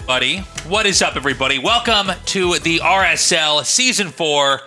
Buddy, what is up, everybody? Welcome to the RSL Season 4.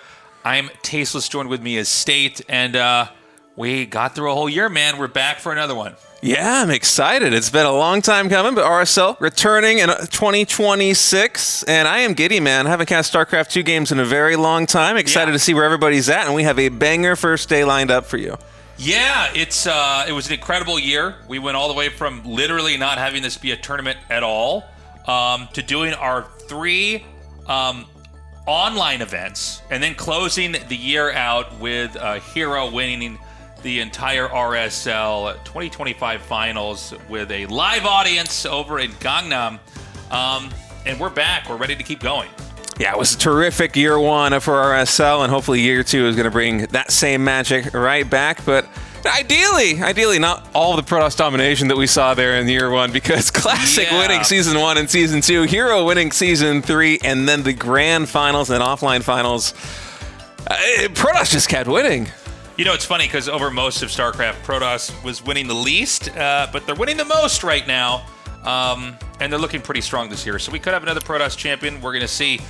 I'm Tasteless, joined with me is State, and we got through a whole year, man. We're back for another one. Yeah, I'm excited. It's been a long time coming, but RSL returning in 2026, and I am giddy, man. I haven't cast StarCraft 2 games in a very long time. Excited to see where everybody's at, and we have a banger first day lined up for you. Yeah, it was an incredible year. We went all the way from literally not having this be a tournament at all to doing our 3 online events, and then closing the year out with herO winning the entire RSL 2025 finals with a live audience over in Gangnam. And we're back. We're ready to keep going. Yeah, it was a terrific year 1 for RSL, and hopefully year 2 is going to bring that same magic right back. But ideally, not all the Protoss domination that we saw there in year 1, because Classic winning Season 1 and Season 2, herO winning Season 3, and then the Grand Finals and offline finals. Protoss just kept winning. You know, it's funny because over most of StarCraft, Protoss was winning the least, but they're winning the most right now, and they're looking pretty strong this year. So we could have another Protoss champion. We're going to see.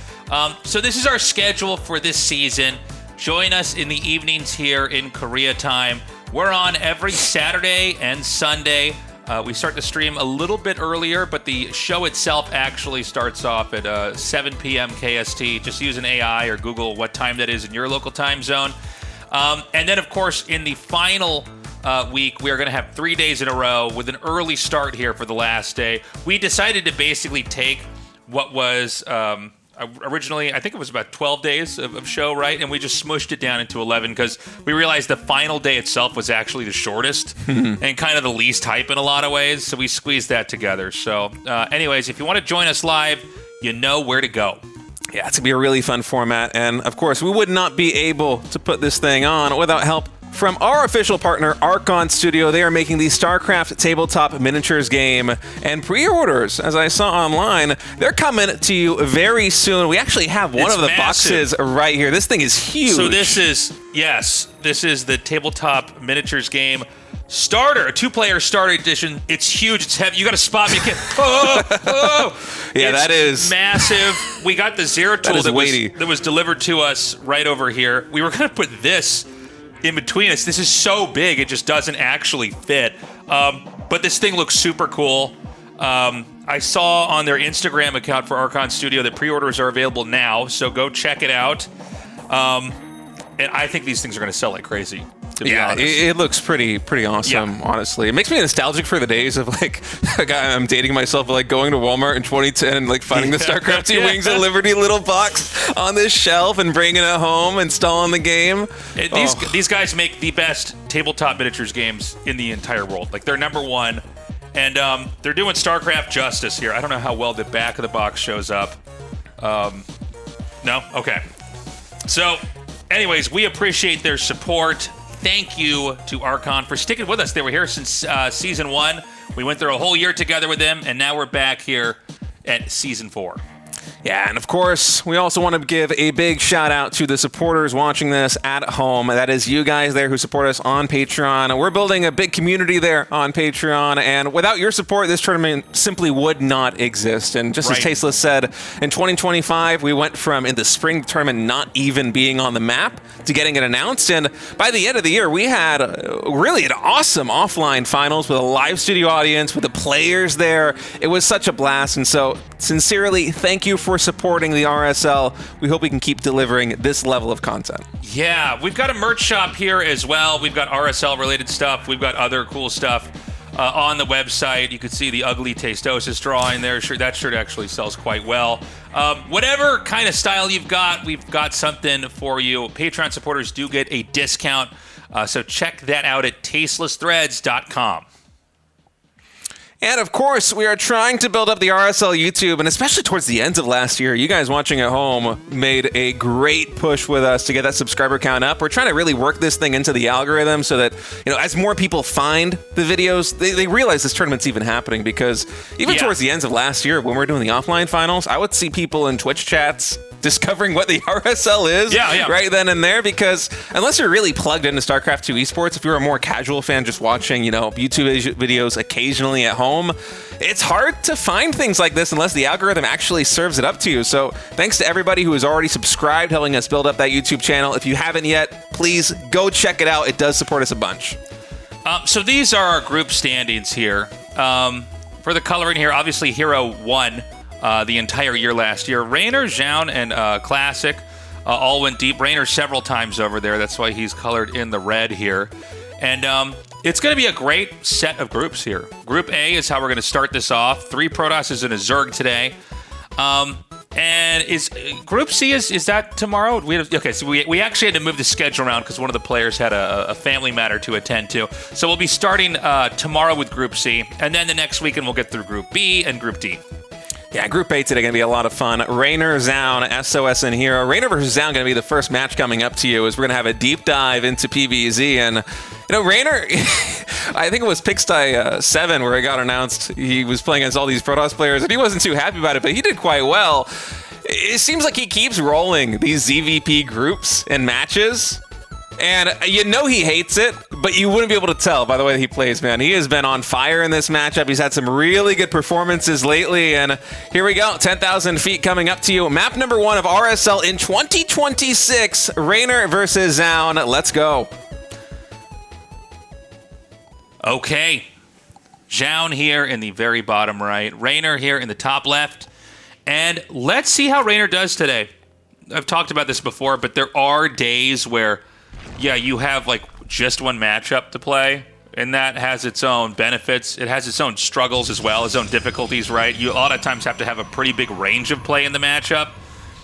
So this is our schedule for this season. Join us in the evenings here in Korea time. We're on every Saturday and Sunday. We start the stream a little bit earlier, but the show itself actually starts off at 7 p.m. KST. Just use an AI or Google what time that is in your local time zone. And then, of course, in the final week, we are going to have 3 days in a row with an early start here for the last day. We decided to basically take what was originally, I think it was about 12 days of show, right? And we just smushed it down into 11 because we realized the final day itself was actually the shortest and kind of the least hype in a lot of ways. So we squeezed that together. So anyways, if you want to join us live, you know where to go. Yeah, it's going to be a really fun format, and of course, we would not be able to put this thing on without help from our official partner, Archon Studio. They are making the StarCraft tabletop miniatures game, and pre-orders, as I saw online, they're coming to you very soon. We actually have one of the boxes right here. This thing is huge. So this is the tabletop miniatures game starter, a 2-player starter edition. It's huge. It's heavy. You got to spot me. Yeah, that is massive. We got the Zero tool that was delivered to us right over here. We were going to put this in between us. This is so big, it just doesn't actually fit. But this thing looks super cool. I saw on their Instagram account for Archon Studio that pre-orders are available now, so go check it out. And I think these things are going to sell like crazy. To be honest. It looks pretty awesome, honestly. It makes me nostalgic for the days of, like, I'm dating myself, like, going to Walmart in 2010 and, like, finding the StarCraft 2 Wings of Liberty little box on this shelf and bringing it home, installing the game. These guys make the best tabletop miniatures games in the entire world. Like, they're number one. And they're doing StarCraft justice here. I don't know how well the back of the box shows up. No? Okay. So, anyways, we appreciate their support. Thank you to Archon for sticking with us. They were here since Season 1. We went through a whole year together with them, and now we're back here at Season 4. Yeah, and of course, we also want to give a big shout out to the supporters watching this at home. That is you guys there who support us on Patreon. We're building a big community there on Patreon, and without your support, this tournament simply would not exist. And just as Tasteless said, in 2025, we went from in the spring tournament not even being on the map to getting it announced. And by the end of the year, we had really an awesome offline finals with a live studio audience, with the players there. It was such a blast. And so, sincerely, thank you for supporting the RSL. We hope we can keep delivering this level of content. Yeah, we've got a merch shop here as well. We've got RSL related stuff. We've got other cool stuff on the website. You can see the ugly Tasteless drawing there. Sure, that shirt actually sells quite well. Whatever kind of style you've got, we've got something for you. Patreon supporters do get a discount, so check that out at TastelessThreads.com. And of course, we are trying to build up the RSL YouTube, and especially towards the end of last year, you guys watching at home made a great push with us to get that subscriber count up. We're trying to really work this thing into the algorithm so that, you know, as more people find the videos, they realize this tournament's even happening, because even towards the ends of last year, when we were doing the offline finals, I would see people in Twitch chats discovering what the RSL is right then and there, because unless you're really plugged into StarCraft 2 esports, if you're a more casual fan just watching, YouTube videos occasionally at home, it's hard to find things like this unless the algorithm actually serves it up to you. So thanks to everybody who has already subscribed, helping us build up that YouTube channel. If you haven't yet, please go check it out. It does support us a bunch. So these are our group standings here. For the coloring here, obviously herO won the entire year last year. Reynor, Zoun, and Classic all went deep. Reynor several times over there. That's why he's colored in the red here. And it's going to be a great set of groups here. Group A is how we're going to start this off. 3 Protosses and a Zerg today. And is Group C, is that tomorrow? So we actually had to move the schedule around because one of the players had a family matter to attend to. So we'll be starting tomorrow with Group C, and then the next weekend we'll get through Group B and Group D. Yeah, Group A today going to be a lot of fun. Reynor, Zoun, SOS, and herO. Reynor versus Zoun going to be the first match coming up to you, as we're going to have a deep dive into PvZ. And, Reynor, I think it was Pixty 7 where it got announced he was playing against all these Protoss players, and he wasn't too happy about it, but he did quite well. It seems like he keeps rolling these ZVP groups and matches. And he hates it, but you wouldn't be able to tell by the way that he plays, man. He has been on fire in this matchup. He's had some really good performances lately. And here we go, 10,000 feet coming up to you. Map number 1 of RSL in 2026, Reynor versus Zoun. Let's go. Okay. Zoun here in the very bottom right. Reynor here in the top left. And let's see how Reynor does today. I've talked about this before, but there are days where you have just one matchup to play, and that has its own benefits. It has its own struggles as well, its own difficulties, right? You a lot of times have to have a pretty big range of play in the matchup,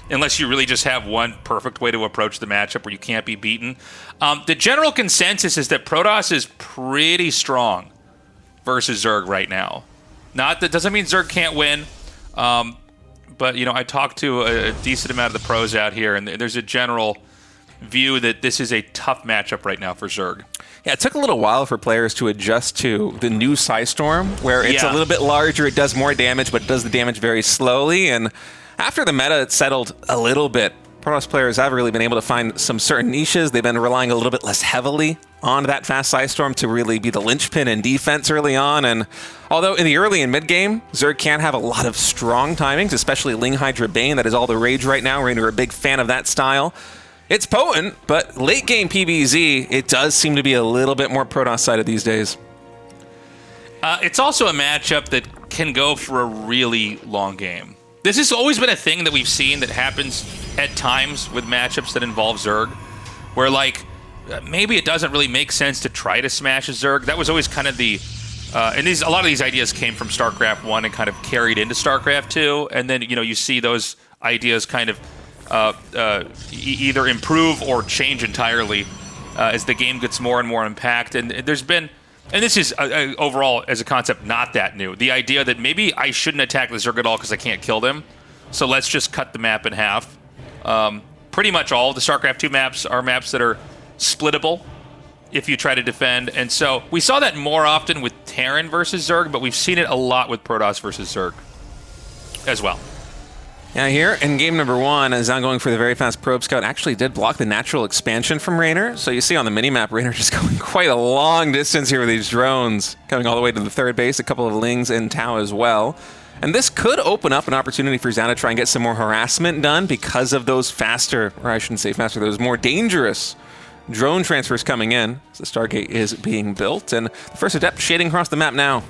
unless you really just have one perfect way to approach the matchup where you can't be beaten. The general consensus is that Protoss is pretty strong versus Zerg right now. That doesn't mean Zerg can't win, but I talked to a decent amount of the pros out here, and there's a general view that this is a tough matchup right now for Zerg. Yeah, it took a little while for players to adjust to the new Psystorm, where it's a little bit larger, it does more damage, but it does the damage very slowly. And after the meta settled a little bit, Protoss players have really been able to find some certain niches. They've been relying a little bit less heavily on that fast Psystorm to really be the linchpin in defense early on. And although in the early and mid game, Zerg can have a lot of strong timings, especially Ling Hydra Bane, that is all the rage right now. We're a big fan of that style. It's potent, but late game PvZ, it does seem to be a little bit more Protoss-sided these days. It's also a matchup that can go for a really long game. This has always been a thing that we've seen that happens at times with matchups that involve Zerg, where maybe it doesn't really make sense to try to smash a Zerg. That was always kind of the... and a lot of these ideas came from StarCraft 1 and kind of carried into StarCraft 2, and then, you see those ideas kind of either improve or change entirely as the game gets more and more impact. And there's been, and this is overall as a concept not that new, the idea that maybe I shouldn't attack the Zerg at all because I can't kill them, so let's just cut the map in half. Pretty much all of the StarCraft 2 maps are maps that are splittable if you try to defend, and so we saw that more often with Terran versus Zerg, but we've seen it a lot with Protoss versus Zerg as well. Yeah, here in game number 1, Zoun going for the very fast probe scout actually did block the natural expansion from Reynor. So you see on the minimap, Reynor just going quite a long distance here with these drones, coming all the way to the third base, a couple of Lings in Tau as well. And this could open up an opportunity for Zoun to try and get some more harassment done because of those faster, or I shouldn't say faster, those more dangerous drone transfers coming in. So the Stargate is being built, and the first Adept shading across the map now.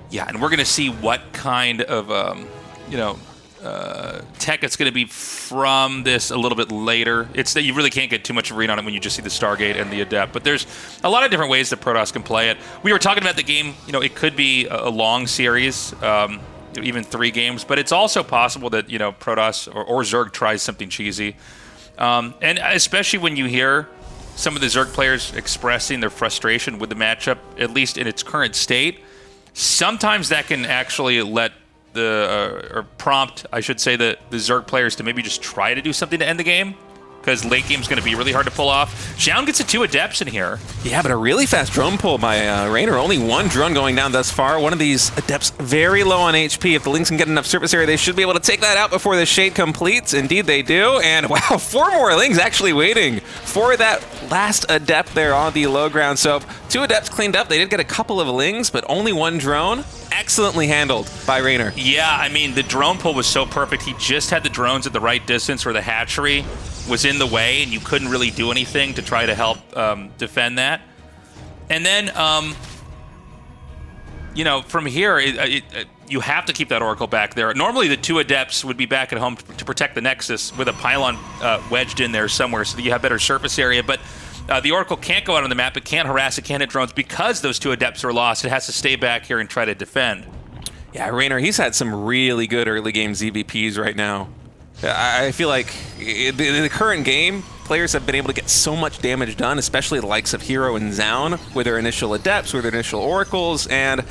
Yeah, and we're going to see what kind of... tech it's going to be from this a little bit later. It's that you really can't get too much of a read on it when you just see the Stargate and the Adept, but there's a lot of different ways that Protoss can play it. We were talking about the game, it could be a long series, even 3 games, but it's also possible that, Protoss or Zerg tries something cheesy. And especially when you hear some of the Zerg players expressing their frustration with the matchup, at least in its current state, sometimes that can actually let or prompt, I should say, the Zerg players to maybe just try to do something to end the game. because late game's going to be really hard to pull off. Zoun gets a 2 Adepts in here. Yeah, but a really fast drone pull by Reynor. Only 1 drone going down thus far. One of these Adepts very low on HP. If the Lynx can get enough surface area, they should be able to take that out before the Shade completes. Indeed, they do. And wow, 4 more Lynx actually waiting for that last Adept there on the low ground. So 2 Adepts cleaned up. They did get a couple of Lynx, but only 1 drone. Excellently handled by Reynor. Yeah, I mean, the drone pull was so perfect. He just had the drones at the right distance where the hatchery was in the way, and you couldn't really do anything to try to help defend that. And then, you know, from here, you have to keep that Oracle back there. Normally, the 2 Adepts would be back at home to protect the Nexus with a pylon wedged in there somewhere so that you have better surface area. But the Oracle can't go out on the map. It can't harass. It can't hit drones because those 2 Adepts are lost. It has to stay back here and try to defend. Yeah, Reynor, he's had some really good early game ZVPs right now. I feel like in the current game, players have been able to get so much damage done, especially the likes of herO and Zoun with their initial Adepts, with their initial Oracles, and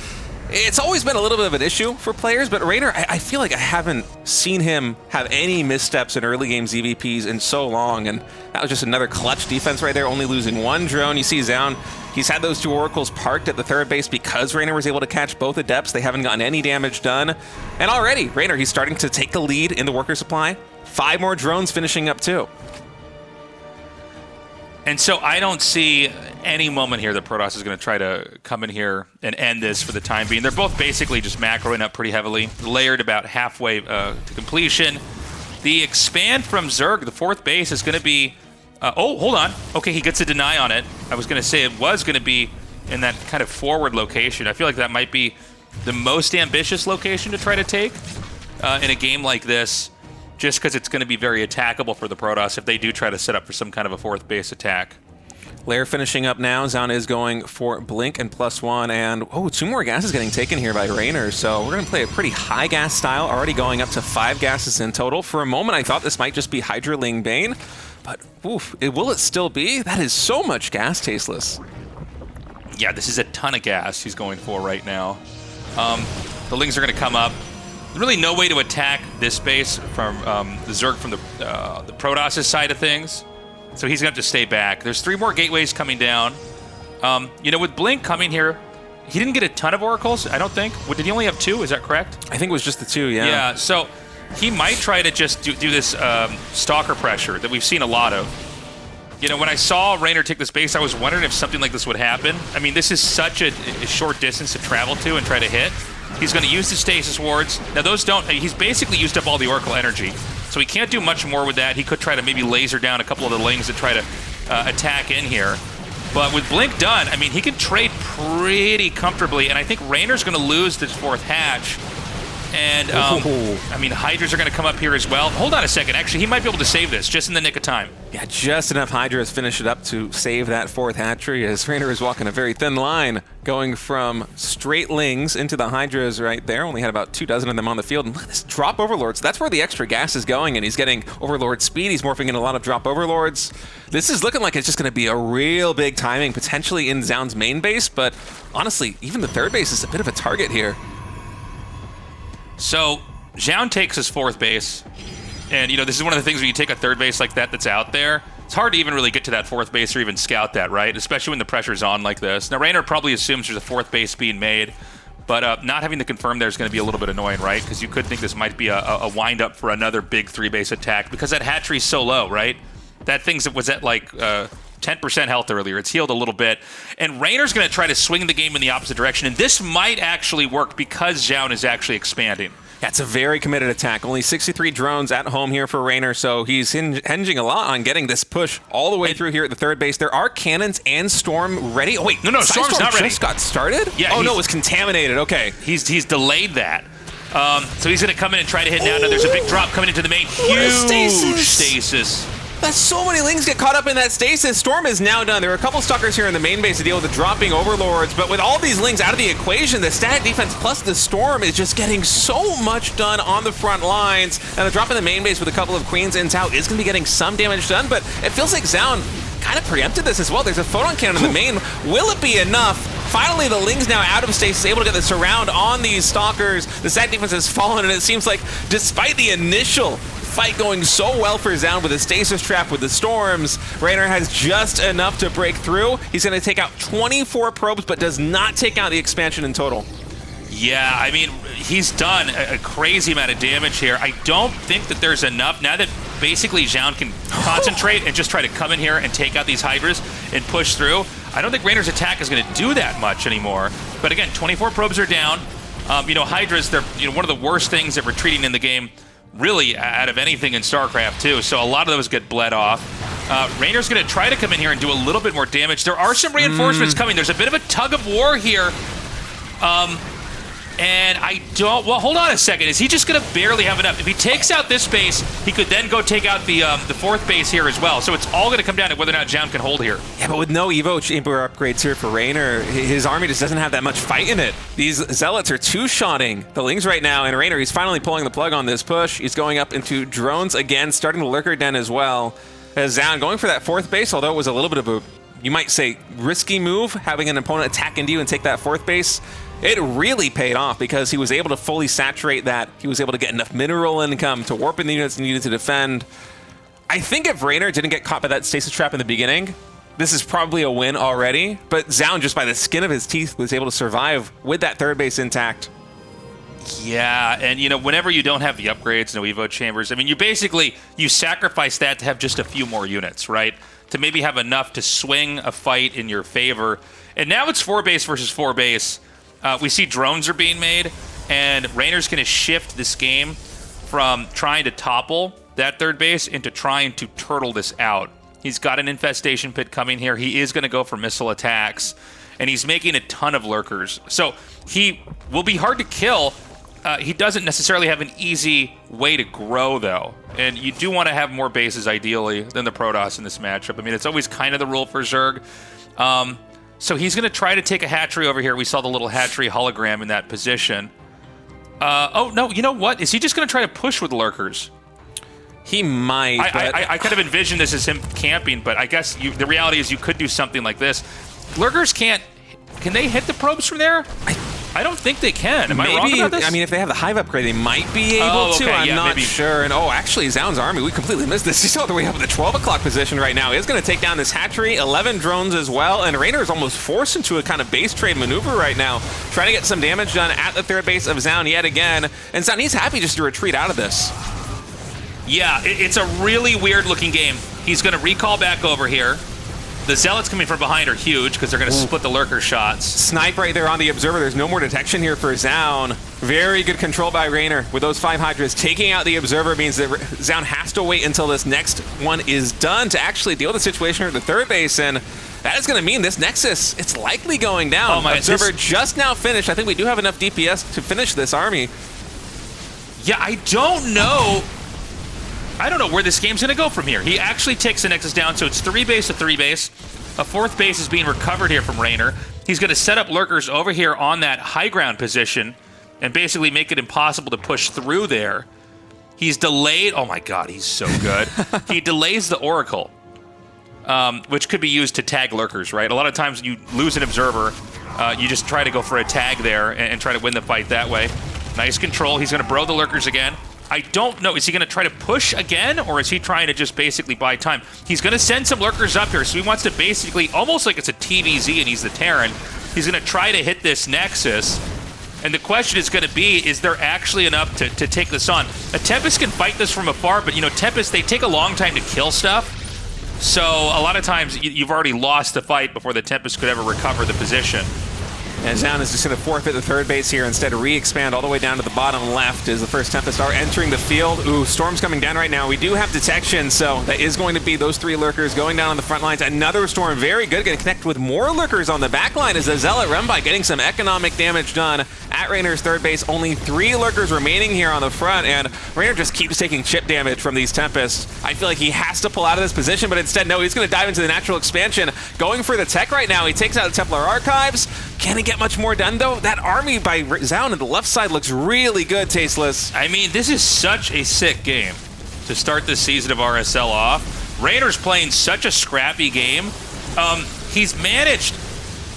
it's always been a little bit of an issue for players, but Reynor, I feel like I haven't seen him have any missteps in early game ZVPs in so long, and that was just another clutch defense right there, only losing 1 drone. You see Zoun, he's had those 2 Oracles parked at the 3rd base because Reynor was able to catch both Adepts. They haven't gotten any damage done, and already, Reynor, he's starting to take the lead in the worker supply. 5 more drones finishing up too. And so I don't see any moment here that Protoss is going to try to come in here and end this for the time being. They're both basically just macroing up pretty heavily, layered about halfway to completion. The expand from Zerg, the 4th base, is going to be... oh, hold on. Okay, he gets a deny on it. I was going to say it was going to be in that kind of forward location. I feel like that might be the most ambitious location to try to take in a game like this, just because it's going to be very attackable for the Protoss if they do try to set up for some kind of a 4th base attack. Lair finishing up now. Zoun is going for Blink and +1, and 2 more gases getting taken here by Reynor. So we're going to play a pretty high gas style, already going up to 5 gases in total. For a moment, I thought this might just be Hydraling Bane, but oof, will it still be? That is so much gas, Tasteless. Yeah, this is a ton of gas he's going for right now. The Lings are going to come up. There's really no way to attack this base from the Zerg from the Protoss' side of things. So he's going to have to stay back. There's 3 more gateways coming down. You know, with Blink coming here, he didn't get a ton of Oracles, I don't think. Did he only have 2? Is that correct? I think it was just the 2, yeah. Yeah, so he might try to just do this stalker pressure that we've seen a lot of. You know, when I saw Reynor take this base, I was wondering if something like this would happen. I mean, this is such a short distance to travel to and try to hit. He's going to use the stasis wards. Now, those don't... He's basically used up all the Oracle energy, so he can't do much more with that. He could try to maybe laser down a couple of the Lings and try to attack in here. But with Blink done, I mean, he can trade pretty comfortably, and I think Reynor's going to lose this 4th hatch. And, I mean, Hydras are going to come up here as well. Hold on a second. Actually, he might be able to save this just in the nick of time. Yeah, just enough Hydras finish it up to save that 4th hatchery, as Reynor is walking a very thin line, going from straight Lings into the Hydras right there. Only had about 2 dozen of them on the field. And look at this drop Overlords. That's where the extra gas is going, and he's getting Overlord speed. He's morphing in a lot of drop Overlords. This is looking like it's just going to be a real big timing, potentially in Zoun's main base, but honestly, even the 3rd base is a bit of a target here. So, Zoun takes his 4th base, and, you know, this is one of the things when you take a 3rd base like that that's out there, it's hard to even really get to that 4th base or even scout that, right? Especially when the pressure's on like this. Now, Reynor probably assumes there's a 4th base being made, but not having to confirm there is going to be a little bit annoying, right? Because you could think this might be a wind-up for another big 3-base attack, because that hatchery's so low, right? That thing was at, like, 10% health earlier. It's healed a little bit. And Reynor's going to try to swing the game in the opposite direction, and this might actually work because Zoun is actually expanding. Yeah, it's a very committed attack. Only 63 drones at home here for Reynor, so he's hinging a lot on getting this push all the way through here at the 3rd base. There are cannons and Storm ready. Oh, wait. No, Storm's not ready. Just got started? Yeah. Oh, no, it was contaminated. Okay. He's delayed that. So he's going to come in and try to hit now. Now there's a big drop coming into the main. Huge stasis. That's so many Lings get caught up in that stasis. Storm is now done. There are a couple Stalkers here in the main base to deal with the dropping Overlords, but with all these Lings out of the equation, the static defense plus the Storm is just getting so much done on the front lines. And the drop in the main base with a couple of Queens and Tau is going to be getting some damage done, but it feels like Zoun kind of preempted this as well. There's a Photon Cannon in the main. Will it be enough? Finally, the Lings now out of stasis, able to get the surround on these Stalkers. The static defense has fallen, and it seems like despite the initial fight going so well for Zoun with the stasis trap, with the storms. Reynor has just enough to break through. He's going to take out 24 probes, but does not take out the expansion in total. Yeah, I mean, he's done a crazy amount of damage here. I don't think that there's enough. Now that basically Zoun can concentrate and just try to come in here and take out these Hydras and push through, I don't think Reynor's attack is going to do that much anymore. But again, 24 probes are down. Hydras, they're one of the worst things at retreating in the game, really, out of anything in StarCraft, too. So a lot of those get bled off. Reynor's going to try to come in here and do a little bit more damage. There are some reinforcements coming. There's a bit of a tug of war here. And I don't... Well, hold on a second. Is he just going to barely have enough? If he takes out this base, he could then go take out the fourth base here as well. So it's all going to come down to whether or not Zoun can hold here. Yeah, but with no Evo chamber upgrades here for Reynor, his army just doesn't have that much fight in it. These Zealots are two-shotting the Lings right now, and Reynor, he's finally pulling the plug on this push. He's going up into drones again, starting the Lurker Den as well. As Zoun going for that fourth base, although it was a little bit of a, you might say, risky move, having an opponent attack into you and take that fourth base. It really paid off because he was able to fully saturate that. He was able to get enough mineral income to warp in the units needed to defend. I think if Reynor didn't get caught by that stasis trap in the beginning, this is probably a win already. But Zoun, just by the skin of his teeth, was able to survive with that third base intact. Yeah, and whenever you don't have the upgrades, no Evo chambers, I mean, you sacrifice that to have just a few more units, right? To maybe have enough to swing a fight in your favor. And now it's 4 base versus 4 base. We see drones are being made, and Reynor's going to shift this game from trying to topple that third base into trying to turtle this out. He's got an infestation pit coming here. He is going to go for missile attacks, and he's making a ton of lurkers. So he will be hard to kill. He doesn't necessarily have an easy way to grow, though. And you do want to have more bases, ideally, than the Protoss in this matchup. I mean, it's always kind of the rule for Zerg. So he's going to try to take a hatchery over here. We saw the little hatchery hologram in that position. Oh, no, you know what? Is he just going to try to push with lurkers? He might. I kind of envision this as him camping, but I guess the reality is you could do something like this. Lurkers can't... Can they hit the probes from there? I don't think they can. Am I wrong about this? I mean, if they have the Hive upgrade, they might be able to. I'm not sure. And actually, Zoun's army, we completely missed this. He's all the way up in the 12 o'clock position right now. He's going to take down this hatchery, 11 drones as well, and Reynor is almost forced into a kind of base trade maneuver right now, trying to get some damage done at the third base of Zoun yet again. And Zoun, he's happy just to retreat out of this. Yeah, it's a really weird-looking game. He's going to recall back over here. The Zealots coming from behind are huge because they're going to split the lurker shots. Snipe right there on the Observer. There's no more detection here for Zoun. Very good control by Reynor with those 5 Hydras. Taking out the Observer means that Zoun has to wait until this next one is done to actually deal with the situation at the third base. And that is going to mean this Nexus, it's likely going down. Oh my, Observer just now finished. I think we do have enough DPS to finish this army. Yeah, I don't know where this game's going to go from here. He actually takes the Nexus down, so it's 3 base to 3 base. A 4th base is being recovered here from Reynor. He's going to set up lurkers over here on that high ground position and basically make it impossible to push through there. He's delayed. Oh my god, he's so good. He delays the Oracle, which could be used to tag lurkers, right? A lot of times you lose an Observer, you just try to go for a tag there and try to win the fight that way. Nice control. He's going to bro the lurkers again. I don't know. Is he going to try to push again, or is he trying to just basically buy time? He's going to send some lurkers up here, so he wants to basically, almost like it's a TVZ and he's the Terran, he's going to try to hit this Nexus. And the question is going to be, is there actually enough to take this on? A Tempest can fight this from afar, but, Tempest, they take a long time to kill stuff. So a lot of times you've already lost the fight before the Tempest could ever recover the position. And Zoun is just going to forfeit the third base here, instead re-expand all the way down to the bottom left as the first Tempest are entering the field. Ooh, Storm's coming down right now. We do have detection, so that is going to be those 3 lurkers going down on the front lines. Another Storm, very good, going to connect with more lurkers on the back line as the Zealot Rembi getting some economic damage done at Reynor's third base. Only 3 lurkers remaining here on the front, and Reynor just keeps taking chip damage from these Tempests. I feel like he has to pull out of this position, but instead, no, he's going to dive into the natural expansion. Going for the tech right now. He takes out the Templar Archives. Can he get much more done, though? That army by Zoun on the left side looks really good, Tasteless. I mean, this is such a sick game to start this season of RSL off. Reynor's playing such a scrappy game. He's managed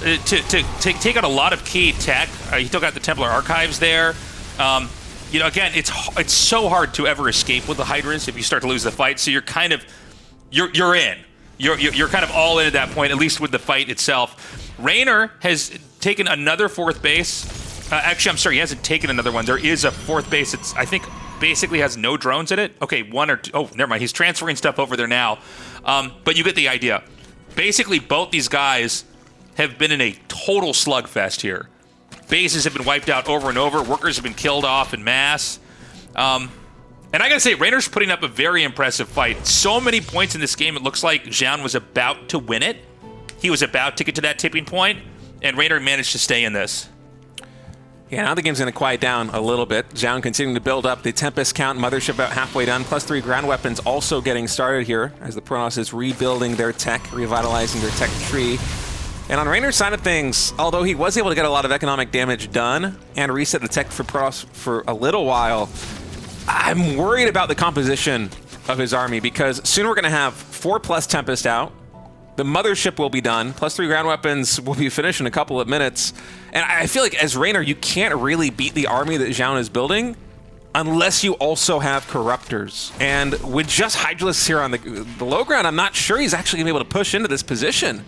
to take out a lot of key tech. He took out the Templar Archives there. you know, again, it's so hard to ever escape with the Hydras if you start to lose the fight. So you're kind of you're in. You're kind of all in at that point, at least with the fight itself. Reynor has taken another 4th base. Actually, I'm sorry, he hasn't taken another one. There is a 4th base. It's, I think, basically has no drones in it. Okay, 1 or 2. Oh, never mind. He's transferring stuff over there now. But you get the idea. Basically, both these guys have been in a total slugfest here. Bases have been wiped out over and over. Workers have been killed off en masse. And I gotta say, Reynor's putting up a very impressive fight. So many points in this game, it looks like Zoun was about to win it. He was about to get to that tipping point, and Reynor managed to stay in this. Yeah, now the game's going to quiet down a little bit. Zoun continuing to build up the Tempest count. Mothership about halfway done. +3 ground weapons also getting started here as the Protoss is rebuilding their tech, revitalizing their tech tree. And on Reynor's side of things, although he was able to get a lot of economic damage done and reset the tech for Protoss for a little while, I'm worried about the composition of his army because soon we're going to have 4+ Tempest out. The Mothership will be done. +3 ground weapons will be finished in a couple of minutes. And I feel like as Reynor, you can't really beat the army that Zoun is building unless you also have Corruptors. And with just Hydralisks here on the low ground, I'm not sure he's actually going to be able to push into this position.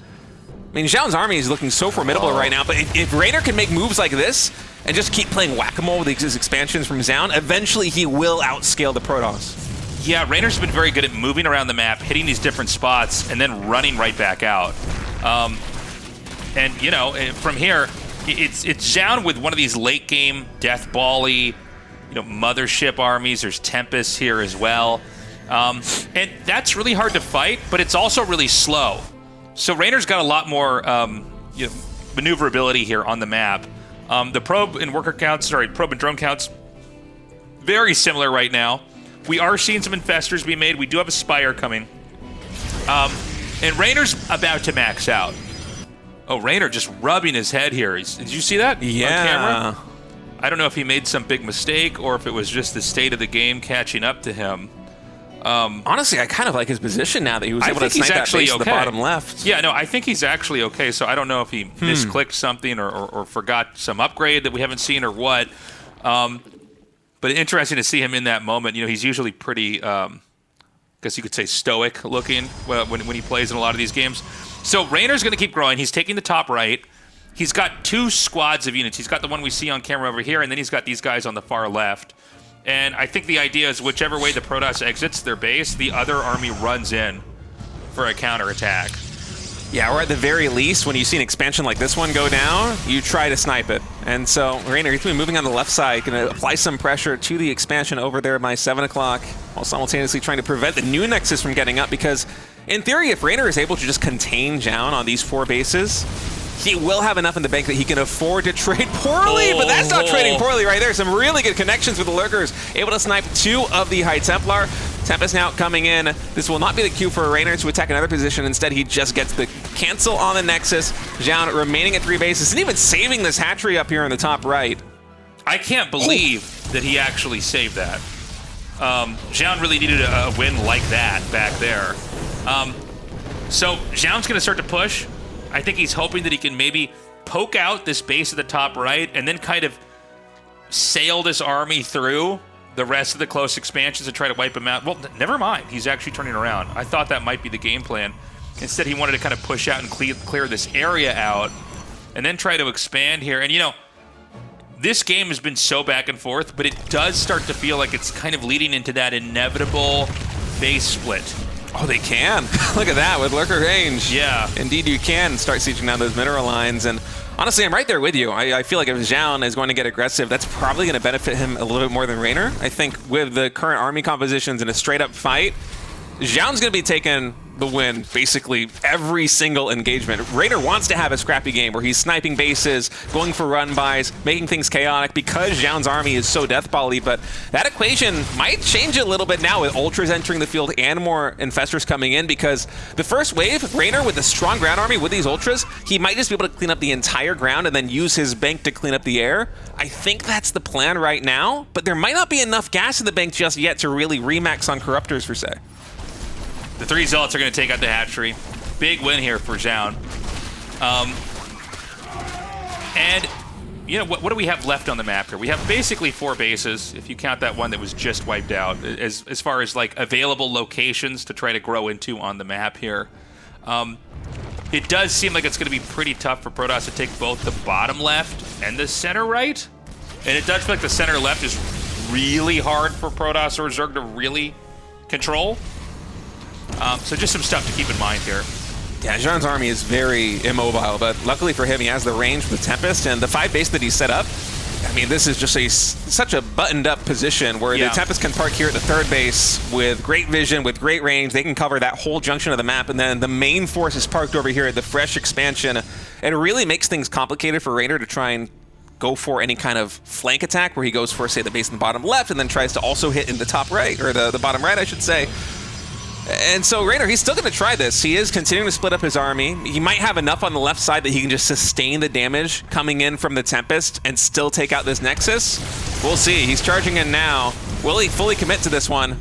I mean, Zoun's army is looking so formidable right now, but if Reynor can make moves like this and just keep playing whack-a-mole with these expansions from Zoun, eventually he will outscale the Protoss. Yeah, Reynor's been very good at moving around the map, hitting these different spots, and then running right back out. And, you know, from here, it's Zoun with one of these late-game, death ball-y, you know, Mothership armies. There's Tempest here as well. And that's really hard to fight, but it's also really slow. So Reynor's got a lot more you know, maneuverability here on the map. The probe and worker counts, probe and drone counts, very similar right now. We are seeing some infestors be made. We do have a Spire coming. And Reynor's about to max out. Oh, Reynor just rubbing his head here. Did you see that on camera? I don't know if he made some big mistake or if it was just the state of the game catching up to him. Honestly, I kind of like his position now that he was able to snipe that base to the bottom left. Yeah, no, I think he's actually okay. So I don't know if he misclicked something or forgot some upgrade that we haven't seen or what. But interesting to see him in that moment. You know, he's usually pretty, I guess you could say, stoic looking when he plays in a lot of these games. So Reynor's going to keep growing. He's taking the top right. He's got 2 squads of units. He's got the one we see on camera over here, and then he's got these guys on the far left. And I think the idea is whichever way the Protoss exits their base, the other army runs in for a counterattack. Yeah, or at the very least, when you see an expansion like this one go down, you try to snipe it. And so, Reynor, he's going to be moving on the left side, going to apply some pressure to the expansion over there by 7 o'clock, while simultaneously trying to prevent the new Nexus from getting up, because in theory, if Reynor is able to just contain Zoun on these 4 bases, he will have enough in the bank that he can afford to trade poorly, but that's not trading poorly right there. Some really good connections with the Lurkers, able to snipe 2 of the High Templar. Tempest now coming in. This will not be the cue for Reynor to attack another position. Instead, he just gets the cancel on the Nexus. Zoun remaining at 3 bases and even saving this hatchery up here in the top right. I can't believe that he actually saved that. Zoun really needed a win like that back there. So Zoun's going to start to push. I think he's hoping that he can maybe poke out this base at the top right and then kind of sail this army through the rest of the close expansions and try to wipe him out. Well, never mind. He's actually turning around. I thought that might be the game plan. Instead, he wanted to kind of push out and clear this area out and then try to expand here. And, you know, this game has been so back and forth, but it does start to feel like it's kind of leading into that inevitable base split. Oh, they can. Look at that with Lurker range. Yeah. Indeed, you can start sieging down those mineral lines. And honestly, I'm right there with you. I feel like if Zoun is going to get aggressive, that's probably going to benefit him a little bit more than Reynor. I think with the current army compositions in a straight-up fight, Zoun's going to be taking the win basically every single engagement. Reynor wants to have a scrappy game where he's sniping bases, going for run-bys, making things chaotic because Zoun's army is so deathball-y, but that equation might change a little bit now with Ultras entering the field and more Infestors coming in, because the first wave, Reynor with a strong ground army with these Ultras, he might just be able to clean up the entire ground and then use his bank to clean up the air. I think that's the plan right now, but there might not be enough gas in the bank just yet to really remax on Corruptors per se. The 3 Zealots are going to take out the hatchery. Big win here for Zoun. And you know, what do we have left on the map here? We have basically 4 bases, if you count that one that was just wiped out, as far as like available locations to try to grow into on the map here. It does seem like it's going to be pretty tough for Protoss to take both the bottom left and the center right. And it does feel like the center left is really hard for Protoss or Zerg to really control. So just some stuff to keep in mind here. Yeah, Zhaon's army is very immobile, but luckily for him, he has the range with Tempest, and the 5 base that he set up, I mean, this is just such a buttoned-up position where the Tempest can park here at the 3rd base with great vision, with great range. They can cover that whole junction of the map, and then the main force is parked over here at the fresh expansion. It really makes things complicated for Reynor to try and go for any kind of flank attack where he goes for, say, the base in the bottom left and then tries to also hit in the top right, or the bottom right, I should say. And so Reynor, he's still going to try this. He is continuing to split up his army. He might have enough on the left side that he can just sustain the damage coming in from the Tempest and still take out this Nexus. We'll see. He's charging in now. Will he fully commit to this one?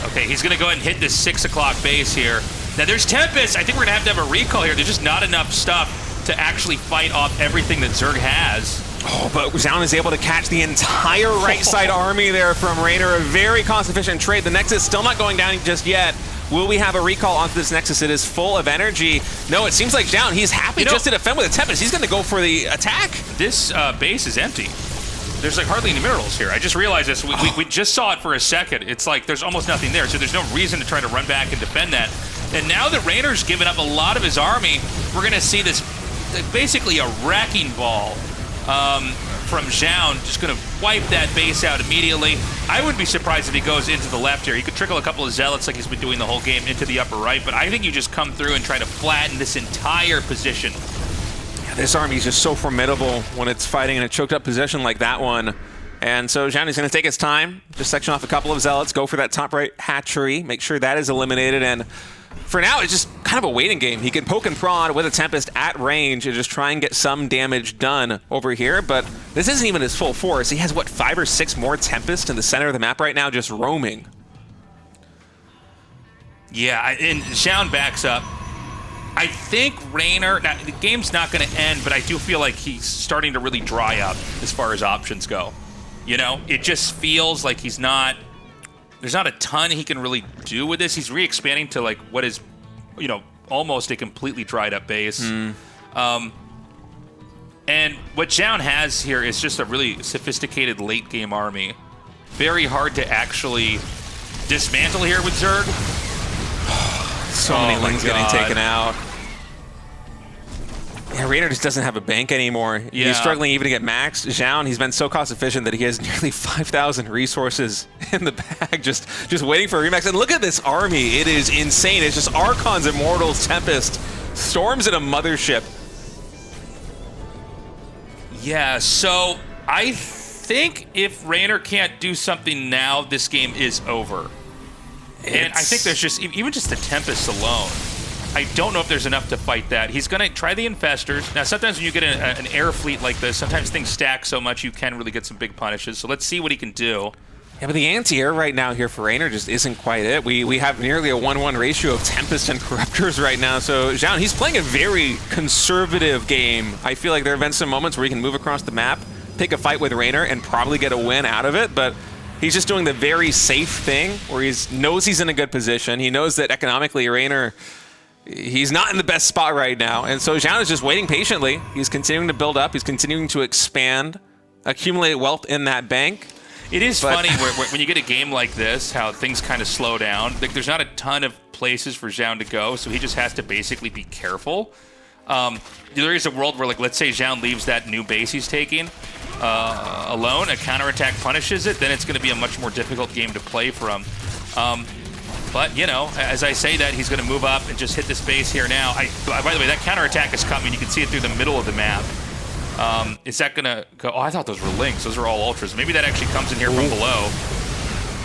Okay, he's going to go ahead and hit this 6 o'clock base here. Now there's Tempest. I think we're going to have a recall here. There's just not enough stuff to actually fight off everything that Zerg has. Oh, but Zoun is able to catch the entire right side army there from Reynor. A very cost-efficient trade. The Nexus still not going down just yet. Will we have a recall onto this Nexus? It is full of energy. No, it seems like Zoun, he's happy just to defend with a Tempest. He's going to go for the attack. This base is empty. There's like hardly any minerals here. I just realized this. We just saw it for a second. It's like there's almost nothing there, so there's no reason to try to run back and defend that. And now that Reynor's given up a lot of his army, we're going to see this basically a wrecking ball from Zoun, just going to wipe that base out immediately. I wouldn't be surprised if he goes into the left here. He could trickle a couple of Zealots like he's been doing the whole game into the upper right, but I think you just come through and try to flatten this entire position. Yeah, this army is just so formidable when it's fighting in a choked up position like that one. And so Zoun is going to take his time, just section off a couple of Zealots, go for that top right hatchery, make sure that is eliminated, and for now, it's just kind of a waiting game. He can poke and prod with a Tempest at range and just try and get some damage done over here, but this isn't even his full force. He has, what, 5 or 6 more Tempest in the center of the map right now, just roaming. Yeah, and Zoun backs up. I think Reynor, now the game's not going to end, but I do feel like he's starting to really dry up as far as options go. You know, it just feels like he's not... There's not a ton he can really do with this. He's re-expanding to like what is, you know, almost a completely dried up base. And what Zoun has here is just a really sophisticated late game army. Very hard to actually dismantle here with Zerg. So many Lings getting taken out. Yeah, Reynor just doesn't have a bank anymore. Yeah. He's struggling even to get maxed. Zoun, he's been so cost efficient that he has nearly 5,000 resources in the bag, just waiting for a remax. And look at this army. It is insane. It's just Archons, Immortals, Tempest, Storms, and a Mothership. Yeah, so I think if Reynor can't do something now, this game is over. And I think there's just, even just the Tempest alone, I don't know if there's enough to fight that. He's going to try the Infestors. Now, sometimes when you get an air fleet like this, sometimes things stack so much you can really get some big punishes. So let's see what he can do. Yeah, but the anti-air right now here for Reynor just isn't quite it. We have nearly a 1-1 ratio of Tempest and Corruptors right now. So Zoun, he's playing a very conservative game. I feel like there have been some moments where he can move across the map, pick a fight with Reynor, and probably get a win out of it. But he's just doing the very safe thing where he knows he's in a good position. He knows that economically Reynor... He's not in the best spot right now, and so Zoun is just waiting patiently. He's continuing to build up. He's continuing to expand, accumulate wealth in that bank. It is funny when you get a game like this, how things kind of slow down. Like, there's not a ton of places for Zoun to go, so he just has to basically be careful. There is a world where, like, let's say Zoun leaves that new base he's taking alone, a counterattack punishes it, then it's going to be a much more difficult game to play for him. But, you know, as I say that, he's going to move up and just hit this base here now. By the way, that counterattack is coming. You can see it through the middle of the map. Is that going to go? Oh, I thought those were links. Those are all ultras. Maybe that actually comes in here from below.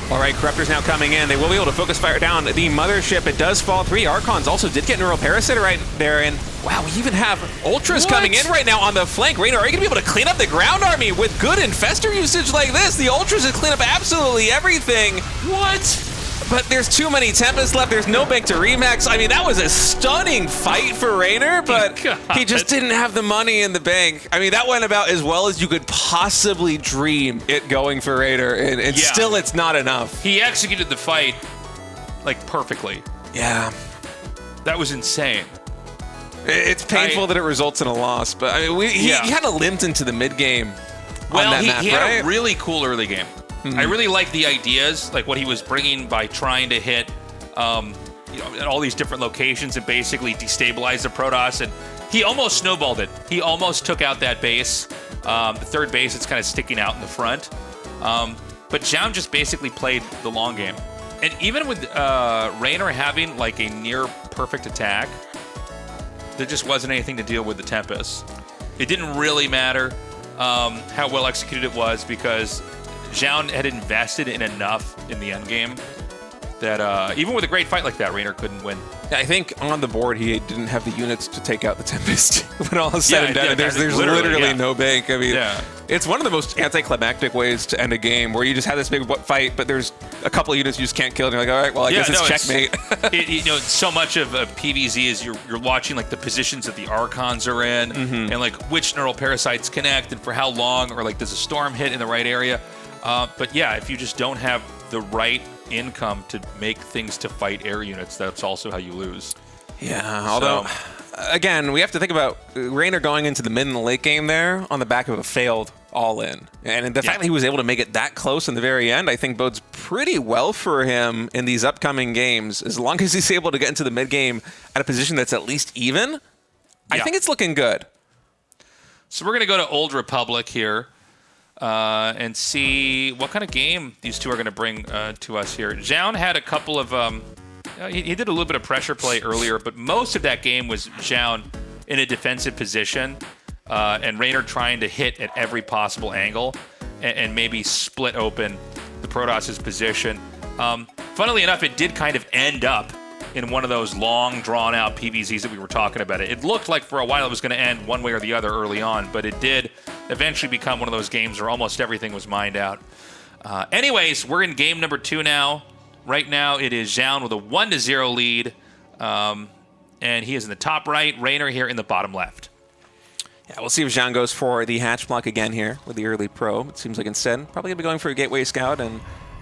All right, Corruptors now coming in. They will be able to focus fire down the Mothership. It does fall 3. Archons also did get Neural Parasite right there. And, wow, we even have Ultras coming in right now on the flank. Reynor, are you going to be able to clean up the ground army with good Infestor usage like this? The Ultras have cleaned up absolutely everything. What? But there's too many Tempest left. There's no bank to Remax. I mean, that was a stunning fight for Reynor, but he just didn't have the money in the bank. I mean, that went about as well as you could possibly dream it going for Reynor, and still it's not enough. He executed the fight, like, perfectly. Yeah. That was insane. It's painful that it results in a loss, but I mean, he kind of limped into the mid-game on that map, he right? had a really cool early game. I really like the ideas, like what he was bringing by trying to hit at all these different locations and basically destabilize the Protoss. And he almost snowballed it. He almost took out that base. The third base, it's kind of sticking out in the front. But Zoun just basically played the long game. And even with Reynor having like a near perfect attack, there just wasn't anything to deal with the Tempest. It didn't really matter how well executed it was because Zoun had invested in enough in the end game that even with a great fight like that, Reynor couldn't win. I think on the board he didn't have the units to take out the Tempest when all is said and done. There's literally no bank. I mean, it's one of the most anticlimactic ways to end a game where you just have this big fight, but there's a couple of units you just can't kill, and you're like, all right, well, I guess it's checkmate. So much of PvZ is you're watching like the positions that the Archons are in, and like which neural parasites connect and for how long, or like does a storm hit in the right area. But yeah, if you just don't have the right income to make things to fight air units, that's also how you lose. Yeah, although, again, we have to think about Reynor going into the mid and the late game there on the back of a failed all-in. And the fact that he was able to make it that close in the very end, I think bodes pretty well for him in these upcoming games. As long as he's able to get into the mid-game at a position that's at least even, I think it's looking good. So we're going to go to Old Republic here. And see what kind of game these two are going to bring to us here. Zoun had a couple of... he did a little bit of pressure play earlier, but most of that game was Zoun in a defensive position and Reynor trying to hit at every possible angle and maybe split open the Protoss' position. Funnily enough, it did kind of end up in one of those long, drawn-out PvZs that we were talking about. It looked like for a while it was going to end one way or the other early on, but it did eventually become one of those games where almost everything was mined out. Anyways, we're in game number 2 now. Right now, it is Zoun with a 1-0 lead, and he is in the top right, Reynor here in the bottom left. Yeah, we'll see if Zoun goes for the hatch block again here with the early probe. It seems like instead, probably going to be going for a gateway scout, and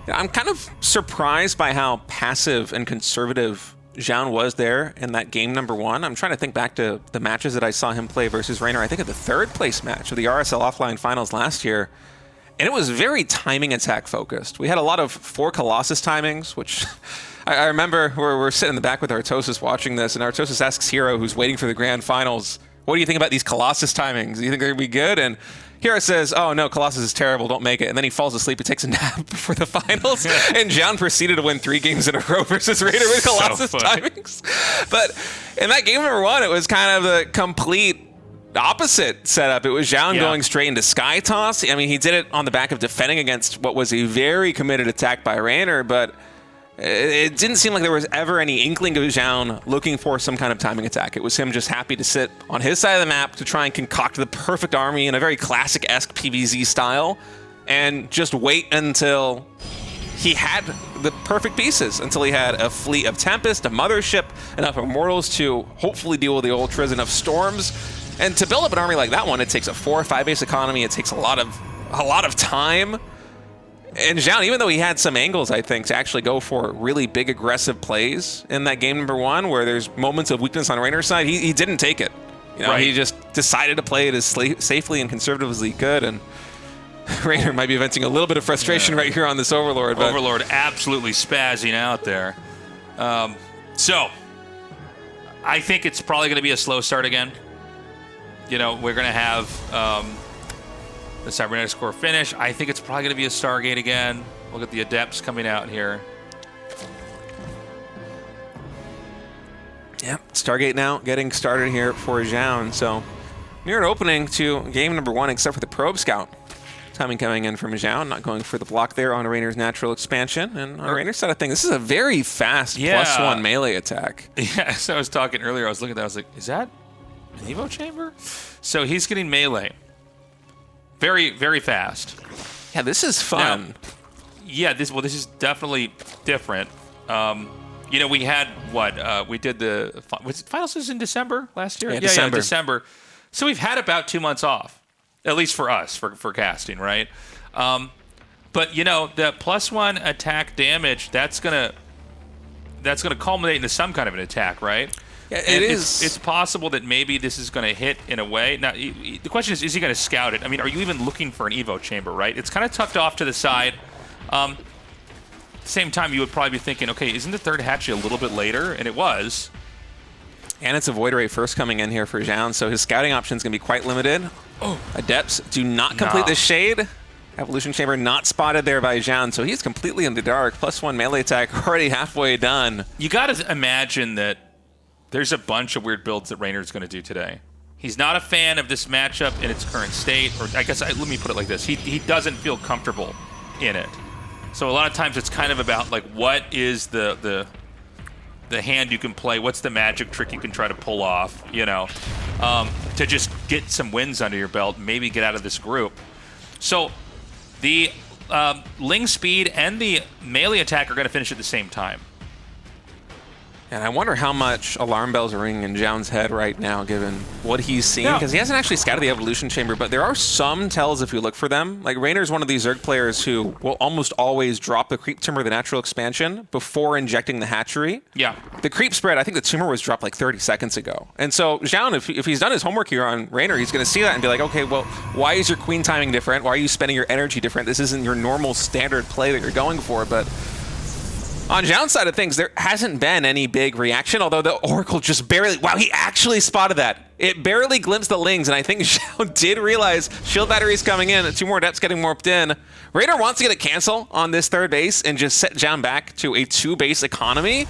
I'm kind of surprised by how passive and conservative Zoun was there in that game number 1. I'm trying to think back to the matches that I saw him play versus Reynor. I think at the 3rd place match of the RSL offline finals last year. And it was very timing attack focused. We had a lot of 4 Colossus timings, which I remember we're sitting in the back with Artosis watching this, and Artosis asks herO, who's waiting for the grand finals, what do you think about these Colossus timings? Do you think they're going to be good? And herO says, oh, no, Colossus is terrible, don't make it. And then he falls asleep and takes a nap before the finals. And Zoun proceeded to win 3 games in a row versus Reynor with Colossus timings. But in that game number 1, it was kind of the complete opposite setup. It was Zoun going straight into Sky Toss. I mean, he did it on the back of defending against what was a very committed attack by Reynor, but it didn't seem like there was ever any inkling of Zoun looking for some kind of timing attack. It was him just happy to sit on his side of the map to try and concoct the perfect army in a very classic-esque PvZ style and just wait until he had the perfect pieces, until he had a fleet of Tempest, a mothership, enough Immortals to hopefully deal with the Ultras, enough Storms. And to build up an army like that one, it takes a 4 or 5 base economy. It takes a lot of time. And Zoun, even though he had some angles, I think, to actually go for really big aggressive plays in that game number 1, where there's moments of weakness on Reynor's side, he didn't take it. You know, he just decided to play it as safely and conservatively as he could. And Reynor might be venting a little bit of frustration right here on this Overlord. But Overlord absolutely spazzing out there. So I think it's probably going to be a slow start again. You know, we're going to have the cybernetic score finish. I think it's probably going to be a Stargate again. Look at the Adepts coming out here. Yep, Stargate now getting started here for Zoun. So near an opening to game number 1, except for the Probe Scout. Timing coming in from Zoun, not going for the block there on Reynor's natural expansion. And on Reynor's side of things, this is a very fast +1 melee attack. Yeah, so I was talking earlier, I was looking at that, I was like, is that an Evo chamber? So he's getting melee. Very, very fast. Yeah, this is fun. Now, this is definitely different. You know, we had we did was it finals was in December last year? Yeah, December. So we've had about 2 months off, at least for us, for casting, right? But you know, the +1 attack damage, that's gonna culminate into some kind of an attack, right? Yeah, It's possible that maybe this is going to hit in a way. Now, the question is he going to scout it? I mean, are you even looking for an Evo chamber, right? It's kind of tucked off to the side. Same time, you would probably be thinking, okay, isn't the third hatchery a little bit later? And it was. And it's a Void Ray first coming in here for Zoun, so his scouting option is going to be quite limited. Oh, Adepts do not complete the Shade. Evolution Chamber not spotted there by Zoun, so he's completely in the dark. +1 melee attack already halfway done. You got to imagine that there's a bunch of weird builds that Reynor's going to do today. He's not a fan of this matchup in its current state, or I guess let me put it like this: he doesn't feel comfortable in it. So a lot of times it's kind of about like what is the hand you can play, what's the magic trick you can try to pull off, you know, to just get some wins under your belt, maybe get out of this group. So the Ling speed and the melee attack are going to finish at the same time. And I wonder how much alarm bells are ringing in Zoun's head right now, given what he's seen, because he hasn't actually scouted the Evolution Chamber, but there are some tells if you look for them. Like, Reynor's one of these Zerg players who will almost always drop the Creep Tumor, the natural expansion, before injecting the hatchery. Yeah. The Creep Spread, I think the Tumor was dropped like 30 seconds ago. And so Zoun, if he's done his homework here on Reynor, he's going to see that and be like, okay, well, why is your Queen timing different? Why are you spending your energy different? This isn't your normal standard play that you're going for, but on Zoun's side of things, there hasn't been any big reaction, although the Oracle just barely... Wow, he actually spotted that. It barely glimpsed the Lings, and I think Zoun did realize shield batteries coming in, 2 more Adepts getting warped in. Reynor wants to get a cancel on this third base and just set Zoun back to a 2-base economy.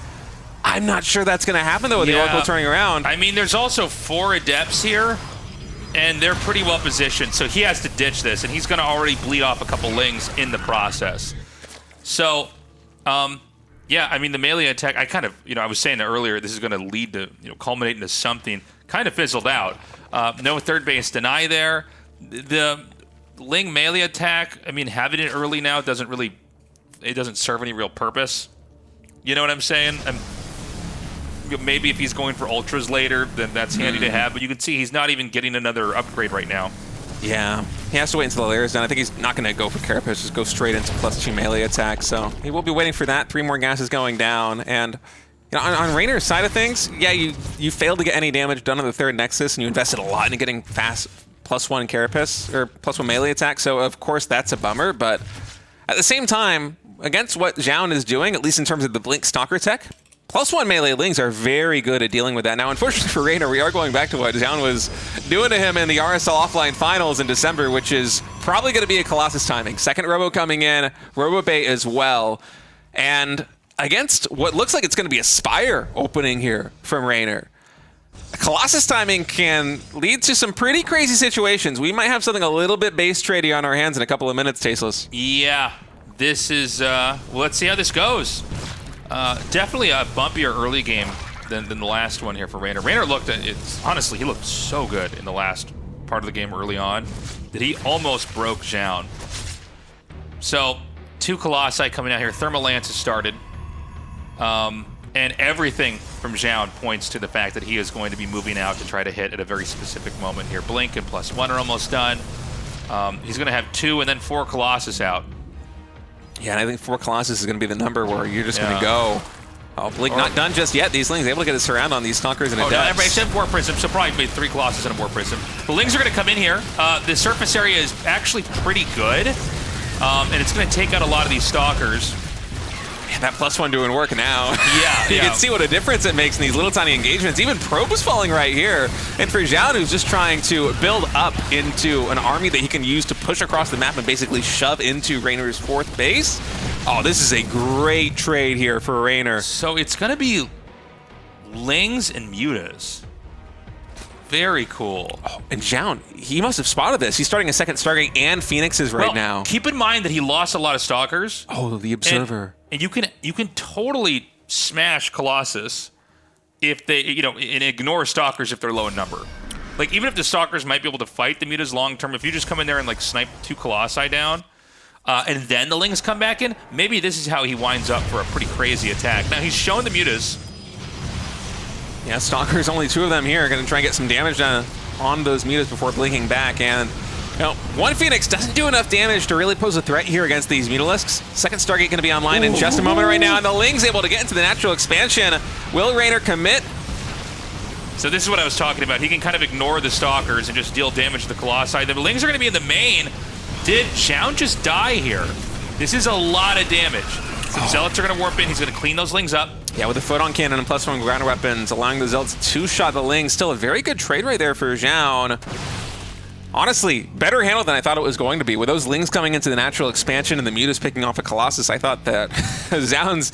I'm not sure that's going to happen, though, with the Oracle turning around. I mean, there's also 4 Adepts here, and they're pretty well positioned, so he has to ditch this, and he's going to already bleed off a couple Lings in the process. So, yeah, I mean, the melee attack, I kind of, I was saying earlier, this is going to lead to, culminate into something, kind of fizzled out. No third base deny there. The Ling melee attack, I mean, having it early now doesn't serve any real purpose. You know what I'm saying? Maybe if he's going for ultras later, then that's handy to have, but you can see he's not even getting another upgrade right now. Yeah, he has to wait until the layer is done. I think he's not going to go for Carapace, just go straight into +2 melee attack. So he will be waiting for that. 3 more gases going down. And on Reynor's side of things, yeah, you failed to get any damage done on the third Nexus, and you invested a lot into getting fast +1 Carapace, or +1 melee attack. So of course that's a bummer. But at the same time, against what Zoun is doing, at least in terms of the Blink Stalker tech, +1 melee Lings are very good at dealing with that. Now, unfortunately for Reynor, we are going back to what Zoun was doing to him in the RSL offline finals in December, which is probably going to be a Colossus timing. Second Robo coming in, Robo Bait as well. And against what looks like it's going to be a Spire opening here from Reynor, Colossus timing can lead to some pretty crazy situations. We might have something a little bit base tradey on our hands in a couple of minutes, Tasteless. Yeah, this is, well, let's see how this goes. Definitely a bumpier early game than the last one here for Reynor. Reynor honestly, he looked so good in the last part of the game early on that he almost broke Zoun. So, 2 Colossi coming out here. Thermal Lance has started. And everything from Zoun points to the fact that he is going to be moving out to try to hit at a very specific moment here. Blink and +1 are almost done. He's going to have 2 and then 4 Colossus out. Yeah, and I think 4 Colossus is going to be the number where you're just going to go. Oh, Blink not done just yet. These Lings able to get a surround on these Conquerors and Adepts. No, except War Prism, so probably maybe 3 Colossus and a War Prism. The Lings are going to come in here. The surface area is actually pretty good, and it's going to take out a lot of these Stalkers. Man, that +1 doing work now. Yeah, you can see what a difference it makes in these little tiny engagements. Even Probe is falling right here. And for Zoun, who's just trying to build up into an army that he can use to push across the map and basically shove into Reynor's 4th base. Oh, this is a great trade here for Reynor. So it's going to be Lings and Mutas. Very cool. Oh, and Zoun, he must have spotted this. He's starting a second Stargate and Phoenixes right now. Keep in mind that he lost a lot of Stalkers. Oh, the Observer. And you can totally smash Colossus if they, and ignore Stalkers if they're low in number. Like, even if the Stalkers might be able to fight the Mutas long term, if you just come in there and, like, snipe 2 Colossi down, and then the Lings come back in, maybe this is how he winds up for a pretty crazy attack. Now, he's shown the mutas. Yeah, Stalkers, only 2 of them here. Going to try and get some damage done on those mutas before blinking back. And you know, one Phoenix doesn't do enough damage to really pose a threat here against these Mutalisks. Second Stargate going to be online in just a moment right now. And the Ling's able to get into the natural expansion. Will Reynor commit? So this is what I was talking about. He can kind of ignore the Stalkers and just deal damage to the Colossi. The Lings are going to be in the main. Did Zoun just die here? This is a lot of damage. Some Zealots are going to warp in. He's going to clean those Lings up. Yeah, with the Photon Cannon and +1 ground weapons, allowing the Zealots to shot the Lings. Still a very good trade right there for Zoun. Honestly, better handle than I thought it was going to be. With those Lings coming into the natural expansion and the Mutas picking off a Colossus, I thought that Zoun's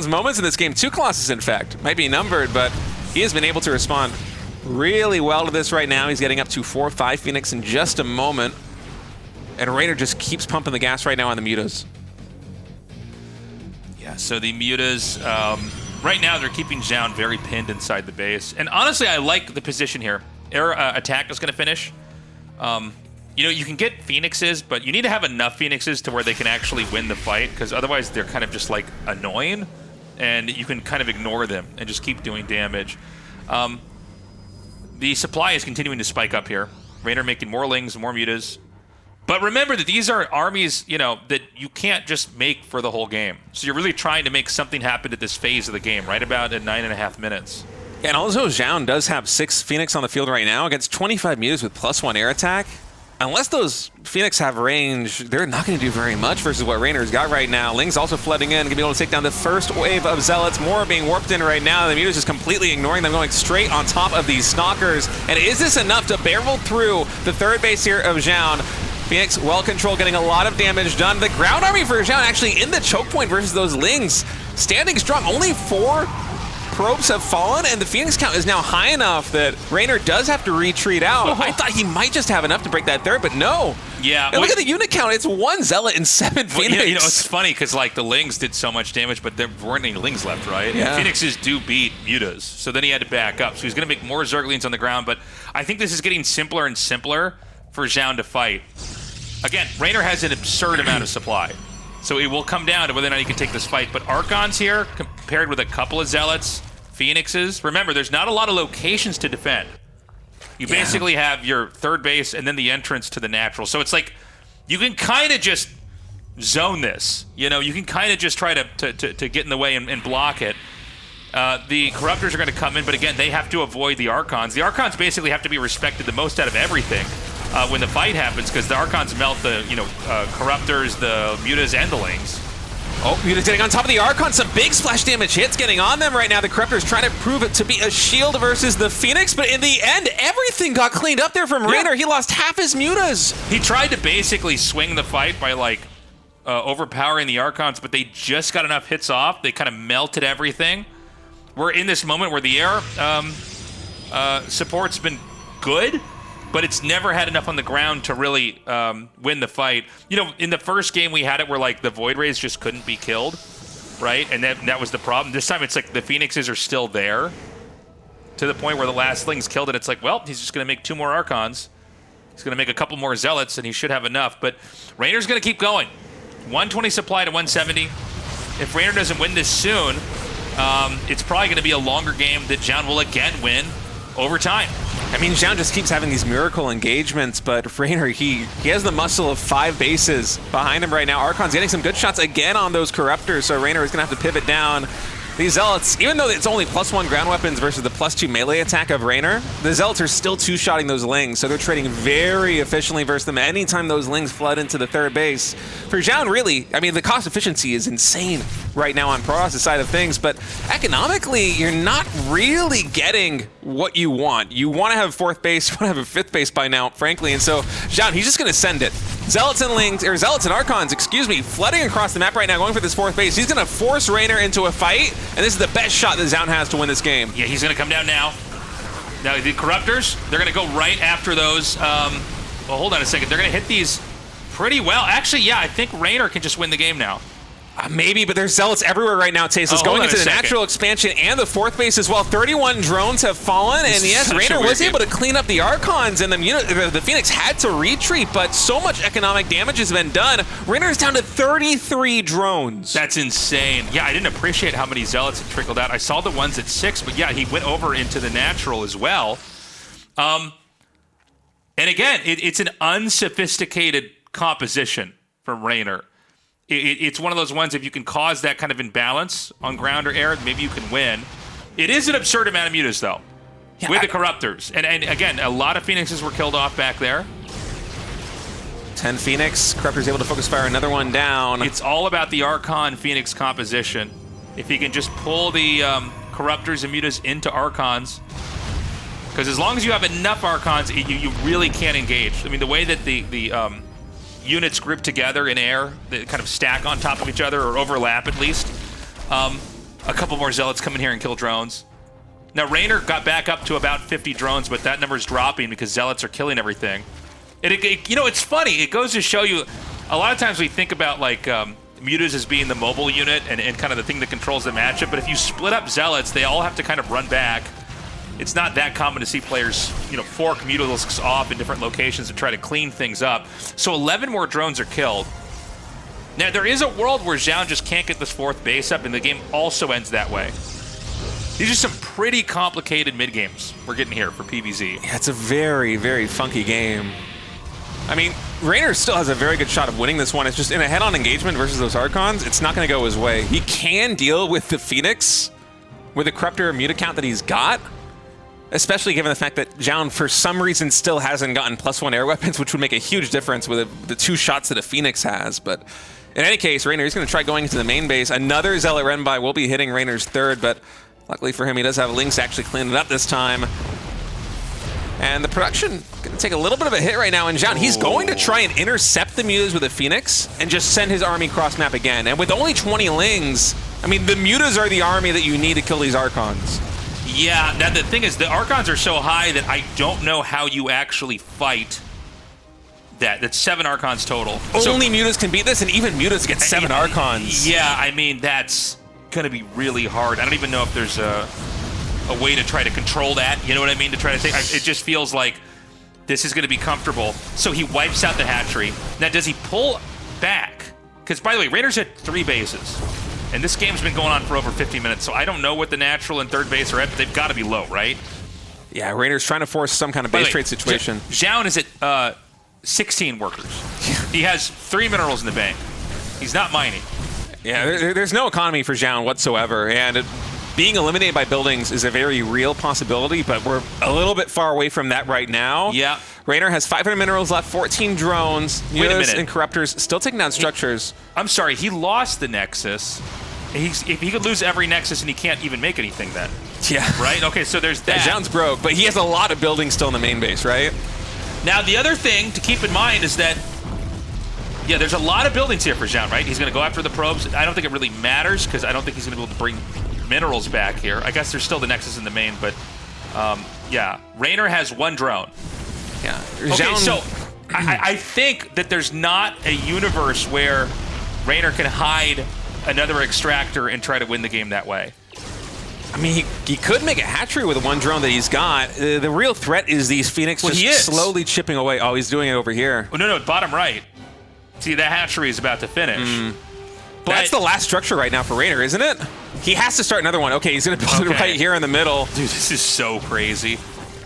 moments in this game, 2 Colossus in fact, might be numbered, but he has been able to respond really well to this right now. He's getting up to 4-5 Phoenix in just a moment. And Reynor just keeps pumping the gas right now on the mutas. Yeah, so the mutas, right now they're keeping Zoun very pinned inside the base. And honestly, I like the position here. Air attack is going to finish. You know, you can get Phoenixes, but you need to have enough Phoenixes to where they can actually win the fight, because otherwise they're kind of just like annoying, and you can kind of ignore them and just keep doing damage. The supply is continuing to spike up here. Reynor making more Lings, more mutas. But remember that these are armies, you know, that you can't just make for the whole game. So you're really trying to make something happen at this phase of the game, right about at 9.5 minutes. And also, Zoun does have 6 Phoenix on the field right now against 25 mutas with +1 air attack. Unless those Phoenix have range, they're not going to do very much versus what Reynor's got right now. Ling's also flooding in, going to be able to take down the first wave of Zealots. More are being warped in right now. The mutas just completely ignoring them, going straight on top of these Stalkers. And is this enough to barrel through the third base here of Zoun? Phoenix, well controlled, getting a lot of damage done. The ground army for Zoun actually in the choke point versus those Lings. Standing strong, only 4 probes have fallen, and the Phoenix count is now high enough that Reynor does have to retreat out. I thought he might just have enough to break that third, but no. Yeah. And look at the unit count. It's 1 Zealot and 7 Phoenix. You know, it's funny because like the Lings did so much damage, but there weren't any Lings left, right? Yeah. And Phoenixes do beat mutas, so then he had to back up. So he's going to make more Zerglings on the ground, but I think this is getting simpler and simpler for Zoun to fight. Again, Reynor has an absurd amount of supply, so it will come down to whether or not he can take this fight. But Archons here, compared with a couple of Zealots, Phoenixes, remember, there's not a lot of locations to defend. You basically have your third base and then the entrance to the natural. So it's like, you can kind of just zone this. You know, you can kind of just try to get in the way and block it. The Corruptors are going to come in, but again, they have to avoid the Archons. The Archons basically have to be respected the most out of everything when the fight happens, because the Archons melt the, Corruptors, the mutas, and the Lings. Oh, Muta's getting on top of the Archon. Some big splash damage hits getting on them right now. The Corruptor's trying to prove it to be a shield versus the Phoenix, but in the end, everything got cleaned up there from Reynor. He lost half his mutas. He tried to basically swing the fight by, overpowering the Archons, but they just got enough hits off. They kind of melted everything. We're in this moment where the air support's been good, but it's never had enough on the ground to really win the fight. You know, in the first game we had it where the Void Rays just couldn't be killed, right? And that was the problem. This time it's like the Phoenixes are still there to the point where the last Ling's killed it. It's like, well, he's just going to make 2 more Archons. He's going to make a couple more Zealots, and he should have enough. But Reynor's going to keep going. 120 supply to 170. If Reynor doesn't win this soon, it's probably going to be a longer game that Zoun will again win over time. I mean, Zoun just keeps having these miracle engagements, but Reynor, he has the muscle of 5 bases behind him right now. Archon's getting some good shots again on those Corruptors, so Reynor is going to have to pivot down. These Zealots, even though it's only +1 ground weapons versus the +2 melee attack of Reynor, the Zealots are still 2-shotting those Lings, so they're trading very efficiently versus them anytime those Lings flood into the third base. For Zoun, really, I mean, the cost efficiency is insane right now on Protoss' side of things, but economically, you're not really getting what you want. You want to have 4th base, you want to have a 5th base by now, frankly, and so Zoun, he's just going to send it. Zealots and Archons, flooding across the map right now, going for this 4th base. He's going to force Reynor into a fight, and this is the best shot that Zoun has to win this game. Yeah, he's going to come down now. Now, the Corruptors, they're going to go right after those. Well, hold on a second. They're going to hit these pretty well. Actually, yeah, I think Reynor can just win the game now. Maybe, but there's zealots everywhere right now, Tasteless. Going into the natural expansion and the 4th base as well. 31 drones have fallen, and yes, Reynor was able to clean up the Archons, and the Phoenix had to retreat, but so much economic damage has been done. Reynor is down to 33 drones. That's insane. Yeah, I didn't appreciate how many zealots had trickled out. I saw the ones at 6, but yeah, he went over into the natural as well. And again, it's an unsophisticated composition from Reynor. It's one of those ones, if you can cause that kind of imbalance on ground or air, maybe you can win. It is an absurd amount of mutas, though, with the Corruptors. And again, a lot of Phoenixes were killed off back there. 10 Phoenix. Corruptor's able to focus fire another one down. It's all about the Archon-Phoenix composition. If he can just pull the Corruptors and mutas into Archons, because as long as you have enough Archons, you really can't engage. I mean, the way that the units group together in air, that kind of stack on top of each other, or overlap at least. A couple more zealots come in here and kill drones. Now, Reynor got back up to about 50 drones, but that number's dropping because zealots are killing everything. And it's funny. It goes to show you, a lot of times we think about like mutas as being the mobile unit and kind of the thing that controls the matchup, but if you split up zealots, they all have to kind of run back. It's not that common to see players, fork mutalisks off in different locations to try to clean things up. So 11 more drones are killed. Now, there is a world where Zoun just can't get this 4th base up, and the game also ends that way. These are some pretty complicated mid-games we're getting here for PvZ. Yeah, it's a very, very funky game. I mean, Reynor still has a very good shot of winning this one. It's just in a head-on engagement versus those Archons, it's not going to go his way. He can deal with the Phoenix with the Corruptor and Muta count that he's got, especially given the fact that Zoun, for some reason, still hasn't gotten +1 air weapons, which would make a huge difference with the 2 shots that a Phoenix has. But in any case, Reynor is going to try going into the main base. Another Zealot Renby will be hitting Reynor's 3rd, but luckily for him, he does have Lynx to actually clean it up this time. And the production going to take a little bit of a hit right now. And Zoun, he's going to try and intercept the mutas with a Phoenix and just send his army cross map again. And with only 20 Lings, I mean, the mutas are the army that you need to kill these Archons. Yeah, now the thing is, the Archons are so high that I don't know how you actually fight that. That's 7 Archons total. Only mutas can beat this, and even mutas get 7 Archons. Yeah, I mean, that's going to be really hard. I don't even know if there's a way to try to control that. You know what I mean? To try to say, it just feels like this is going to be comfortable. So he wipes out the hatchery. Now, does he pull back? Because, by the way, Reynor's hit 3 bases. And this game's been going on for over 50 minutes, so I don't know what the natural and 3rd base are at, but they've got to be low, right? Yeah, Reynor's trying to force some kind of base trade situation. Zoun is at 16 workers. He has 3 minerals in the bank. He's not mining. Yeah, there's no economy for Zoun whatsoever, and being eliminated by buildings is a very real possibility, but we're a little bit far away from that right now. Yeah. Reynor has 500 minerals left, 14 drones. Wait a minute. And Corruptors still taking down structures. I'm sorry, he lost the Nexus. If he could lose every Nexus and he can't even make anything then. Yeah. Right? Okay, so there's that. Yeah, Zoun's broke, but he has a lot of buildings still in the main base, right? Now, the other thing to keep in mind is that, yeah, there's a lot of buildings here for Zoun, right? He's going to go after the probes. I don't think it really matters because I don't think he's going to be able to bring minerals back here. I guess there's still the Nexus in the main, but yeah. Reynor has 1 drone. Yeah. Okay, so I think that there's not a universe where Reynor can hide another extractor and try to win the game that way. I mean, he could make a hatchery with the 1 drone that he's got. The real threat is these Phoenix just slowly chipping away. Oh, he's doing it over here. Oh, no, bottom right. See, that hatchery is about to finish. But that's the last structure right now for Reynor, isn't it? He has to start another one. Okay, he's going to build it right here in the middle. Dude, this is so crazy.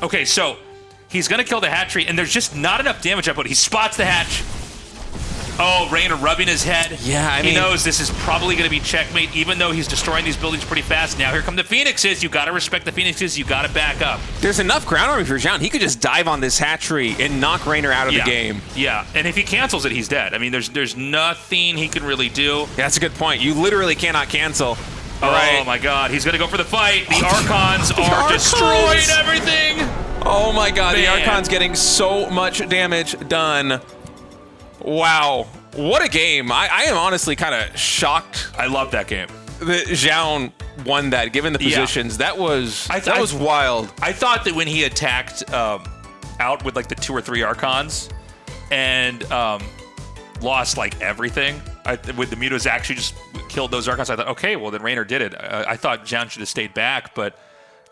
Okay, so he's going to kill the hatchery, and there's just not enough damage up, but he spots the hatch. Oh, Reynor rubbing his head. Yeah, I mean, he knows this is probably going to be checkmate, even though he's destroying these buildings pretty fast. Now here come the Phoenixes. You got to respect the Phoenixes. You got to back up. There's enough ground army for Zoun. He could just dive on this hatchery and knock Reynor out of the game. Yeah, and if he cancels it, he's dead. I mean, there's nothing he can really do. Yeah, that's a good point. You literally cannot cancel. All right. Oh my God, he's going to go for the fight. The Archons are destroying everything. Oh my God, man. The Archon's getting so much damage done. Wow. What a game. I am honestly kind of shocked. I love that game. That Zoun won that, given the positions. Yeah. That was wild. I thought that when he attacked out with like the 2 or 3 Archons and lost like everything, with the Mutas actually just killed those Archons. I thought, okay, well then Reynor did it. I thought Zoun should have stayed back, but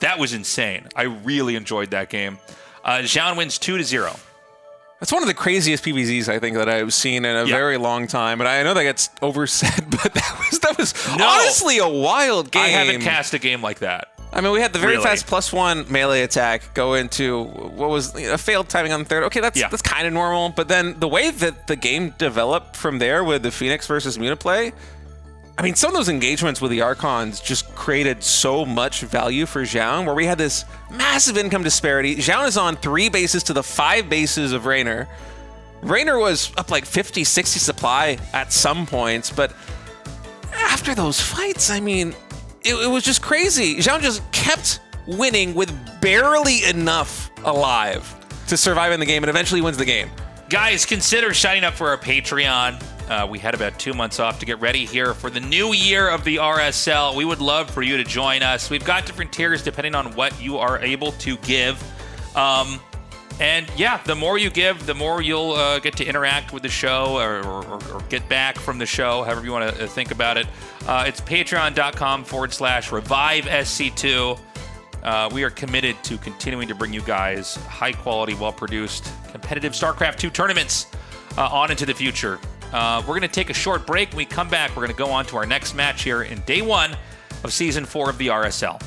that was insane. I really enjoyed that game. Zoun wins 2-0. That's one of the craziest PvZs I think that I've seen in a very long time. And I know that gets oversaid, but that was honestly a wild game. I haven't cast a game like that. I mean, we had the very fast +1 melee attack go into what was a failed timing on the third. Okay, that's kind of normal. But then the way that the game developed from there with the Phoenix versus Muta play, I mean, some of those engagements with the Archons just created so much value for Zoun, where we had this massive income disparity. Zoun is on 3 bases to the 5 bases of Reynor. Reynor was up like 50, 60 supply at some points, but after those fights, I mean, it was just crazy. Zoun just kept winning with barely enough alive to survive in the game and eventually wins the game. Guys, consider signing up for our Patreon. We had about 2 months off to get ready here for the new year of the RSL. We would love for you to join us. We've got different tiers depending on what you are able to give. And yeah, the more you give, the more you'll get to interact with the show or get back from the show, however you want to think about it. It's patreon.com/ReviveSC2. We are committed to continuing to bring you guys high-quality, well-produced, competitive StarCraft 2 tournaments on into the future. We're going to take a short break. When we come back, we're going to go on to our next match here in Day 1 of Season 4 of the RSL.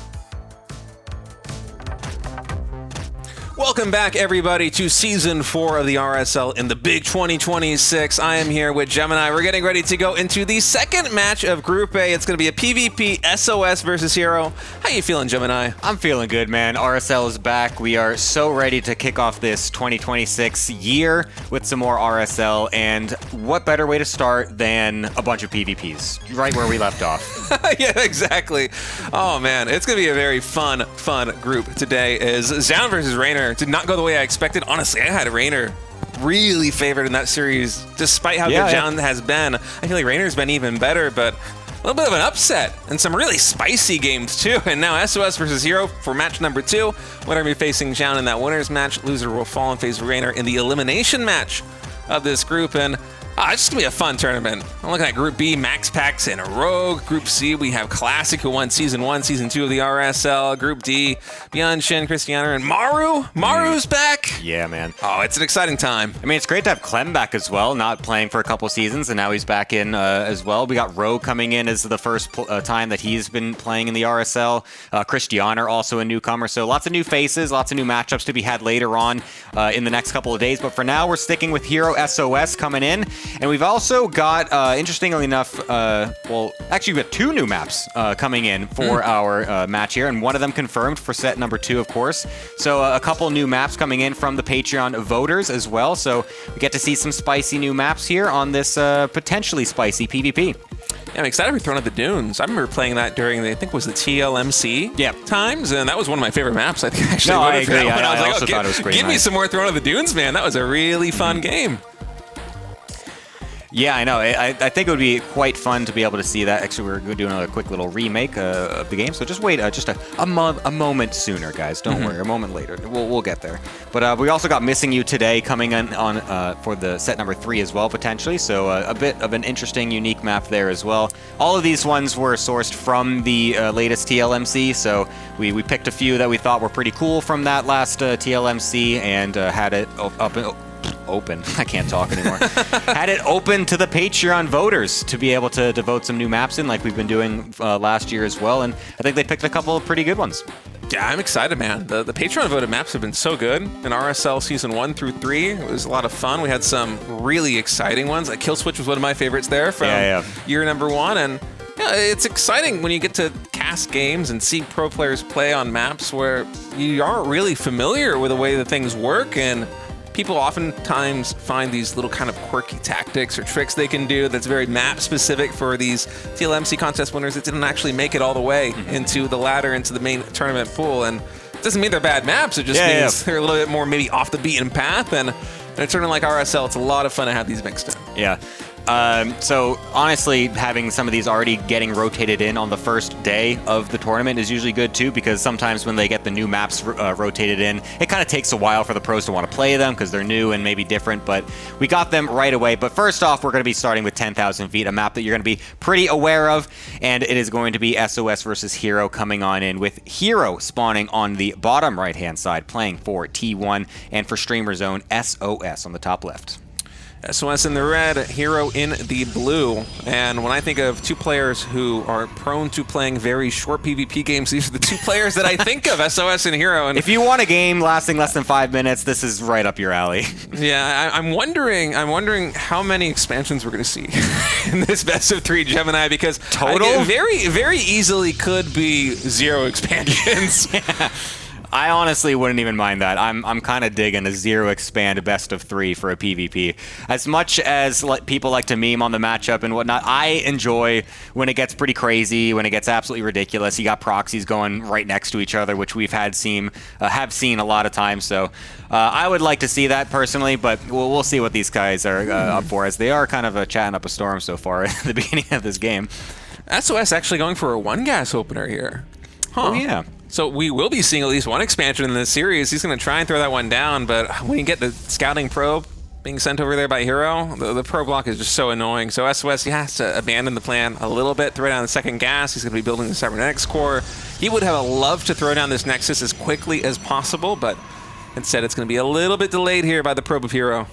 Welcome back, everybody, to Season 4 of the RSL in the big 2026. I am here with Gemini. We're getting ready to go into the second match of Group A. It's going to be a PvP SOS versus herO. How you feeling, Gemini? I'm feeling good, man. RSL is back. We are so ready to kick off this 2026 year with some more RSL, and what better way to start than a bunch of PvPs, right where we left off. Yeah, exactly. Oh, man. It's going to be a very fun group today. Is Zoun versus Reynor. Did not go the way I expected. Honestly, I had Reynor really favored in that series, despite how good Zoun has been. I feel like Reynor's been even better, but a little bit of an upset and some really spicy games too. And now SOS versus herO for match number 2. Winner will be facing Zoun in that winner's match. Loser will fall and face Reynor in the elimination match of this group. And it's just going to be a fun tournament. I'm looking at Group B, Max Pax and herO. Group C, we have Classic, who won Season 1, Season 2 of the RSL. Group D, Beyond Shin, Christiana, and Maru. Maru's back. Yeah, man. Oh, it's an exciting time. I mean, it's great to have Clem back as well, not playing for a couple seasons, and now he's back in as well. We got herO coming in as the first time that he's been playing in the RSL. Christiana, also a newcomer. So lots of new faces, lots of new matchups to be had later on in the next couple of days. But for now, we're sticking with herO SOS coming in. And we've also got, interestingly enough, well, actually we've got 2 new maps coming in for our match here, and one of them confirmed for set number 2, of course. So a couple new maps coming in from the Patreon voters as well. So we get to see some spicy new maps here on this potentially spicy PvP. Yeah, I'm excited for Throne of the Dunes. I remember playing that during, I think it was the TLMC times, and that was one of my favorite maps. I think I actually I agree. I was also thought it was pretty give me some more Throne of the Dunes, man. That was a really fun game. Yeah, I know. I think it would be quite fun to be able to see that. Actually, we're doing a quick little remake of the game, so just wait just a moment sooner, guys. Don't worry, a moment later. We'll get there. But we also got Missing You Today coming in on for the set number 3 as well, potentially. So a bit of an interesting, unique map there as well. All of these ones were sourced from the latest TLMC, so we picked a few that we thought were pretty cool from that last TLMC and had it open. I can't talk anymore. Had it open to the Patreon voters to be able to vote some new maps in, like we've been doing last year as well. And I think they picked a couple of pretty good ones. Yeah, I'm excited, man. The Patreon voted maps have been so good in RSL Season 1 through 3. It was a lot of fun. We had some really exciting ones. Like Kill Switch was one of my favorites there from year number 1. And yeah, it's exciting when you get to cast games and see pro players play on maps where you aren't really familiar with the way that things work, and people oftentimes find these little kind of quirky tactics or tricks they can do that's very map specific for these TLMC contest winners that didn't actually make it all the way into the ladder, into the main tournament pool. And it doesn't mean they're bad maps. It just means they're a little bit more maybe off the beaten path. And in a tournament like RSL, it's a lot of fun to have these mixed in. Yeah. So honestly, having some of these already getting rotated in on the first day of the tournament is usually good too, because sometimes when they get the new maps rotated in, it kind of takes a while for the pros to want to play them because they're new and maybe different, but we got them right away. But first off, we're going to be starting with 10,000 feet, a map that you're going to be pretty aware of, and it is going to be SOS versus herO coming on in, with herO spawning on the bottom right-hand side, playing for T1, and for Streamer Zoun, SOS on the top left. SOS in the red, herO in the blue. And when I think of two players who are prone to playing very short PvP games, these are the two players that I think of, SOS and herO. And if you want a game lasting less than 5 minutes, this is right up your alley. Yeah, I'm wondering how many expansions we're going to see in this best of 3 Gemini, because total very easily could be 0 expansions. Yeah. I honestly wouldn't even mind that. I'm kind of digging a 0 expand best of 3 for a PvP. As much as people like to meme on the matchup and whatnot, I enjoy when it gets pretty crazy, when it gets absolutely ridiculous. You got proxies going right next to each other, which we've have seen a lot of times. So I would like to see that personally, but we'll see what these guys are up for, as they are kind of chatting up a storm so far at the beginning of this game. SOS actually going for a 1-gas opener here. Huh. Oh, yeah. So we will be seeing at least one expansion in this series. He's going to try and throw that one down, but when you get the scouting probe being sent over there by herO, the probe block is just so annoying. So SOS, he has to abandon the plan a little bit, throw down the second gas. He's going to be building the cybernetics core. He would have loved to throw down this Nexus as quickly as possible, but instead it's going to be a little bit delayed here by the probe of herO.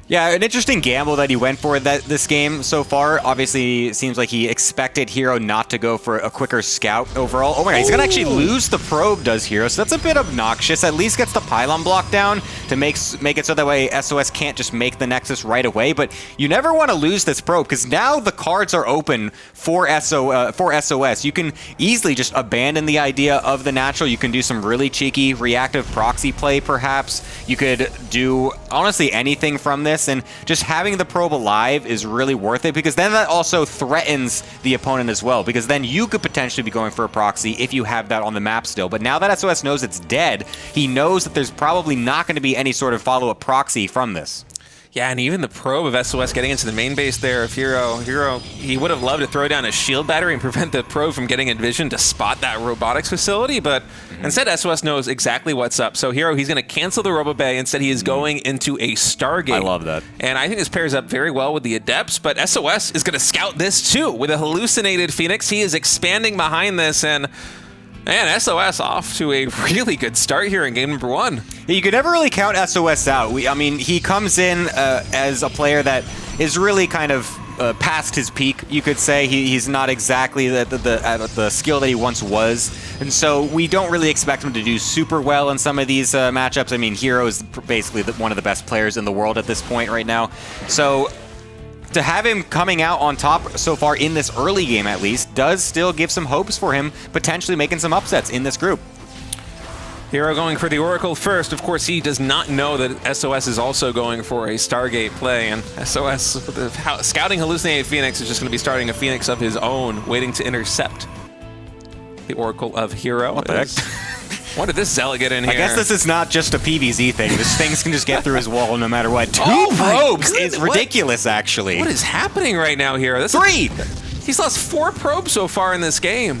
Yeah, an interesting gamble that he went for this game so far. Obviously, it seems like he expected herO not to go for a quicker scout overall. Oh my god, he's going to actually lose the probe, does herO, so that's a bit obnoxious. At least gets the pylon block down to make it so that way SOS can't just make the Nexus right away. But you never want to lose this probe, because now the cards are open for SOS. You can easily just abandon the idea of the natural. You can do some really cheeky reactive proxy play, perhaps. You could do, honestly, anything from this. And just having the probe alive is really worth it, because then that also threatens the opponent as well, because then you could potentially be going for a proxy if you have that on the map still. But now that SOS knows it's dead, he knows that there's probably not going to be any sort of follow-up proxy from this. Yeah, and even the probe of SOS getting into the main base there of herO, he would have loved to throw down a shield battery and prevent the probe from getting in vision to spot that robotics facility, but instead SOS knows exactly what's up. So herO, he's going to cancel the Robo Bay. Instead, he is going into a Stargate. I love that. And I think this pairs up very well with the Adepts, but SOS is going to scout this too with a hallucinated Phoenix. He is expanding behind this, and man, SOS off to a really good start here in game number 1. You could never really count SOS out. I mean, he comes in as a player that is really kind of past his peak, you could say. He's not exactly the skill that he once was. And so we don't really expect him to do super well in some of these matchups. I mean, herO is basically one of the best players in the world at this point right now. So to have him coming out on top so far in this early game, at least, does still give some hopes for him potentially making some upsets in this group. herO going for the Oracle first. Of course, he does not know that SOS is also going for a Stargate play, and SOS, with the scouting hallucinated Phoenix, is just going to be starting a Phoenix of his own, waiting to intercept the Oracle of herO. What the heck? What did this Zealot get in here? I guess this is not just a PvZ thing. This things can just get through his wall no matter what. 2 probes is ridiculous, actually. What is happening right now here? 3! He's lost 4 probes so far in this game.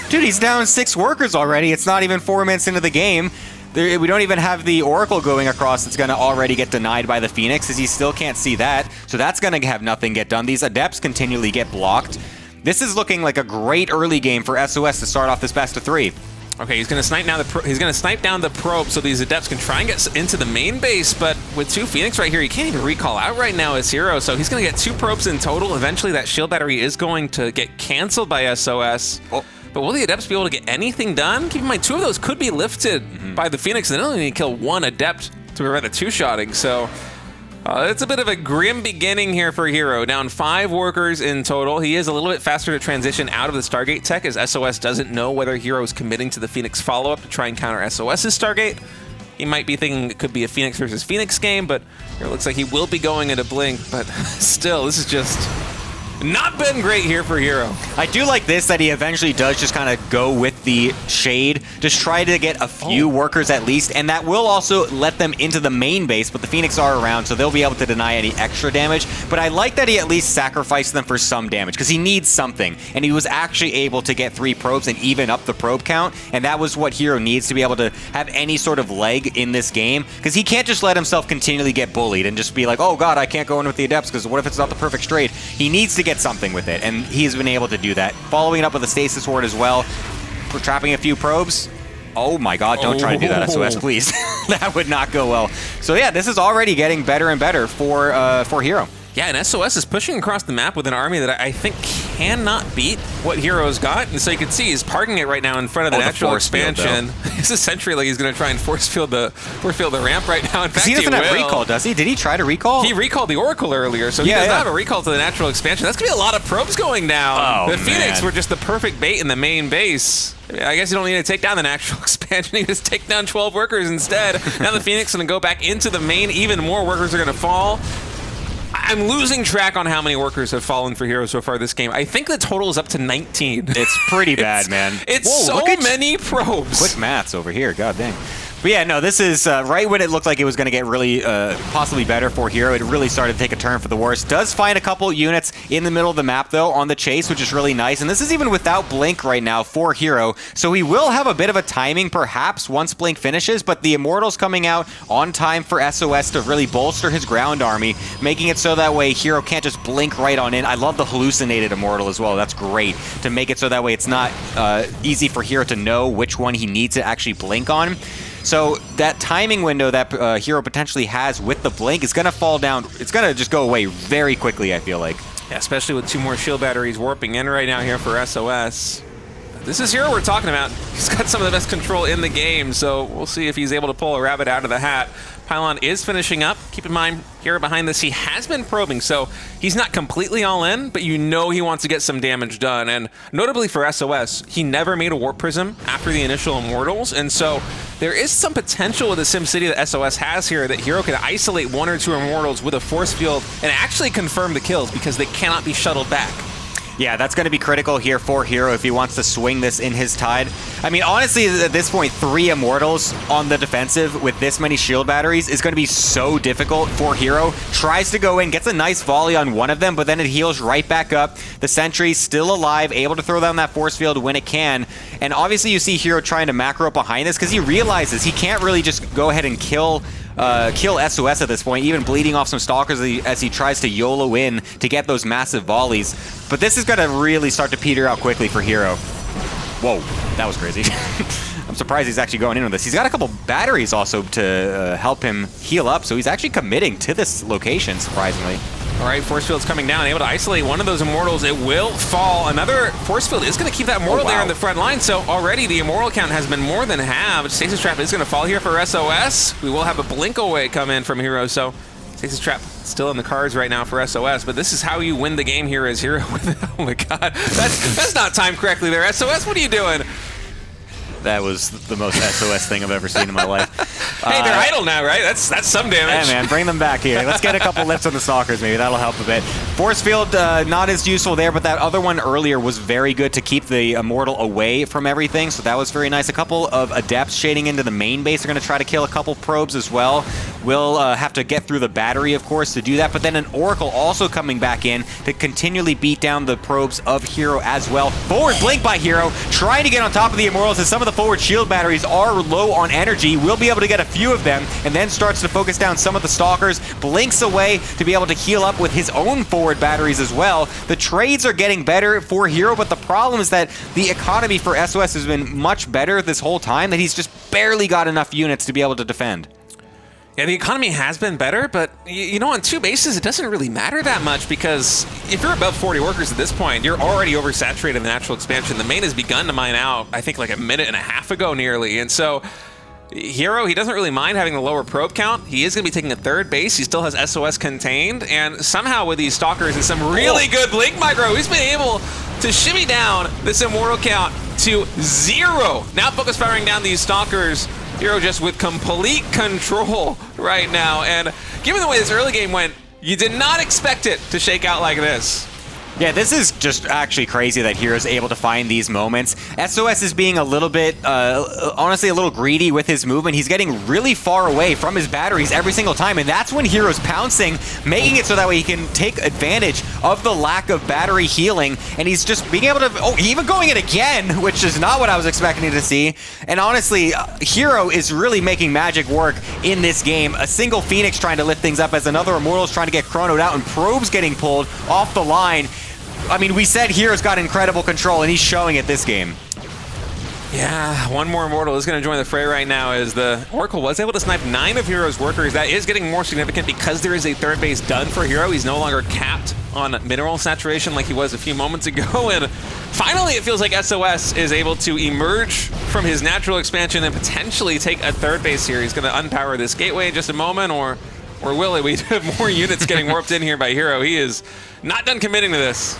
Dude, he's down 6 workers already. It's not even 4 minutes into the game. We don't even have the Oracle going across that's going to already get denied by the Phoenix, as he still can't see that. So that's going to have nothing get done. These Adepts continually get blocked. This is looking like a great early game for SOS to start off this best of 3. Okay, he's going to snipe down the probe so these Adepts can try and get into the main base, but with 2 Phoenix right here, he can't even recall out right now as herO, so he's going to get 2 probes in total. Eventually, that shield battery is going to get canceled by SOS. Oh. But will the Adepts be able to get anything done? Keep in mind, 2 of those could be lifted by the Phoenix, and they only need to kill 1 Adept to prevent the 2-shotting, so it's a bit of a grim beginning here for herO. Down 5 workers in total. He is a little bit faster to transition out of the Stargate tech, as SOS doesn't know whether herO is committing to the Phoenix follow-up to try and counter SOS's Stargate. He might be thinking it could be a Phoenix versus Phoenix game, but it looks like he will be going into Blink. But still, this is just Not been great here for herO. I do like this, that he eventually does just kind of go with the shade, just try to get a few workers at least, and that will also let them into the main base, but the Phoenix are around, so they'll be able to deny any extra damage. But I like that he at least sacrificed them for some damage, because he needs something, and he was actually able to get 3 probes and even up the probe count, and that was what herO needs to be able to have any sort of leg in this game, because he can't just let himself continually get bullied and just be like, oh god, I can't go in with the Adepts, because what if it's not the perfect trade? He needs to get something with it, and he's been able to do that. Following it up with a Stasis Ward as well, trapping a few probes. Oh my god, don't try to do that, SOS, please. That would not go well. So yeah, this is already getting better and better for herO. Yeah, and SOS is pushing across the map with an army that I think cannot beat what herO's got. And so you can see he's parking it right now in front of the natural expansion. It's essentially like he's going to try and force field the ramp right now. In fact, he doesn't have recall, does he? Did he try to recall? He recalled the Oracle earlier, so he does not have a recall to the natural expansion. That's going to be a lot of probes going down. The Phoenix were just the perfect bait in the main base. I guess you don't need to take down the natural expansion. You just take down 12 workers instead. Now the Phoenix is going to go back into the main. Even more workers are going to fall. I'm losing track on how many workers have fallen for herO so far this game. I think the total is up to 19. It's pretty bad, man. It's so many probes. Quick maths over here, god dang. But yeah, no, this is right when it looked like it was going to get really possibly better for herO. It really started to take a turn for the worse. Does find a couple units in the middle of the map, though, on the chase, which is really nice. And this is even without Blink right now for herO. So he will have a bit of a timing, perhaps, once Blink finishes. But the Immortals coming out on time for SOS to really bolster his ground army, making it so that way herO can't just blink right on in. I love the hallucinated Immortal as well. That's great to make it so that way it's not easy for herO to know which one he needs to actually blink on. So that timing window that herO potentially has with the blink is going to fall down. It's going to just go away very quickly, I feel like. Yeah, especially with 2 more shield batteries warping in right now here for SOS. This is herO we're talking about. He's got some of the best control in the game, so we'll see if he's able to pull a rabbit out of the hat. Pylon is finishing up. Keep in mind, herO behind this, he has been probing, so he's not completely all in, but you know he wants to get some damage done. And notably for SOS, he never made a Warp Prism after the initial Immortals, and so there is some potential with the SimCity that SOS has here that herO can isolate 1 or 2 Immortals with a Force Field and actually confirm the kills because they cannot be shuttled back. Yeah, that's going to be critical here for herO if he wants to swing this in his tide. I mean, honestly, at this point, 3 Immortals on the defensive with this many shield batteries is going to be so difficult for herO. Tries to go in, gets a nice volley on one of them, but then it heals right back up. The Sentry's still alive, able to throw down that force field when it can. And obviously, you see herO trying to macro up behind this because he realizes he can't really just go ahead and kill SOS at this point, even bleeding off some Stalkers as he tries to YOLO in to get those massive volleys. But this is going to really start to peter out quickly for herO. Whoa, that was crazy. I'm surprised he's actually going in with this. He's got a couple batteries also to help him heal up, so he's actually committing to this location, surprisingly. All right, Force Field's coming down, able to isolate one of those Immortals. It will fall. Another Force Field is going to keep that Immortal there in the front line, so already the Immortal count has been more than halved. Stasis Trap is going to fall here for SOS. We will have a Blink away come in from herO, so Stasis Trap still in the cards right now for SOS, but this is how you win the game here as herO. Oh my god, that's not timed correctly there. SOS, what are you doing? That was the most SOS thing I've ever seen in my life. Hey, they're idle now, right? That's some damage. Hey, man, bring them back here. Let's get a couple lifts on the Stalkers, maybe. That'll help a bit. Force Field, not as useful there, but that other one earlier was very good to keep the Immortal away from everything, so that was very nice. A couple of Adepts shading into the main base are going to try to kill a couple probes as well. We'll have to get through the battery, of course, to do that, but then an Oracle also coming back in to continually beat down the probes of herO as well. Forward blink by herO, trying to get on top of the Immortals, as some of the forward shield batteries are low on energy. We'll be able to get a few of them, and then starts to focus down some of the Stalkers, blinks away to be able to heal up with his own forward batteries as well. The trades are getting better for herO, but the problem is that the economy for SOS has been much better this whole time, that he's just barely got enough units to be able to defend. Yeah, the economy has been better, but you know, on 2 bases, it doesn't really matter that much because if you're above 40 workers at this point, you're already oversaturated in the natural expansion. The main has begun to mine out, I think, like a minute and a half ago nearly, and so herO, he doesn't really mind having the lower probe count. He is going to be taking a 3rd base. He still has SOS contained, and somehow with these Stalkers and some really good Blink micro, he's been able to shimmy down this Immortal count to 0. Now focus firing down these Stalkers. herO just with complete control right now, and given the way this early game went, you did not expect it to shake out like this. Yeah, this is just actually crazy that herO's able to find these moments. sOs is being a little bit, honestly, a little greedy with his movement. He's getting really far away from his batteries every single time, and that's when herO's pouncing, making it so that way he can take advantage of the lack of battery healing, and he's just being able to, even going in again, which is not what I was expecting to see. And honestly, herO is really making magic work in this game. A single Phoenix trying to lift things up as another Immortal's trying to get chronoed out, and Probe's getting pulled off the line. I mean, we said herO's got incredible control, and he's showing it this game. Yeah, one more Immortal is going to join the fray right now as the Oracle was able to snipe 9 of herO's workers. That is getting more significant because there is a third base done for herO. He's no longer capped on mineral saturation like he was a few moments ago. And finally, it feels like sOs is able to emerge from his natural expansion and potentially take a third base here. He's going to unpower this gateway in just a moment, or will it? We have more units getting warped in here by herO. He is not done committing to this.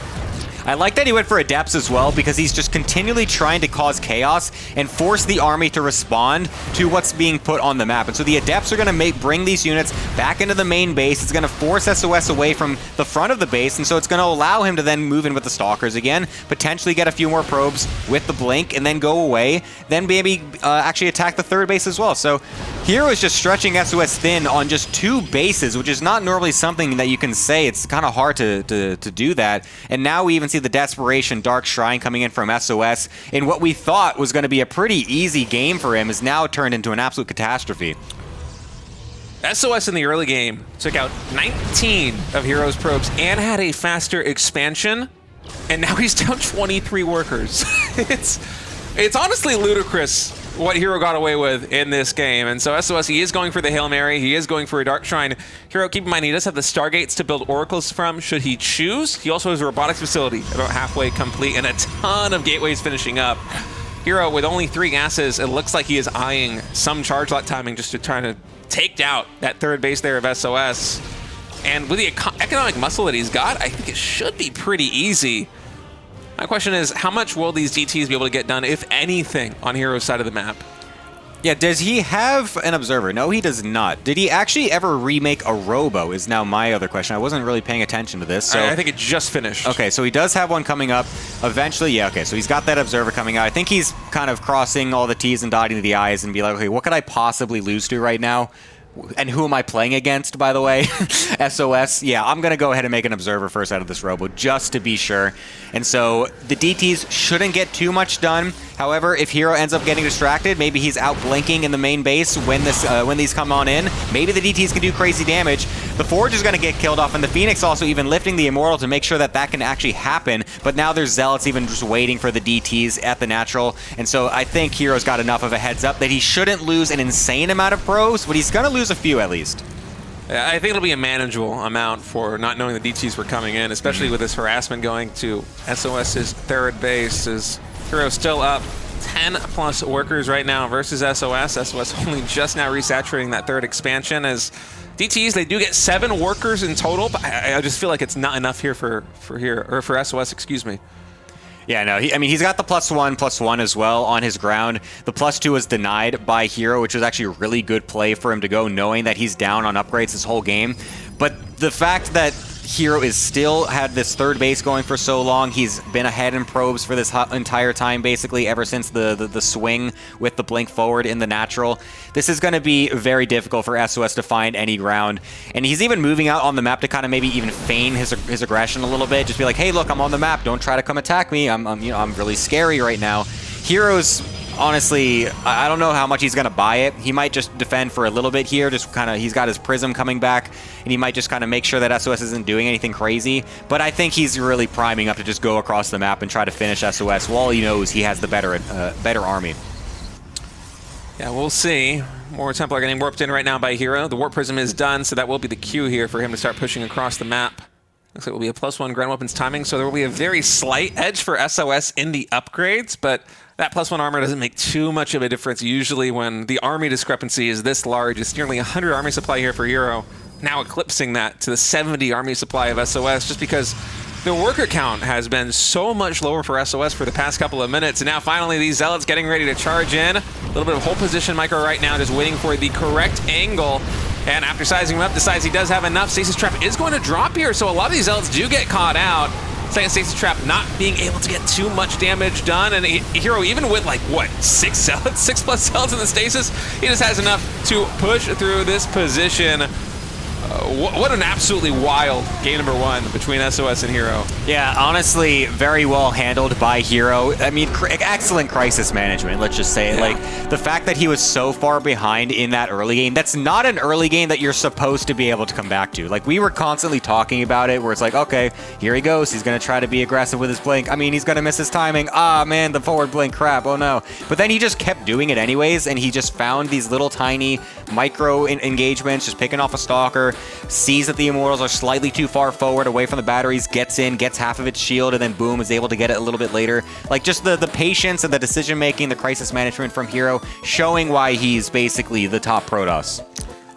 I like that he went for Adepts as well, because he's just continually trying to cause chaos and force the army to respond to what's being put on the map. And so the Adepts are going to bring these units back into the main base. It's going to force sOs away from the front of the base, and so it's going to allow him to then move in with the Stalkers again, potentially get a few more probes with the Blink, and then go away, then maybe actually attack the third base as well. So herO is just stretching sOs thin on just 2 bases, which is not normally something that you can say. It's kind of hard to do that. And now we even see the Desperation Dark Shrine coming in from sOs in what we thought was going to be a pretty easy game for him is now turned into an absolute catastrophe. sOs in the early game took out 19 of herO's probes and had a faster expansion, and now he's down 23 workers. It's honestly ludicrous what herO got away with in this game. And so sOs, he is going for the Hail Mary. He is going for a Dark Shrine. herO, keep in mind, he does have the Stargates to build Oracles from, should he choose. He also has a Robotics Facility about halfway complete and a ton of gateways finishing up. herO, with only 3 gases, it looks like he is eyeing some charge lot timing just to try to take out that third base there of sOs. And with the economic muscle that he's got, I think it should be pretty easy. My question is, how much will these DTs be able to get done, if anything, on herO's side of the map? Yeah, does he have an Observer? No, he does not. Did he actually ever remake a Robo is now my other question. I wasn't really paying attention to this. So I think it just finished. Okay, so he does have one coming up eventually. Yeah, okay, so he's got that Observer coming out. I think he's kind of crossing all the T's and dotting the I's and be like, okay, what could I possibly lose to right now? And who am I playing against, by the way? sOs. Yeah, I'm going to go ahead and make an Observer first out of this Robo, just to be sure. And so the DTs shouldn't get too much done. However, if herO ends up getting distracted, maybe he's out blinking in the main base when these come on in. Maybe the DTs can do crazy damage. The Forge is going to get killed off, and the Phoenix also even lifting the Immortal to make sure that that can actually happen. But now there's Zealots even just waiting for the DTs at the natural. And so I think herO's got enough of a heads up that he shouldn't lose an insane amount of probes, but he's going to lose a few at least. Yeah, I think it'll be a manageable amount for not knowing the DTs were coming in, especially with this harassment going to sOs's third base. Is herO still up 10+ workers right now versus sOs. sOs only just now resaturating that third expansion. As DTs, they do get 7 workers in total, but I just feel like it's not enough here for sOs, excuse me. Yeah, no, I mean, he's got the +1/+1 as well on his ground. The +2 was denied by herO, which was actually a really good play for him to go, knowing that he's down on upgrades this whole game. But the fact that herO is still had this third base going for so long, he's been ahead in probes for this entire time, basically, ever since the swing with the blink forward in the natural. This is going to be very difficult for sOs to find any ground. And he's even moving out on the map to kind of maybe even feign his aggression a little bit. Just be like, hey, look, I'm on the map. Don't try to come attack me. I'm really scary right now. herO's honestly, I don't know how much he's going to buy it. He might just defend for a little bit here, just kind of, he's got his Prism coming back, and he might just kind of make sure that sOs isn't doing anything crazy. But I think he's really priming up to just go across the map and try to finish sOs while he knows he has the better army. Yeah, we'll see. More Templar getting warped in right now by herO. The Warp Prism is done, so that will be the cue here for him to start pushing across the map. Looks like it will be a +1 ground weapons timing, so there will be a very slight edge for sOs in the upgrades, but that +1 armor doesn't make too much of a difference. Usually when the army discrepancy is this large, it's nearly 100 army supply here for herO, now eclipsing that to the 70 army supply of sOs, just because the worker count has been so much lower for sOs for the past couple of minutes, and now finally these Zealots getting ready to charge in. A little bit of hold position micro right now, just waiting for the correct angle. And after sizing him up, decides he does have enough. Stasis Trap is going to drop here, so a lot of these Zealots do get caught out. second stasis trap not being able to get too much damage done, and herO, even with like what, 6 plus cells in the stasis, he just has enough to push through this position. What an absolutely wild game number 1 between SOS and herO. Yeah, honestly, very well handled by herO. I mean, excellent crisis management, let's just say. Yeah. Like, the fact that he was so far behind in that early game, that's not an early game that you're supposed to be able to come back to. Like, we were constantly talking about it, where it's like, okay, here he goes. He's going to try to be aggressive with his blink. I mean, he's going to miss his timing. Ah, man, the forward blink, crap, oh no. But then he just kept doing it anyways, and he just found these little tiny micro engagements, just picking off a stalker, sees that the Immortals are slightly too far forward away from the batteries, gets in, gets half of its shield, and then boom, is able to get it a little bit later. Like, just the patience and the decision making, the crisis management from herO, showing why he's basically the top Protoss.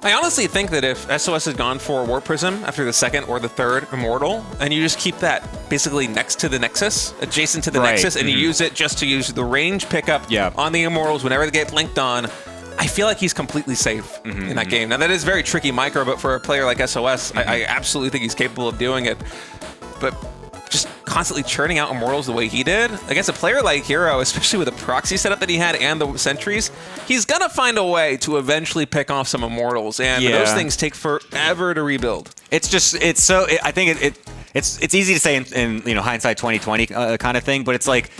I honestly think that if SOS had gone for Warp Prism after the second or the third Immortal, and you just keep that basically next to the Nexus, adjacent to the Nexus, and you use it just to use the range pickup on the Immortals whenever they get blinked on, I feel like he's completely safe in that game. Now, that is very tricky micro, but for a player like SOS, I absolutely think he's capable of doing it. But just constantly churning out Immortals the way he did, against a player like herO, especially with the proxy setup that he had and the sentries, he's going to find a way to eventually pick off some Immortals, and those things take forever to rebuild. It's just, I think it's easy to say in hindsight 2020 kind of thing, but it's like,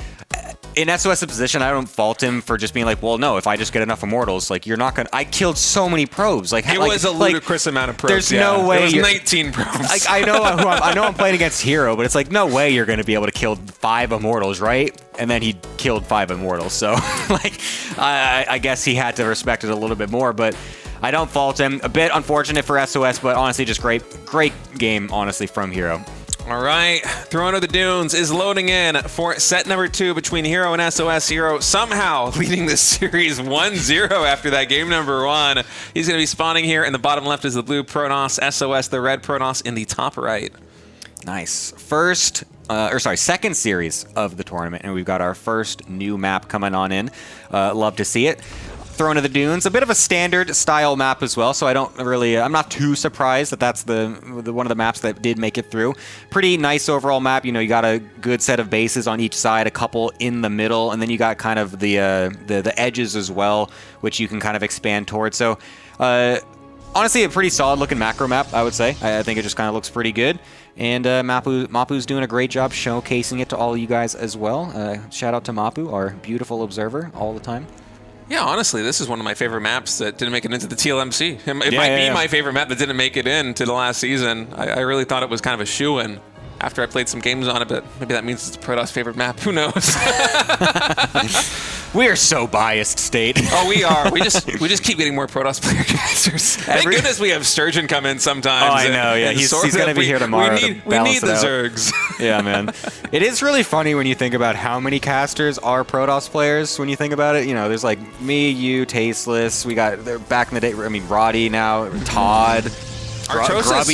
in SOS's position, I don't fault him for just being like, well, no, if I just get enough Immortals, like, you're not going to... I killed so many probes. Like, it was a ludicrous amount of probes. There's no way... There was 19 probes. Like, I know I'm playing against herO, but it's like, no way you're going to be able to kill 5 Immortals, right? And then he killed 5 Immortals. So, like, I guess he had to respect it a little bit more, but I don't fault him. A bit unfortunate for SOS, but honestly, just great game, honestly, from herO. All right, Throne of the Dunes is loading in for set number 2 between herO and SOS. herO somehow leading the series 1-0 after that game number 1. He's going to be spawning here in the bottom left is the blue Protoss, SOS the red Protoss in the top right. Nice. Second series of the tournament, and we've got our first new map coming on in. Love to see it. Throne of the Dunes, a bit of a standard style map as well, so I'm not too surprised that that's the one of the maps that did make it through. Pretty nice overall map. You know, you got a good set of bases on each side, a couple in the middle, and then you got kind of the edges as well, which you can kind of expand towards. So, honestly, a pretty solid looking macro map, I would say. I think it just kind of looks pretty good. And Mapu's doing a great job showcasing it to all you guys as well. Shout out to Mapu, our beautiful observer all the time. Yeah, honestly, this is one of my favorite maps that didn't make it into the TLMC. It might be my favorite map that didn't make it into the last season. I really thought it was kind of a shoo-in after I played some games on it, but maybe that means it's Protoss' favorite map. Who knows? We are so biased, State. Oh, we are. We just keep getting more Protoss player casters. Thank goodness we have Sturgeon come in sometimes. Oh, I know. Yeah, he's going to be here tomorrow. We need the Zergs. Yeah, man. It is really funny when you think about how many casters are Protoss players. When you think about it, you know, there's like me, you, Tasteless. We got back in the day. I mean, Roddy now, Todd. Artosis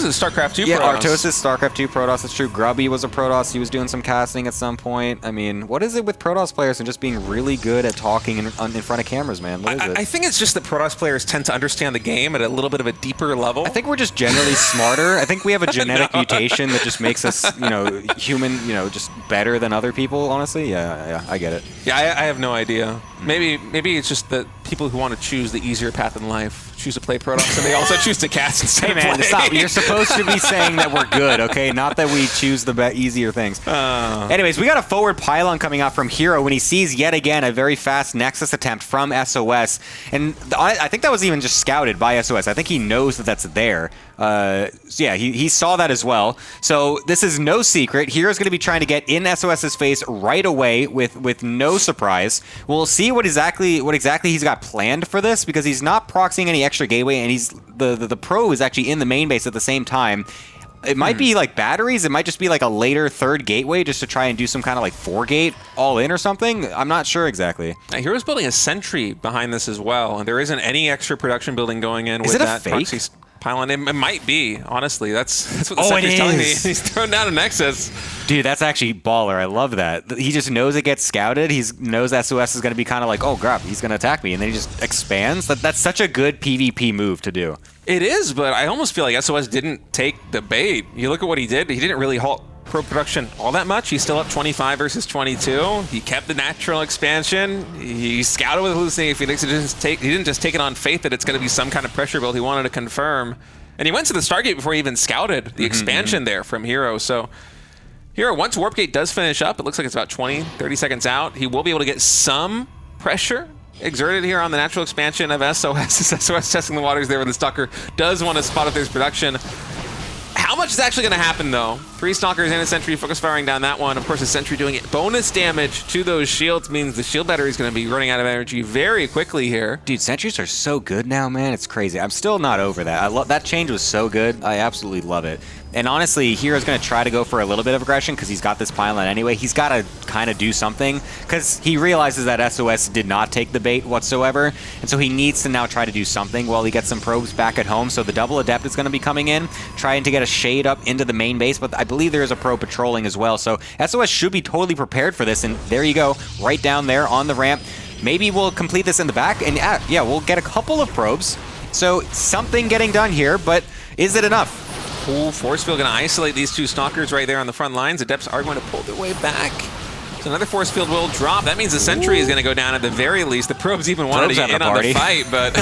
is StarCraft 2 Protoss. Yeah, Artosis, StarCraft 2 Protoss. That's true. Grubby was a Protoss. He was doing some casting at some point. I mean, what is it with Protoss players and just being really good at talking in front of cameras, man? What is it? I think it's just that Protoss players tend to understand the game at a little bit of a deeper level. I think we're just generally smarter. I think we have a genetic mutation that just makes us, human, just better than other people, honestly. Yeah, I get it. Yeah, I have no idea. Maybe it's just that people who want to choose the easier path in life choose to play Protoss, and they also choose to cast instead of play. Stop. You're supposed to be saying that we're good, okay? Not that we choose the easier things. Anyways, we got a forward pylon coming out from herO when he sees yet again a very fast Nexus attempt from SOS. And I think that was even just scouted by SOS. I think he knows that that's there. Yeah, he saw that as well. So this is no secret. herO's going to be trying to get in SOS's face right away with no surprise. We'll see what exactly he's got planned for this, because he's not proxying any extra gateway, and he's the pro is actually in the main base at the same time. It might be like batteries. It might just be like a later third gateway just to try and do some kind of like 4-gate all in or something. I'm not sure exactly. herO's building a sentry behind this as well, and there isn't any extra production building going in with that fake? proxy pylon. It might be, honestly. That's what the sentry's telling me. He's thrown down a Nexus. Dude, that's actually baller. I love that. He just knows it gets scouted. He knows SOS is going to be kind of like, oh, crap, he's going to attack me. And then he just expands. That's such a good PvP move to do. It is, but I almost feel like SOS didn't take the bait. You look at what he did. He didn't really halt probe production all that much. He's still up 25 versus 22. He kept the natural expansion. He scouted with hallucinating Phoenix. He didn't just take it on faith that it's going to be some kind of pressure build. He wanted to confirm. And he went to the Stargate before he even scouted the expansion there from herO. So herO, once Warp Gate does finish up, it looks like it's about 20, 30 seconds out. He will be able to get some pressure exerted here on the natural expansion of SOS. SOS testing the waters there with the Stalker. Does want to spot if there's production. How much is actually going to happen, though? 3 Stalkers and a Sentry focus firing down that one. Of course, the Sentry doing it. Bonus damage to those shields means the shield battery is going to be running out of energy very quickly here. Dude, Sentries are so good now, man. It's crazy. I'm still not over that. I love that change was so good. I absolutely love it. And honestly, herO's going to try to go for a little bit of aggression because he's got this pylon anyway. He's got to kind of do something because he realizes that SOS did not take the bait whatsoever. And so he needs to now try to do something while he gets some probes back at home. So the double Adept is going to be coming in, trying to get a shade up into the main base. But I believe there is a probe patrolling as well. So SOS should be totally prepared for this. And there you go, right down there on the ramp. Maybe we'll complete this in the back. And yeah, we'll get a couple of probes. So something getting done here, but is it enough? Ooh, Force Field going to isolate these 2 Stalkers right there on the front lines. Adepts are going to pull their way back. So another Force Field will drop. That means the Sentry is going to go down at the very least. The probes even wanted to get in on the fight, but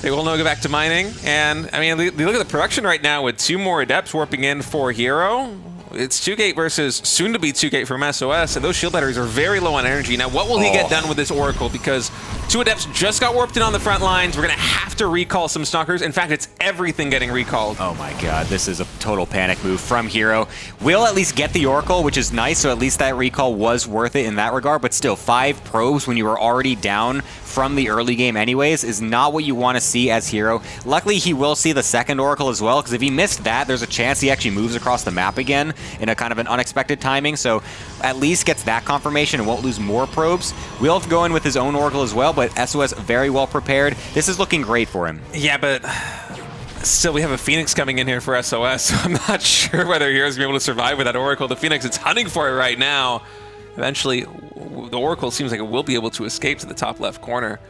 they will now go back to mining. And, I mean, look at the production right now with 2 more Adepts warping in for herO. It's 2-Gate versus soon-to-be 2-Gate from SOS, and those shield batteries are very low on energy. Now, what will he get done with this Oracle? Because 2 Adepts just got warped in on the front lines. We're going to have to recall some Stalkers. In fact, it's everything getting recalled. Oh my god, this is a total panic move from herO. We'll at least get the Oracle, which is nice, so at least that recall was worth it in that regard, but still, 5 probes when you were already down from the early game anyways is not what you want to see as herO. Luckily, he will see the second Oracle as well, because if he missed that, there's a chance he actually moves across the map again in a kind of an unexpected timing, so at least gets that confirmation and won't lose more probes. We'll have to go in with his own Oracle as well, but SOS very well prepared. This is looking great for him. Yeah, but still, we have a Phoenix coming in here for SOS, so I'm not sure whether herO's going to be able to survive with that Oracle. The Phoenix, it's hunting for it right now. Eventually, the Oracle seems like it will be able to escape to the top left corner.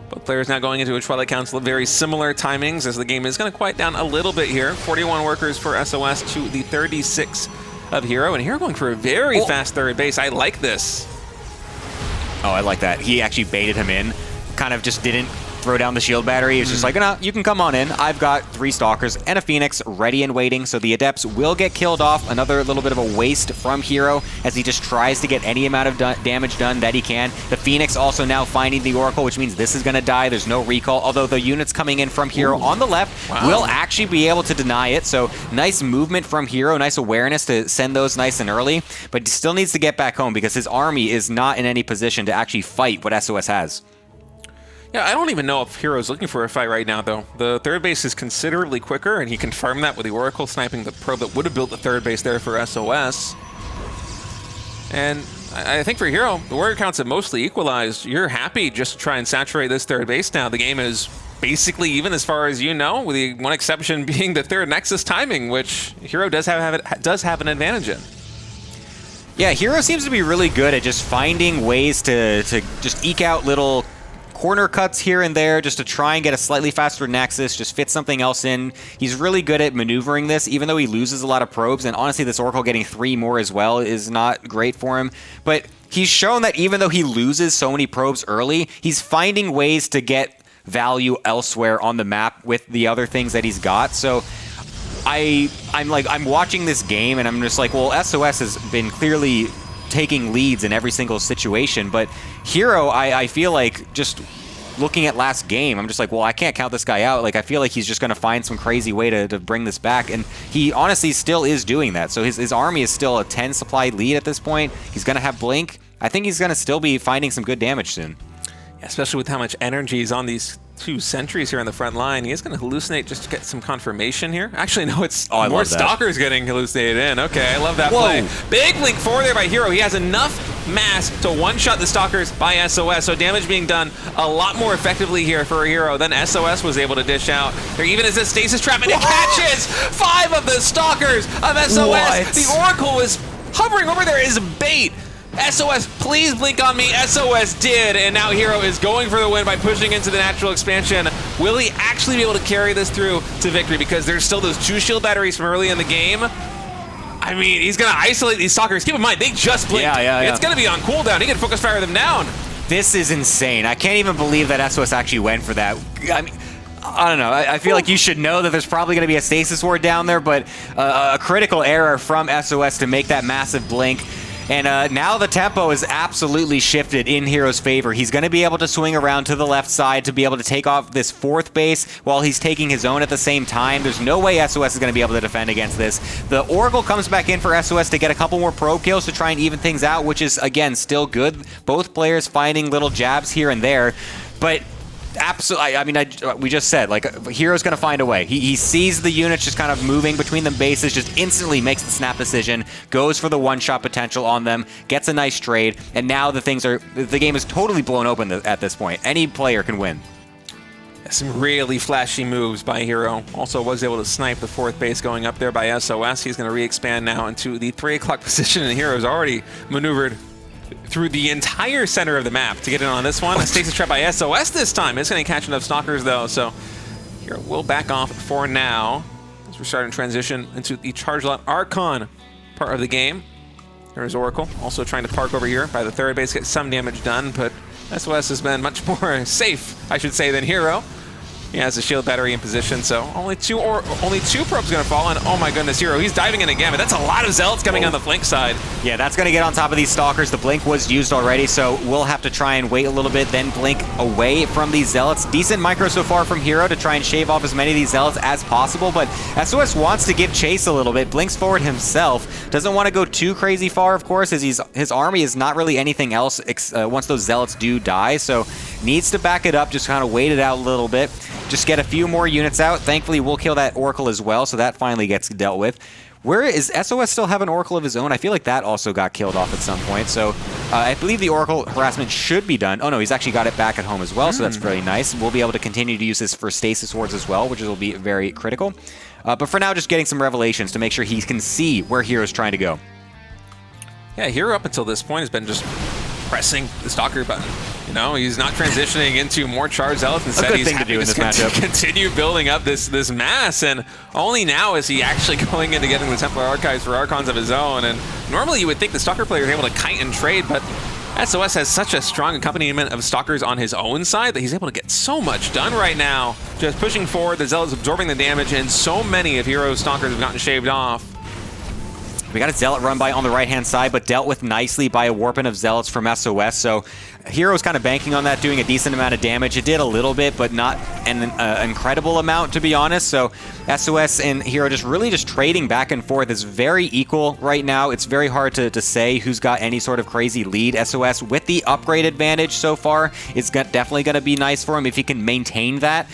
But players now going into a Twilight Council of very similar timings as the game is going to quiet down a little bit here. 41 workers for SOS to the 36 of herO. And herO going for a very fast third base. I like this. Oh, I like that. He actually baited him in. Kind of just didn't throw down the shield battery. It's just like, no, you can come on in. I've got 3 Stalkers and a Phoenix ready and waiting, so the Adepts will get killed off. Another little bit of a waste from herO as he just tries to get any amount of damage done that he can. The Phoenix also now finding the Oracle, which means this is going to die. There's no recall, although the units coming in from herO on the left will actually be able to deny it. So nice movement from herO, nice awareness to send those nice and early, but he still needs to get back home because his army is not in any position to actually fight what SOS has. Yeah, I don't even know if herO's looking for a fight right now, though. The third base is considerably quicker, and he confirmed that with the Oracle sniping the probe that would have built the third base there for SOS. And I think for herO, the warrior counts have mostly equalized. You're happy just to try and saturate this third base now. The game is basically even as far as you know, with the one exception being the third Nexus timing, which herO does have an advantage in. Yeah, herO seems to be really good at just finding ways to just eke out little corner cuts here and there just to try and get a slightly faster Nexus, just fit something else in. He's really good at maneuvering this, even though he loses a lot of probes, and honestly, this Oracle getting 3 more as well is not great for him. But he's shown that even though he loses so many probes early, he's finding ways to get value elsewhere on the map with the other things that he's got. So I'm watching this game, and I'm just like, well, SOS has been clearly taking leads in every single situation, but herO, I feel like just looking at last game, I'm just like, well, I can't count this guy out. Like, I feel like he's just going to find some crazy way to bring this back, and he honestly still is doing that. So his army is still a 10 supply lead at this point. He's going to have Blink. I think he's going to still be finding some good damage soon. Yeah, especially with how much energy is on these 2 sentries here on the front line. He is going to hallucinate just to get some confirmation here. Actually, no, it's more Stalkers getting hallucinated in. Okay, I love that play. Big blink forward there by herO. He has enough mass to one-shot the Stalkers by SOS, so damage being done a lot more effectively here for herO than SOS was able to dish out. There even is a stasis trap, and it catches 5 of the Stalkers of SOS. What? The Oracle was hovering over there as bait. SOS, please blink on me. SOS did, and now herO is going for the win by pushing into the natural expansion. Will he actually be able to carry this through to victory? Because there's still those 2 shield batteries from early in the game. I mean, he's going to isolate these stalkers. Keep in mind, they just blinked. Yeah. It's going to be on cooldown. He can focus fire them down. This is insane. I can't even believe that SOS actually went for that. I mean, I don't know. I feel like you should know that there's probably going to be a stasis ward down there, but a critical error from SOS to make that massive blink. And now the tempo is absolutely shifted in herO's favor. He's going to be able to swing around to the left side to be able to take off this 4th base while he's taking his own at the same time. There's no way SOS is going to be able to defend against this. The Oracle comes back in for SOS to get a couple more probe kills to try and even things out, which is, again, still good. Both players finding little jabs here and there. But absolutely, I mean, we just said, like, herO's going to find a way. He sees the units just kind of moving between the bases, just instantly makes the snap decision, goes for the one-shot potential on them, gets a nice trade, and now the game is totally blown open at this point. Any player can win. Some really flashy moves by herO. Also was able to snipe the 4th base going up there by SOS. He's going to re-expand now into the 3 o'clock position, and herO's already maneuvered through the entire center of the map to get in on this one. A stasis trap by SOS this time. It's going to catch enough stalkers, though, so herO will back off for now as we're starting to transition into the charge lot Archon part of the game. There's Oracle also trying to park over here by the 3rd base, get some damage done, but SOS has been much more safe, I should say, than herO. He has a shield battery in position, so only two probes going to fall, and oh my goodness, herO, he's diving in again, but that's a lot of Zealots coming on the flank side. Yeah, that's going to get on top of these Stalkers. The Blink was used already, so we'll have to try and wait a little bit, then blink away from these Zealots. Decent micro so far from herO to try and shave off as many of these Zealots as possible, but SOS wants to give chase a little bit, blinks forward himself, doesn't want to go too crazy far, of course, as his army is not really anything else once those Zealots do die, so needs to back it up, just kind of wait it out a little bit. Just get a few more units out. Thankfully, we'll kill that Oracle as well, so that finally gets dealt with. Where is SOS still have an Oracle of his own? I feel like that also got killed off at some point. So I believe the Oracle harassment should be done. Oh no, he's actually got it back at home as well, so that's really nice. We'll be able to continue to use this for stasis wards as well, which will be very critical. But for now, just getting some revelations to make sure he can see where herO's trying to go. Yeah, herO up until this point has been just pressing the Stalker button. You know, he's not transitioning into more charge Zealots. Instead, he's happy to continue building up this mass. And only now is he actually going into getting the Templar Archives for Archons of his own. And normally you would think the Stalker player is able to kite and trade, but SOS has such a strong accompaniment of Stalkers on his own side that he's able to get so much done right now. Just pushing forward, the Zealots absorbing the damage, and so many of herO's Stalkers have gotten shaved off. We got a Zealot run by on the right-hand side, but dealt with nicely by a warping of Zealots from SOS. So herO's kind of banking on that, doing a decent amount of damage. It did a little bit, but not an incredible amount, to be honest. So SOS and herO just really just trading back and forth is very equal right now. It's very hard to say who's got any sort of crazy lead. SOS with the upgrade advantage so far is definitely going to be nice for him if he can maintain that,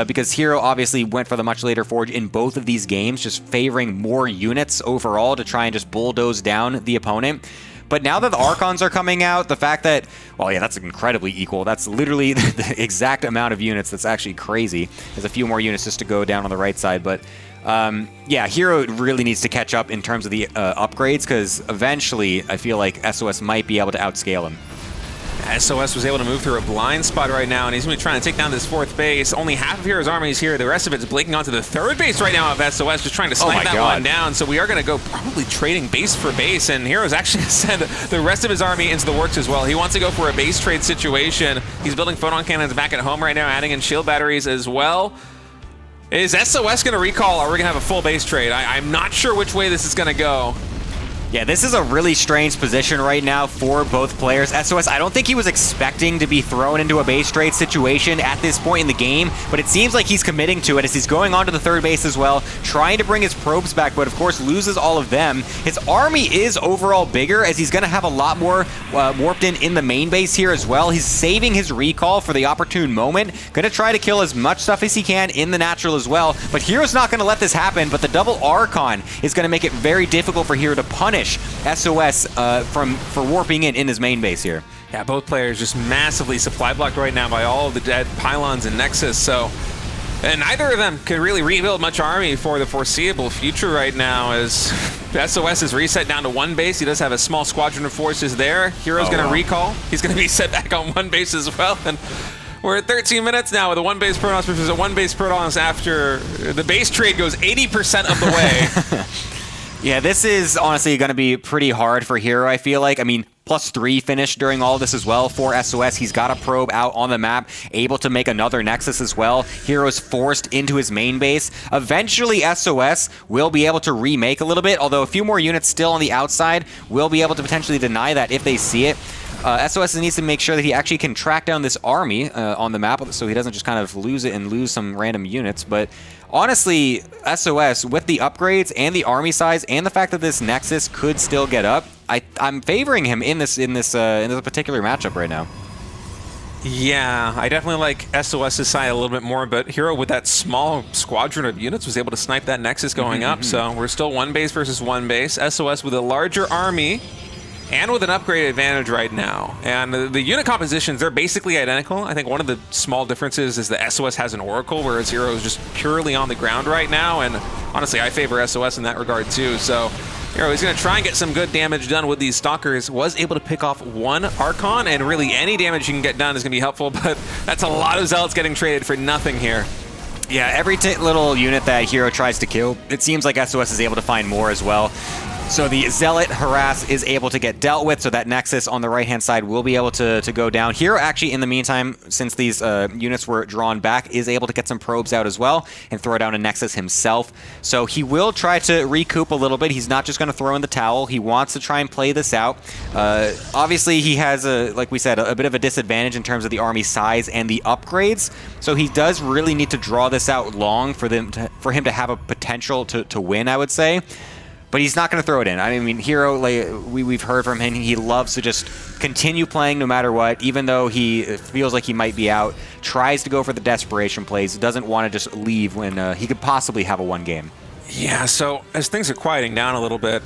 because herO obviously went for the much later forge in both of these games, just favoring more units overall to try and just bulldoze down the opponent. But now that the Archons are coming out, the fact that, well, yeah, that's incredibly equal. That's literally the exact amount of units. That's actually crazy. There's a few more units just to go down on the right side. But yeah, herO really needs to catch up in terms of the upgrades, because eventually I feel like SOS might be able to outscale him. SOS was able to move through a blind spot right now, and he's going to be trying to take down this 4th base. Only half of herO's army is here. The rest of it's blinking onto the 3rd base right now of SOS, just trying to snipe that one down. So we are going to go probably trading base for base, and herO's actually going to send the rest of his army into the works as well. He wants to go for a base trade situation. He's building photon cannons back at home right now, adding in shield batteries as well. Is SOS going to recall, or are we going to have a full base trade? I'm not sure which way this is going to go. Yeah, this is a really strange position right now for both players. SOS, I don't think he was expecting to be thrown into a base trade situation at this point in the game, but it seems like he's committing to it as he's going on to the 3rd base as well, trying to bring his probes back, but of course loses all of them. His army is overall bigger, as he's going to have a lot more warped in the main base here as well. He's saving his recall for the opportune moment, going to try to kill as much stuff as he can in the natural as well, but herO's not going to let this happen, but the double Archon is going to make it very difficult for herO to punish SOS for warping in his main base here. Yeah, both players just massively supply blocked right now by all of the dead pylons and Nexus, so... And neither of them can really rebuild much army for the foreseeable future right now, as SOS is reset down to 1 base. He does have a small squadron of forces there. herO's going to recall. He's going to be set back on 1 base as well, and we're at 13 minutes now with a 1 base Protoss versus a 1 base Protoss after the base trade goes 80% of the way. Yeah, this is honestly going to be pretty hard for herO, I feel like. I mean, +3 finish during all this as well for SOS. He's got a probe out on the map, able to make another Nexus as well. herO's forced into his main base. Eventually, SOS will be able to remake a little bit, although a few more units still on the outside will be able to potentially deny that if they see it. SOS needs to make sure that he actually can track down this army on the map so he doesn't just kind of lose it and lose some random units. But honestly, SOS, with the upgrades and the army size and the fact that this Nexus could still get up, I'm favoring him in this particular matchup right now. Yeah, I definitely like SOS's side a little bit more, but herO with that small squadron of units was able to snipe that Nexus going up, so we're still one base versus one base. SOS with a larger army and with an upgrade advantage right now. And the unit compositions, they're basically identical. I think one of the small differences is that SOS has an Oracle, whereas herO is just purely on the ground right now, and honestly, I favor SOS in that regard too, so herO is going to try and get some good damage done with these Stalkers. Was able to pick off one Archon, and really any damage you can get done is going to be helpful, but that's a lot of Zealots getting traded for nothing here. Yeah, every little unit that herO tries to kill, it seems like SOS is able to find more as well. So the Zealot harass is able to get dealt with, so that Nexus on the right-hand side will be able to go down. herO actually, in the meantime, since these units were drawn back, is able to get some probes out as well and throw down a Nexus himself. So he will try to recoup a little bit. He's not just going to throw in the towel. He wants to try and play this out. Obviously, he has, like we said, a bit of a disadvantage in terms of the army size and the upgrades. So he does really need to draw this out long for him to have a potential to win, I would say. But he's not going to throw it in. I mean, herO, like we've heard from him, he loves to just continue playing no matter what, even though he feels like he might be out, tries to go for the desperation plays, doesn't want to just leave when he could possibly have a one game. Yeah, so as things are quieting down a little bit,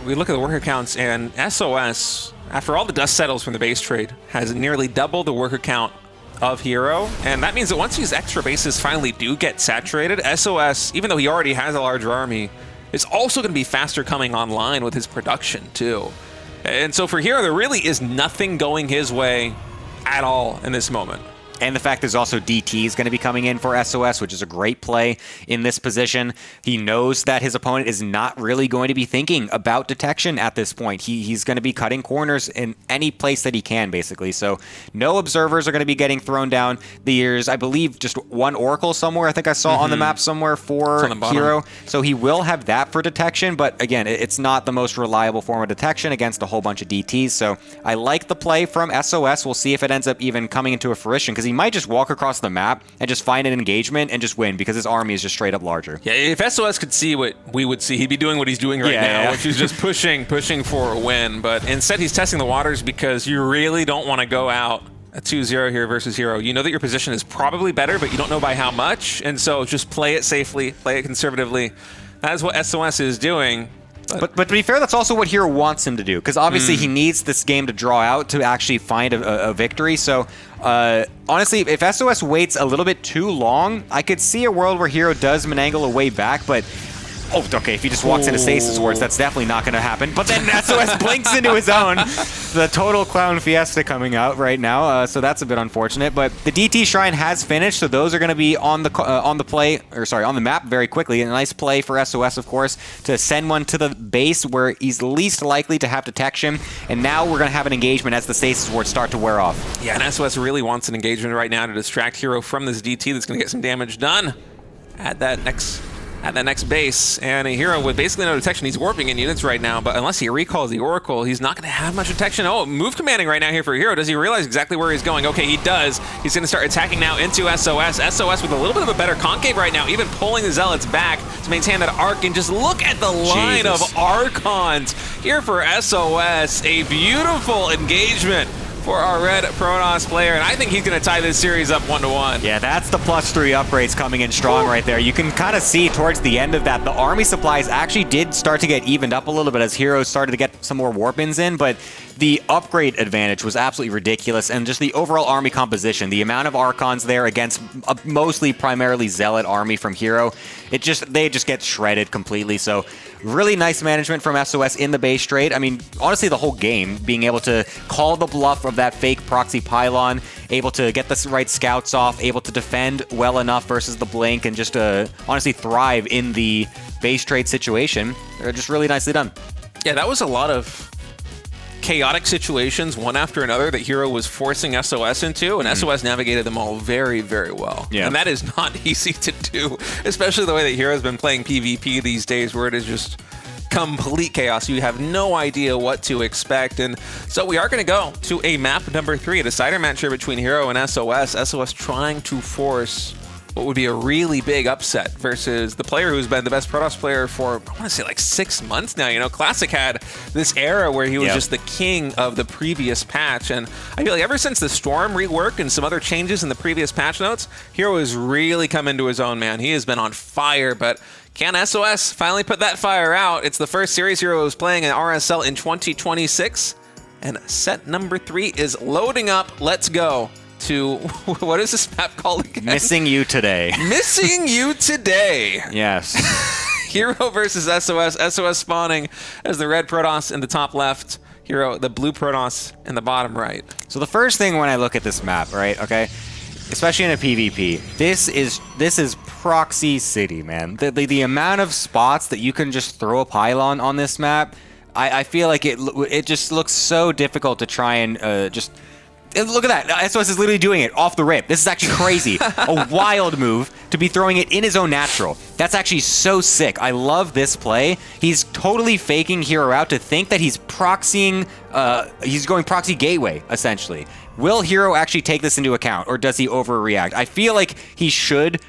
we look at the worker counts, and SOS, after all the dust settles from the base trade, has nearly double the worker count of herO, and that means that once these extra bases finally do get saturated, SOS, even though he already has a larger army, it's also going to be faster coming online with his production, too. And so for herO, there really is nothing going his way at all in this moment. And the fact there's also DT is going to be coming in for SOS, which is a great play in this position. He knows that his opponent is not really going to be thinking about detection at this point. He's going to be cutting corners in any place that he can, basically. So no observers are going to be getting thrown down. There's, I believe, just one Oracle somewhere, I think I saw on the map somewhere for herO. So he will have that for detection, but again, it's not the most reliable form of detection against a whole bunch of DTs. So I like the play from SOS. We'll see if it ends up even coming into a fruition, because he might just walk across the map and just find an engagement and just win because his army is just straight up larger. Yeah, if SOS could see what we would see, he'd be doing what he's doing right now, which is just pushing for a win. But instead, he's testing the waters because you really don't want to go out a 2-0 here versus herO. You know that your position is probably better, but you don't know by how much. And so just play it safely, play it conservatively. That is what SOS is doing. But to be fair, that's also what herO wants him to do, because obviously he needs this game to draw out to actually find a victory. So honestly, if SOS waits a little bit too long, I could see a world where herO does Menangle a way back, but oh, okay, if he just walks into Stasis Wards, that's definitely not going to happen. But then SOS blinks into his own. The total clown fiesta coming out right now, so that's a bit unfortunate. But the DT Shrine has finished, so those are going to be on the map very quickly. A nice play for SOS, of course, to send one to the base where he's least likely to have detection. And now we're going to have an engagement as the Stasis Wards start to wear off. Yeah, and SOS really wants an engagement right now to distract herO from this DT that's going to get some damage done at that next base. And a herO with basically no detection, he's warping in units right now, but unless he recalls the Oracle, he's not going to have much detection. Oh, move commanding right now here for herO. Does he realize exactly where he's going? Okay, he does. He's going to start attacking now into SOS. SOS with a little bit of a better concave right now, even pulling the Zealots back to maintain that arc. And just look at the line of Archons here for SOS. A beautiful engagement for our red Protoss player, and I think he's going to tie this series up 1-1. Yeah, that's the +3 upgrades coming in strong right there. You can kind of see towards the end of that, the army supplies actually did start to get evened up a little bit as herO started to get some more warp-ins in, but the upgrade advantage was absolutely ridiculous, and just the overall army composition, the amount of Archons there against a mostly primarily Zealot army from herO, they just get shredded completely. So really nice management from SOS in the base trade. I mean, honestly, the whole game, being able to call the bluff of that fake proxy pylon, able to get the right scouts off, able to defend well enough versus the blink, and just honestly thrive in the base trade situation. They're just really nicely done. Yeah, that was a lot of chaotic situations, one after another, that herO was forcing SOS into, and SOS navigated them all very, very well. Yeah. And that is not easy to do, especially the way that herO's been playing PvP these days, where it is just complete chaos. You have no idea what to expect. And so we are going to go to a map number 3, a decider match here between herO and SOS. SOS trying to force what would be a really big upset versus the player who's been the best Protoss player for, I want to say, like 6 months now. You know, Classic had this era where he was just the king of the previous patch. And I feel like ever since the Storm rework and some other changes in the previous patch notes, herO has really come into his own, man. He has been on fire, but can SOS finally put that fire out? It's the first series herO is playing in RSL in 2026, and set number 3 is loading up. Let's go to, what is this map called again? Missing You Today. Missing You Today. Yes. herO versus SOS. SOS spawning as the red Protoss in the top left. herO, the blue Protoss in the bottom right. So the first thing when I look at this map, right, okay, especially in a PvP, this is Proxy City, man. The amount of spots that you can just throw a pylon on this map, I feel like it just looks so difficult to try and just... Look at that. SOS is literally doing it off the rip. This is actually crazy. A wild move to be throwing it in his own natural. That's actually so sick. I love this play. He's totally faking herO out to think that he's proxying, he's going proxy gateway, essentially. Will herO actually take this into account, or does he overreact? I feel like he should.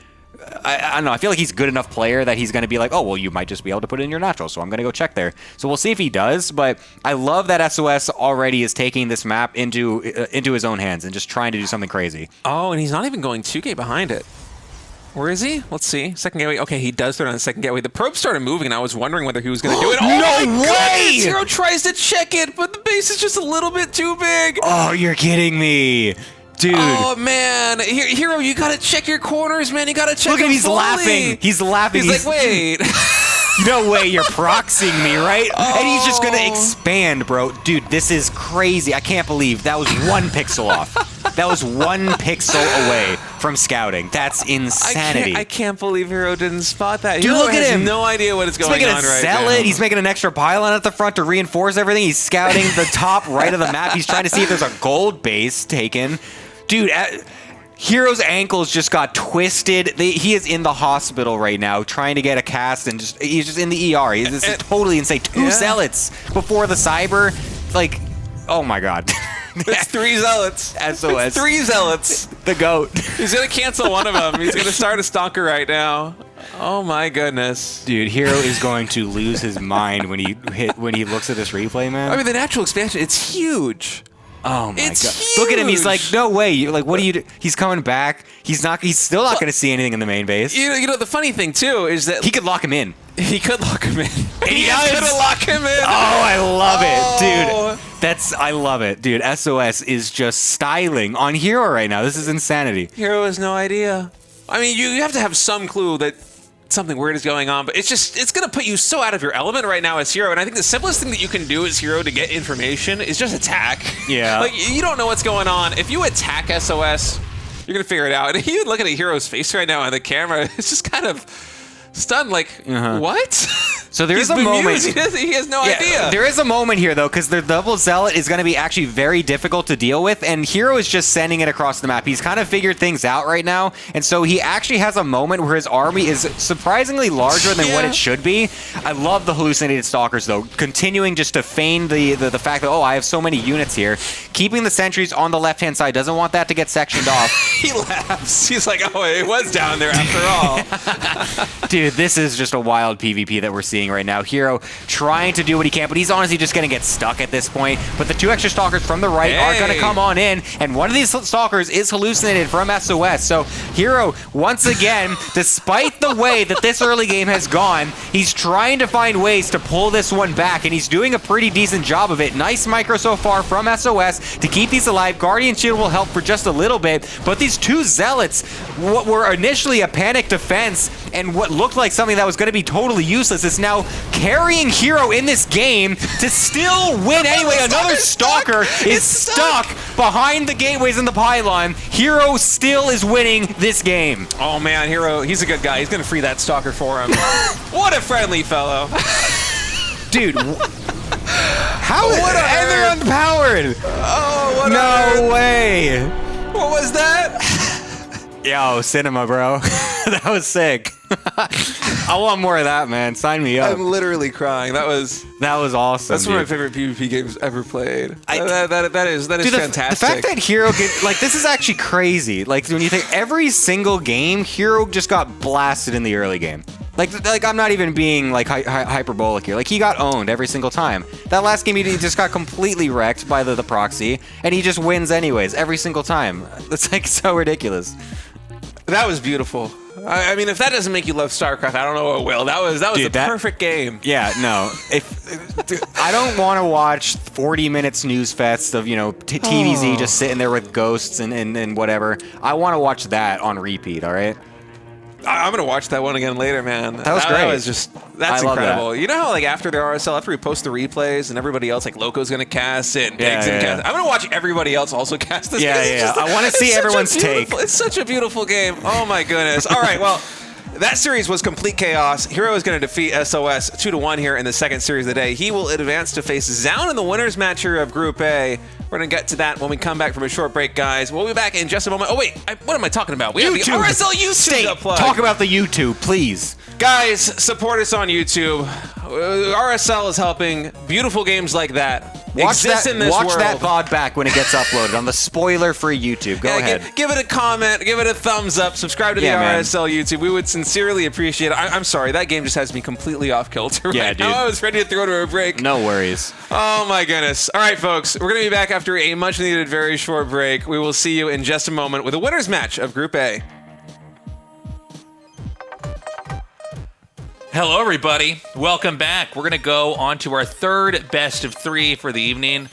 I don't know. I feel like he's a good enough player that he's going to be like, oh, well, you might just be able to put it in your natural, so I'm going to go check there. So we'll see if he does, but I love that SOS already is taking this map into his own hands and just trying to do something crazy. Oh, and he's not even going 2K behind it. Where is he? Let's see. Second gateway. Okay, he does throw it on the second gateway. The probe started moving, and I was wondering whether he was going to do it. Oh, no way! herO tries to check it, but the base is just a little bit too big. Oh, you're kidding me. Dude. Oh, man. herO, you got to check your corners, man. You got to check Look at them him. He's fully. laughing. He's laughing. He's like, wait. No way, you're proxying me, right? Oh. And he's just going to expand, bro. Dude, this is crazy. I can't believe that was 1 pixel off. That was 1 pixel away from scouting. That's insanity. I can't believe herO didn't spot that. Dude, look at him. No idea what is going on right now. He's making a zealot. He's making an extra pylon at the front to reinforce everything. He's scouting the top right of the map. He's trying to see if there's a gold base taken. Dude, herO's ankles just got twisted. He is in the hospital right now trying to get a cast, and he's just in the ER. This is totally insane. 2 zealots before the cyber. Like, oh my god. It's 3 zealots. SOS. It's 3 zealots. The GOAT. He's going to cancel one of them. He's going to start a stalker right now. Oh my goodness. Dude, herO is going to lose his mind when he looks at this replay, man. I mean, the natural expansion, it's huge. Oh my god! Huge. Look at him. He's like, no way. Like, what do you do? He's coming back. He's still not going to see anything in the main base. You know, the funny thing too is that he could lock him in. He could lock him in. And he does. He's gonna lock him in. Oh, I love it, dude. I love it, dude. SOS is just styling on herO right now. This is insanity. herO has no idea. I mean, you have to have some clue that something weird is going on, but it's gonna put you so out of your element right now as herO. And I think the simplest thing that you can do as herO to get information is just attack. Yeah. Like, you don't know what's going on. If you attack SOS, you're gonna figure it out. And you look at herO's face right now on the camera, it's just kind of stunned, like, what? So there is a moment. He has no idea. There is a moment here, though, because the double zealot is going to be actually very difficult to deal with, and herO is just sending it across the map. He's kind of figured things out right now, and so he actually has a moment where his army is surprisingly larger than what it should be. I love the hallucinated stalkers, though, continuing just to feign the fact that, oh, I have so many units here. Keeping the sentries on the left-hand side, doesn't want that to get sectioned off. He laughs. He's like, oh, it was down there after all. Dude, this is just a wild PvP that we're seeing right now. herO trying to do what he can, but he's honestly just going to get stuck at this point. But the 2 extra stalkers from the right are going to come on in, and one of these stalkers is hallucinated from SOS. So herO, once again, despite the way that this early game has gone, he's trying to find ways to pull this one back, and he's doing a pretty decent job of it. Nice micro so far from SOS to keep these alive. Guardian Shield will help for just a little bit, but these 2 zealots, what were initially a panic defense, and what looked like something that was going to be totally useless is now carrying herO in this game to still win anyway. Another Stalker is stuck behind the gateways in the pylon. herO still is winning this game. Oh man, herO, he's a good guy. He's gonna free that Stalker for him. What a friendly fellow. Dude, how is and they're unpowered? Oh, what no way. What was that? Yo, cinema, bro. That was sick. I want more of that, man. Sign me up. I'm literally crying. That was awesome. That's one of my favorite PvP games ever played. That is fantastic. The fact that herO this is actually crazy. Like when you think every single game, herO just got blasted in the early game. Like I'm not even being like hyperbolic here. Like he got owned every single time. That last game he just got completely wrecked by the proxy, and he just wins anyways every single time. That's like so ridiculous. That was beautiful. I mean, if that doesn't make you love StarCraft, I don't know what will. That was the perfect game. Yeah, no. I don't want to watch 40 minutes news fest of TVZ just sitting there with ghosts and whatever. I want to watch that on repeat. All right. I'm gonna watch that one again later, man. That was great. That was that's incredible. That. You know how like after the RSL, after we post the replays and everybody else, like Loco's gonna cast it, and Diggs gonna cast it. I'm gonna watch everybody else also cast this game. Yeah. I want to see everyone's take. It's such a beautiful game. Oh my goodness. All right, well. That series was complete chaos. herO is going to defeat SOS 2-1 here in the second series of the day. He will advance to face Zoun in the winners match here of Group A. We're going to get to that when we come back from a short break, guys. We'll be back in just a moment. Oh, wait. What am I talking about? We have the RSL YouTube to plug. Talk about the YouTube, please. Guys, support us on YouTube. RSL is helping beautiful games like that watch exist in this world. Watch that VOD back when it gets uploaded on the spoiler-free YouTube. Go ahead. Give it a comment. Give it a thumbs up. Subscribe to the RSL YouTube. We would sincerely appreciate it. I'm sorry. That game just has me completely off kilter right now. I was ready to throw to a break. No worries. Oh, my goodness. All right, folks. We're going to be back after a much-needed, very short break. We will see you in just a moment with a winners match of Group A. Hello, everybody. Welcome back. We're going to go on to our third best of three for the evening.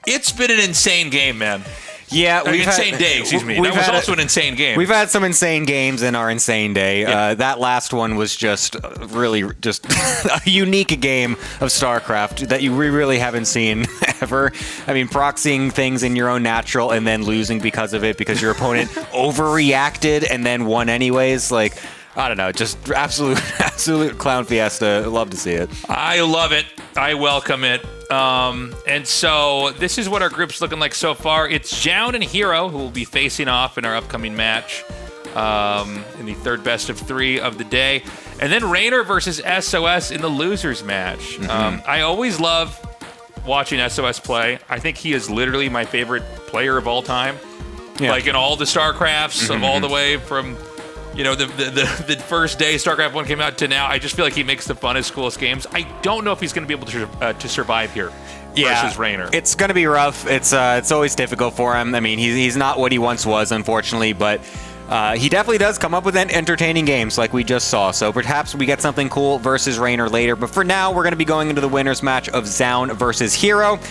It's been an insane game, man. Yeah, insane day, excuse me. That was also an insane game. We've had some insane games in our insane day. Yeah. That last one was just really just a unique game of StarCraft that we really haven't seen ever. I mean, proxying things in your own natural and then losing because of it because your opponent overreacted and then won anyways. Like, I don't know, just absolute clown fiesta. Love to see it. I love it. I welcome it. And so this is what our group's looking like so far. It's Zoun and herO who will be facing off in our upcoming match in the third best of three of the day. And then Reynor versus SOS in the losers match. I always love watching SOS play. I think he is literally my favorite player of all time. Yeah. Like in all the StarCrafts of all the way from... the first day StarCraft 1 came out to now, I just feel like he makes the funnest, coolest games. I don't know if he's going to be able to survive here versus Reynor. It's going to be rough. It's always difficult for him. I mean, he's not what he once was, unfortunately, but he definitely does come up with entertaining games like we just saw. So perhaps we get something cool versus Reynor later. But for now, we're going to be going into the winners match of Zoun versus herO.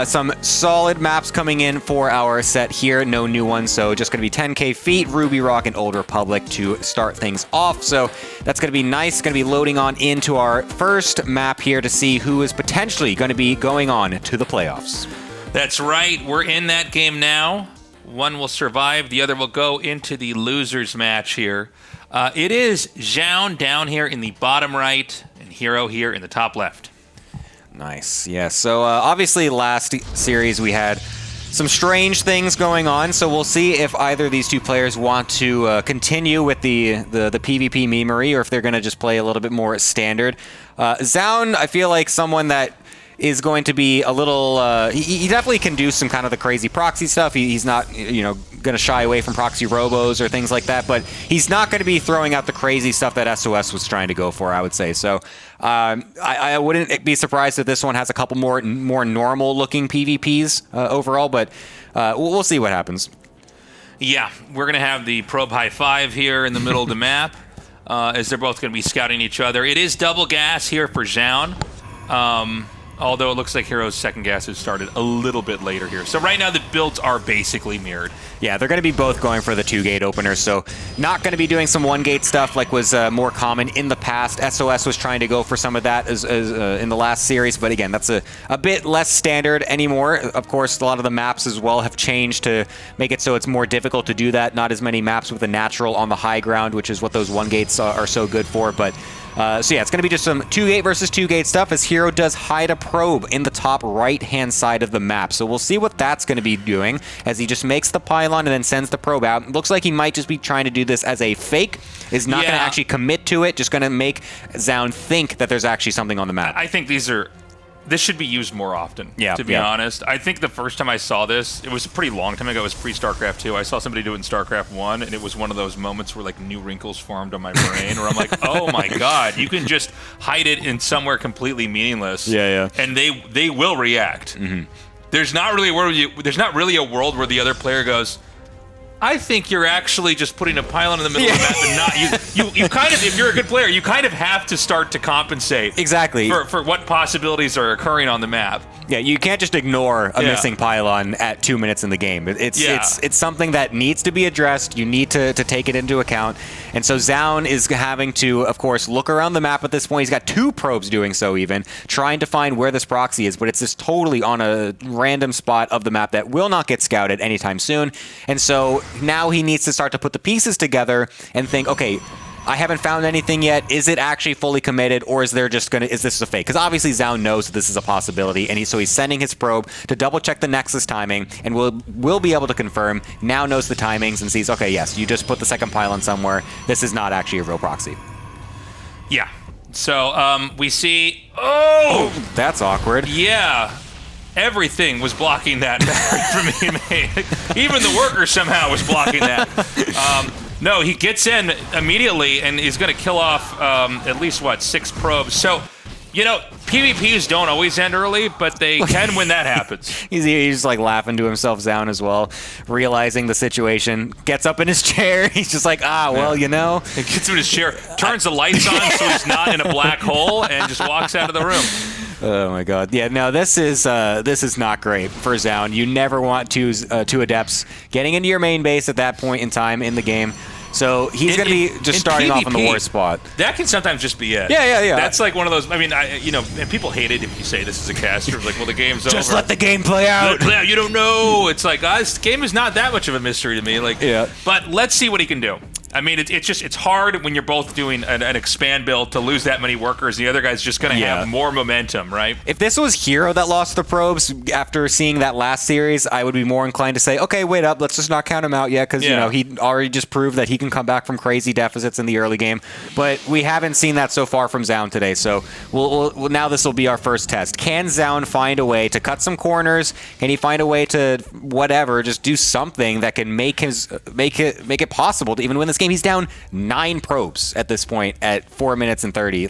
Some solid maps coming in for our set here. No new ones, so just going to be 10K feet, Ruby Rock, and Old Republic to start things off. So that's going to be nice. Going to be loading on into our first map here to see who is potentially going to be going on to the playoffs. That's right. We're in that game now. One will survive. The other will go into the losers match here. It is Zoun down here in the bottom right and herO here in the top left. Nice. Yeah. So obviously last series we had some strange things going on. So we'll see if either of these two players want to continue with the PvP memery or if they're going to just play a little bit more standard. Zoun, I feel like someone that is going to be a little... he definitely can do some kind of the crazy proxy stuff. He's not, going to shy away from proxy robos or things like that, but he's not going to be throwing out the crazy stuff that SOS was trying to go for, I would say. So I wouldn't be surprised if this one has a couple more normal-looking PvPs overall, but we'll see what happens. Yeah, we're going to have the probe high five here in the middle of the map as they're both going to be scouting each other. It is double gas here for Zoun. although it looks like herO's second gas has started a little bit later here. So right now the builds are basically mirrored. Yeah, they're going to be both going for the 2-gate openers, so not going to be doing some 1-gate stuff like was more common in the past. SOS was trying to go for some of that as in the last series, but again, that's a bit less standard anymore. Of course, a lot of the maps as well have changed to make it so it's more difficult to do that. Not as many maps with a natural on the high ground, which is what those 1-gates are so good for, but so yeah, it's going to be just some 2-gate versus 2-gate stuff as herO does hide a probe in the top right-hand side of the map. So we'll see what that's going to be doing as he just makes the pylon and then sends the probe out. It looks like he might just be trying to do this as a fake, is not going to actually commit to it, just going to make Zoun think that there's actually something on the map. I think this should be used more often, to be honest. I think the first time I saw this, it was a pretty long time ago. It was pre-StarCraft 2. I saw somebody do it in StarCraft 1, and it was one of those moments where like new wrinkles formed on my brain, where I'm like, oh my god, you can just hide it in somewhere completely meaningless, and they will react. There's not really a world where the other player goes, I think you're actually just putting a pylon in the middle of the map and not you kind of, if you're a good player, you kind of have to start to compensate for what possibilities are occurring on the map. Yeah, you can't just ignore a missing pylon at 2 minutes in the game. It's something that needs to be addressed. You need to take it into account. And so Zoun is having to, of course, look around the map at this point. He's got 2 probes doing so even, trying to find where this proxy is, but it's just totally on a random spot of the map that will not get scouted anytime soon. And so now he needs to start to put the pieces together and think, okay, I haven't found anything yet. Is it actually fully committed, or is this a fake? Because obviously Zoun knows that this is a possibility, and so he's sending his probe to double check the Nexus timing, and will be able to confirm. Now knows the timings and sees, okay, yes, you just put the second pylon somewhere. This is not actually a real proxy. Yeah. So we see. Oh, that's awkward. Yeah. Everything was blocking that from being made. Even the worker somehow was blocking that. No, he gets in immediately and he's going to kill off at least, 6 probes. So, PvPs don't always end early, but they can when that happens. He's just like laughing to himself, Zoun, as well, realizing the situation. Gets up in his chair. He's just like, well, He gets up in his chair, turns the lights on so he's not in a black hole, and just walks out of the room. Oh my god. Yeah, no, this is not great for Zoun. You never want two adepts getting into your main base at that point in time in the game. So he's going to be just starting PvP, off in the worst spot. That can sometimes just be it. Yeah. That's like one of those. I mean, and people hate it if you say this is a caster. Like, well, the game's over. Just let the game play out. You don't know. It's like, this game is not that much of a mystery to me. But let's see what he can do. I mean, it's hard when you're both doing an expand build to lose that many workers. The other guy's just going to have more momentum, right? If this was herO that lost the probes after seeing that last series, I would be more inclined to say, okay, wait up, let's just not count him out yet, because he already just proved that he can come back from crazy deficits in the early game. But we haven't seen that so far from Zoun today, so we'll now this will be our first test. Can Zoun find a way to cut some corners? Can he find a way to just do something that can make it possible to even win this game? He's down 9 probes at this point at 4 minutes and 30.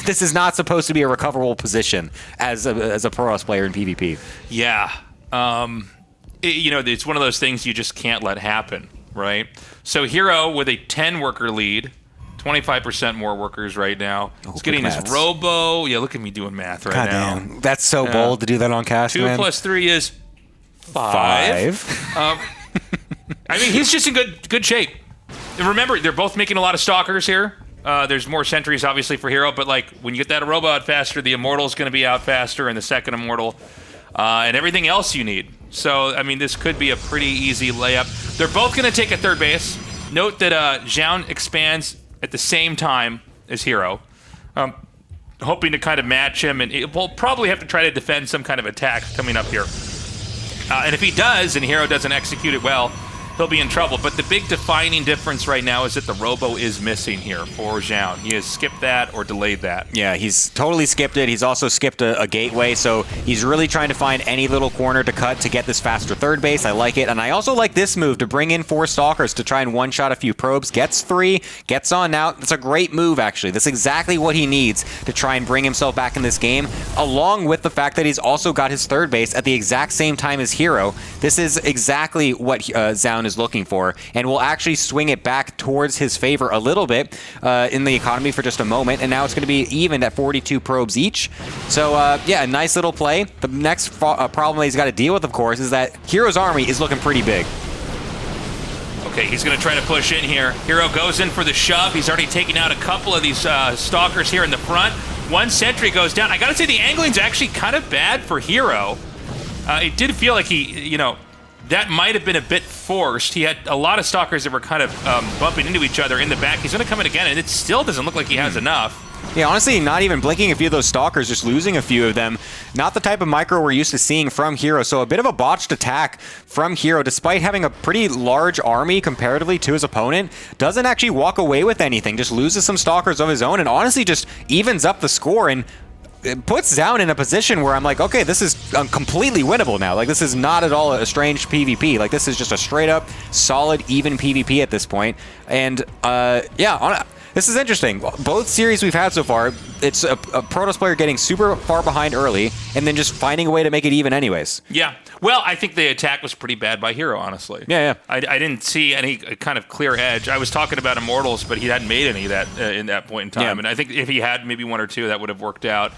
This is not supposed to be a recoverable position as a Pro player in PvP. Yeah. It's one of those things you just can't let happen, right? So herO with a 10 worker lead, 25% more workers right now. He's getting his robo. Yeah, look at me doing math now. Damn. That's so bold to do that on cast, 2 plus 3 is 5. I mean, he's just in good shape. And remember, they're both making a lot of stalkers here. There's more sentries, obviously, for herO, but when you get that robo out faster, the Immortal's going to be out faster, and the second Immortal, and everything else you need. So, I mean, this could be a pretty easy layup. They're both going to take a third base. Note that Zoun expands at the same time as herO, hoping to kind of match him, and we'll probably have to try to defend some kind of attack coming up here. And if he does, and herO doesn't execute it well, he'll be in trouble. But the big defining difference right now is that the robo is missing here for Zoun. He has skipped that or delayed that. Yeah, he's totally skipped it. He's also skipped a gateway, so he's really trying to find any little corner to cut to get this faster third base. I like it. And I also like this move to bring in 4 stalkers to try and one-shot a few probes. Gets 3, gets on out. It's a great move, actually. That's exactly what he needs to try and bring himself back in this game, along with the fact that he's also got his third base at the exact same time as herO. This is exactly what Zoun is looking for, and will actually swing it back towards his favor a little bit in the economy for just a moment, and now it's going to be even at 42 probes each. So, yeah, a nice little play. The next problem that he's got to deal with, of course, is that herO's army is looking pretty big. Okay, he's going to try to push in here. herO goes in for the shove. He's already taken out a couple of these stalkers here in the front. One sentry goes down. I got to say, the angling's actually kind of bad for herO. It did feel like he, that might have been a bit forced. He had a lot of stalkers that were kind of bumping into each other in the back. He's going to come in again, and it still doesn't look like he has enough. Yeah, honestly, not even blinking a few of those stalkers, just losing a few of them. Not the type of micro we're used to seeing from herO, so a bit of a botched attack from herO, despite having a pretty large army comparatively to his opponent. Doesn't actually walk away with anything, just loses some stalkers of his own, and honestly just evens up the score and it puts Zoun in a position where I'm like, okay, this is completely winnable now. Like, this is not at all a strange PvP. Like, this is just a straight up, solid, even PvP at this point. And, yeah, this is interesting. Both series we've had so far, it's a Protoss player getting super far behind early and then just finding a way to make it even anyways. Yeah. Well, I think the attack was pretty bad by herO, honestly. Yeah. I didn't see any kind of clear edge. I was talking about Immortals, but he hadn't made any of that in that point in time. Yeah. And I think if he had maybe one or two, that would have worked out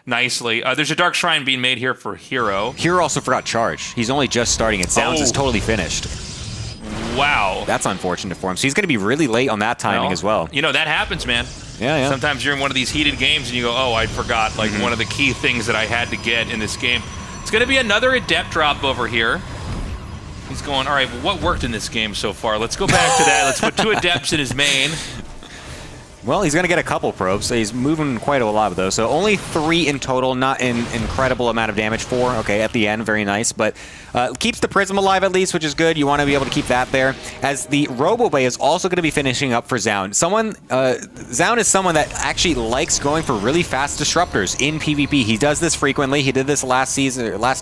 nicely. There's a Dark Shrine being made here for herO. herO also forgot charge. He's only just starting it. Zoun's is totally finished. Wow. That's unfortunate for him. So he's going to be really late on that timing as well. That happens, man. Yeah. Sometimes you're in one of these heated games and you go, oh, I forgot one of the key things that I had to get in this game. It's going to be another Adept drop over here. He's going, all right, well, what worked in this game so far? Let's go back to that. Let's put 2 Adepts in his main. Well, he's going to get a couple probes, so he's moving quite a lot of those. So only 3 in total, not an incredible amount of damage. 4, okay, at the end, very nice. But keeps the Prism alive at least, which is good. You want to be able to keep that there. As the Robo Bay is also going to be finishing up for Zoun. Zoun is someone that actually likes going for really fast disruptors in PvP. He does this frequently. He did this last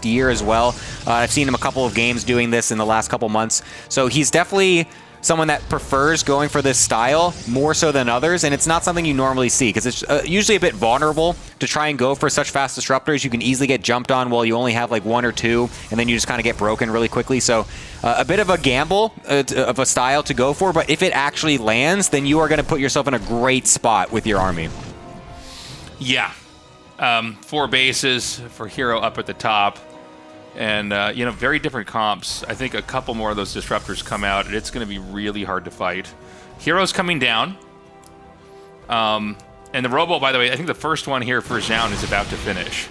year as well. I've seen him a couple of games doing this in the last couple months. So he's definitely someone that prefers going for this style more so than others, and it's not something you normally see because it's usually a bit vulnerable to try and go for such fast disruptors. You can easily get jumped on while you only have like 1 or 2, and then you just kind of get broken really quickly. So a bit of a gamble of a style to go for, but if it actually lands, then you are going to put yourself in a great spot with your army. Yeah. 4 bases for herO up at the top. And, very different comps. I think a couple more of those disruptors come out, and it's going to be really hard to fight. herO's coming down. And the Robo, by the way, I think the first one here for Zoun is about to finish.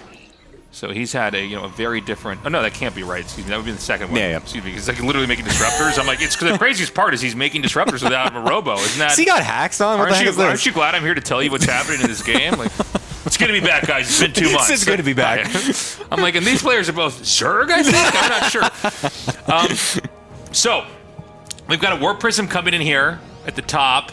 So he's had a very different... Oh, no, that can't be right. Excuse me. That would be the second one. Yeah. Excuse me. He's like literally making disruptors. I'm like, it's the craziest part is he's making disruptors without a Robo. Isn't that... So he got hacks on? What the heck is this? Aren't you glad I'm here to tell you what's happening in this game? Like... It's good to be back, guys. It's been 2 months. It's good to be back. I'm like, and these players are both Zerg, I think? I'm not sure. So, we've got a Warp Prism coming in here at the top.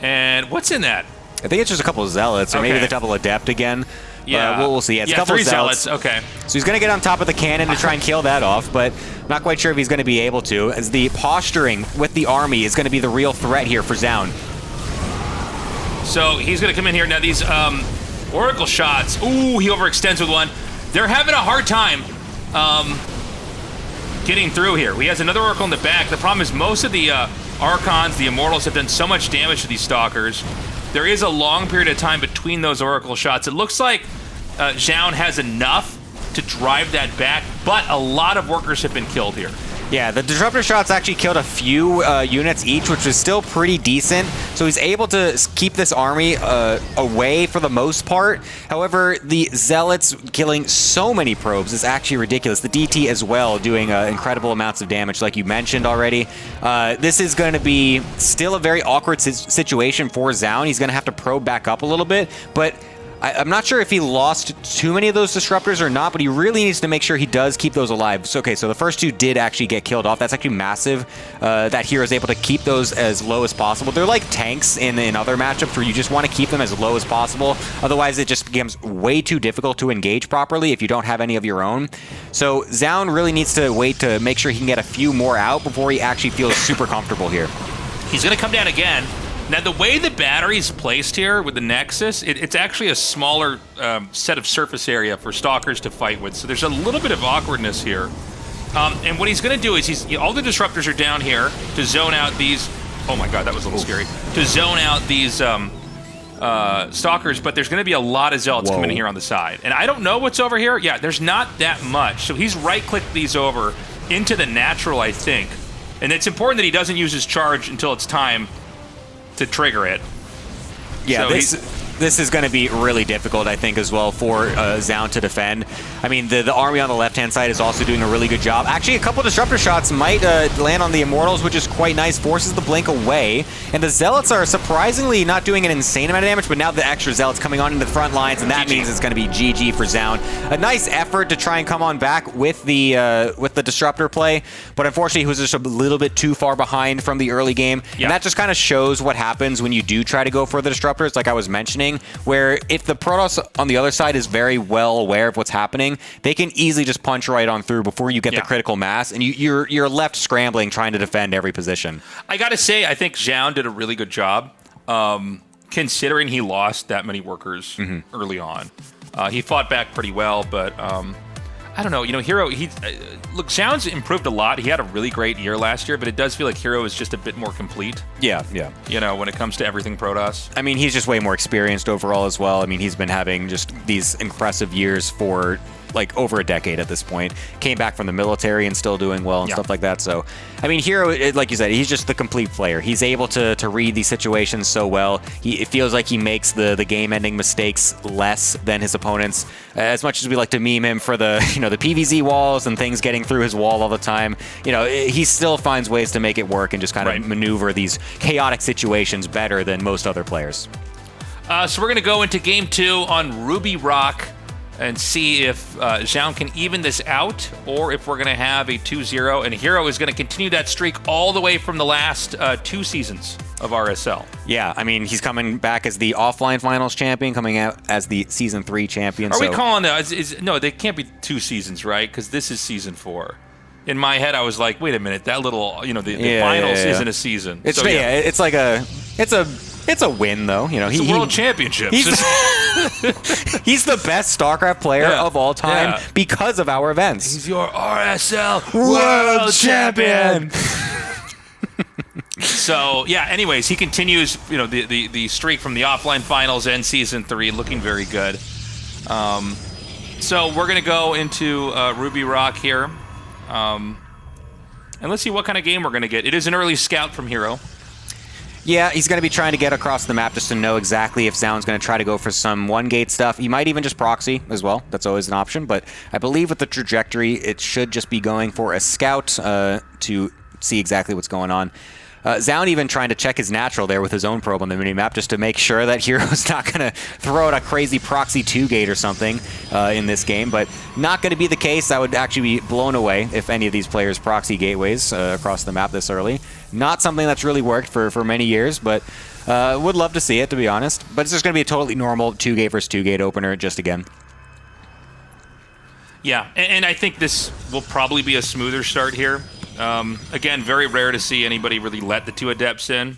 And what's in that? I think it's just a couple of Zealots, or maybe the double Adept again. Yeah. We'll see. It's a couple 3 of Zealots. Okay. So he's going to get on top of the cannon to try and kill that off, but not quite sure if he's going to be able to, as the posturing with the army is going to be the real threat here for Zoun. So, he's going to come in here. Now, these... Oracle shots. Ooh, he overextends with one. They're having a hard time getting through here. He has another Oracle in the back. The problem is most of the Archons, the Immortals, have done so much damage to these Stalkers. There is a long period of time between those Oracle shots. It looks like Zoun has enough to drive that back, but a lot of workers have been killed here. Yeah, the disruptor shots actually killed a few units each, which was still pretty decent. So he's able to keep this army away for the most part. However, the Zealots killing so many probes is actually ridiculous. The DT as well doing incredible amounts of damage, like you mentioned already. This is going to be still a very awkward situation for Zoun. He's going to have to probe back up a little bit, but I'm not sure if he lost too many of those disruptors or not, but he really needs to make sure he does keep those alive. So, okay, so the first 2 did actually get killed off. That's actually massive that herO is able to keep those as low as possible. They're like tanks in other matchups where you just want to keep them as low as possible. Otherwise, it just becomes way too difficult to engage properly if you don't have any of your own. So Zoun really needs to wait to make sure he can get a few more out before he actually feels super comfortable here. He's going to come down again. Now, the way the battery's placed here with the Nexus, it's actually a smaller set of surface area for Stalkers to fight with. So there's a little bit of awkwardness here. And what he's going to do is all the disruptors are down here to zone out these. Oh my god, that was a little scary. To zone out these stalkers, but there's going to be a lot of zealots coming in here on the side. And I don't know what's over here. Yeah, there's not that much. So he's right-clicked these over into the natural, I think. And it's important that he doesn't use his charge until it's time to trigger it. Yeah, so this is going to be really difficult, I think, as well for Zoun to defend. I mean, the army on the left-hand side is also doing a really good job. Actually, a couple disruptor shots might land on the Immortals, which is quite nice, forces the blink away. And the Zealots are surprisingly not doing an insane amount of damage, but now the extra Zealots coming on into the front lines, and that means it's going to be GG for Zoun. A nice effort to try and come on back with the disruptor play, but unfortunately he was just a little bit too far behind from the early game. And that just kind of shows what happens when you do try to go for the disruptors, like I was mentioning, where if the Protoss on the other side is very well aware of what's happening, they can easily just punch right on through before you get the critical mass, and you're left scrambling trying to defend every position. I gotta say, I think Zoun did a really good job, considering he lost that many workers early on. He fought back pretty well, but I don't know. You know, herO, look, Zoun's improved a lot. He had a really great year last year, but it does feel like herO is just a bit more complete. Yeah. You know, when it comes to everything Protoss. I mean, he's just way more experienced overall as well. I mean, he's been having just these impressive years for like over a decade at this point. Came back from the military and still doing well and stuff like that. So, I mean, herO, like you said, he's just the complete player. He's able to read these situations so well. It feels like he makes the game-ending mistakes less than his opponents. As much as we like to meme him for the the PVZ walls and things getting through his wall all the time, he still finds ways to make it work and just kind of maneuver these chaotic situations better than most other players. So we're going to go into Game 2 on Ruby Rock and see if Zoun can even this out, or if we're going to have a 2-0, and herO is going to continue that streak all the way from the last 2 seasons of RSL. Yeah, I mean, he's coming back as the offline finals champion, coming out as the Season 3 champion. Are we calling that? No, they can't be 2 seasons, right? Because this is Season 4. In my head, I was like, wait a minute, that little, the finals isn't a season. It's like it's a win, though. It's a world championship. He's the best StarCraft player of all time because of our events. He's your RSL world champion. So, anyways, he continues, the streak from the offline finals and Season 3, looking very good. So we're going to go into Ruby Rock here. And let's see what kind of game we're going to get. It is an early scout from herO. Yeah, he's going to be trying to get across the map just to know exactly if Zoun's going to try to go for some one-gate stuff. He might even just proxy as well. That's always an option. But I believe with the trajectory, it should just be going for a scout to see exactly what's going on. Zoun even trying to check his natural there with his own probe on the minimap just to make sure that herO's not going to throw out a crazy proxy 2-gate or something in this game, but not going to be the case. I would actually be blown away if any of these players proxy gateways across the map this early. Not something that's really worked for many years, but would love to see it, to be honest. But it's just going to be a totally normal 2-gate versus 2-gate opener just again. Yeah, and I think this will probably be a smoother start here. Again, very rare to see anybody really let the 2 adepts in.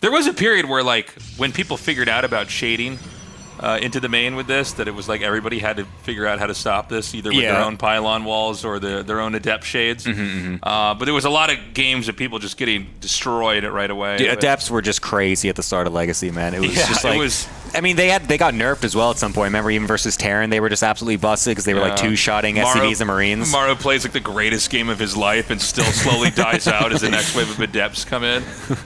There was a period where, like, when people figured out about shading into the main with this, that it was like everybody had to figure out how to stop this, either with their own pylon walls or their own adept shades. But there was a lot of games of people just getting destroyed right away. Dude, adepts were just crazy at the start of Legacy, man. It was just like... I mean, they got nerfed as well at some point. Remember, even versus Terran, they were just absolutely busted because they were like 2-shotting SCVs and Marines. morrow plays like the greatest game of his life and still slowly dies out as the next wave of adepts come in.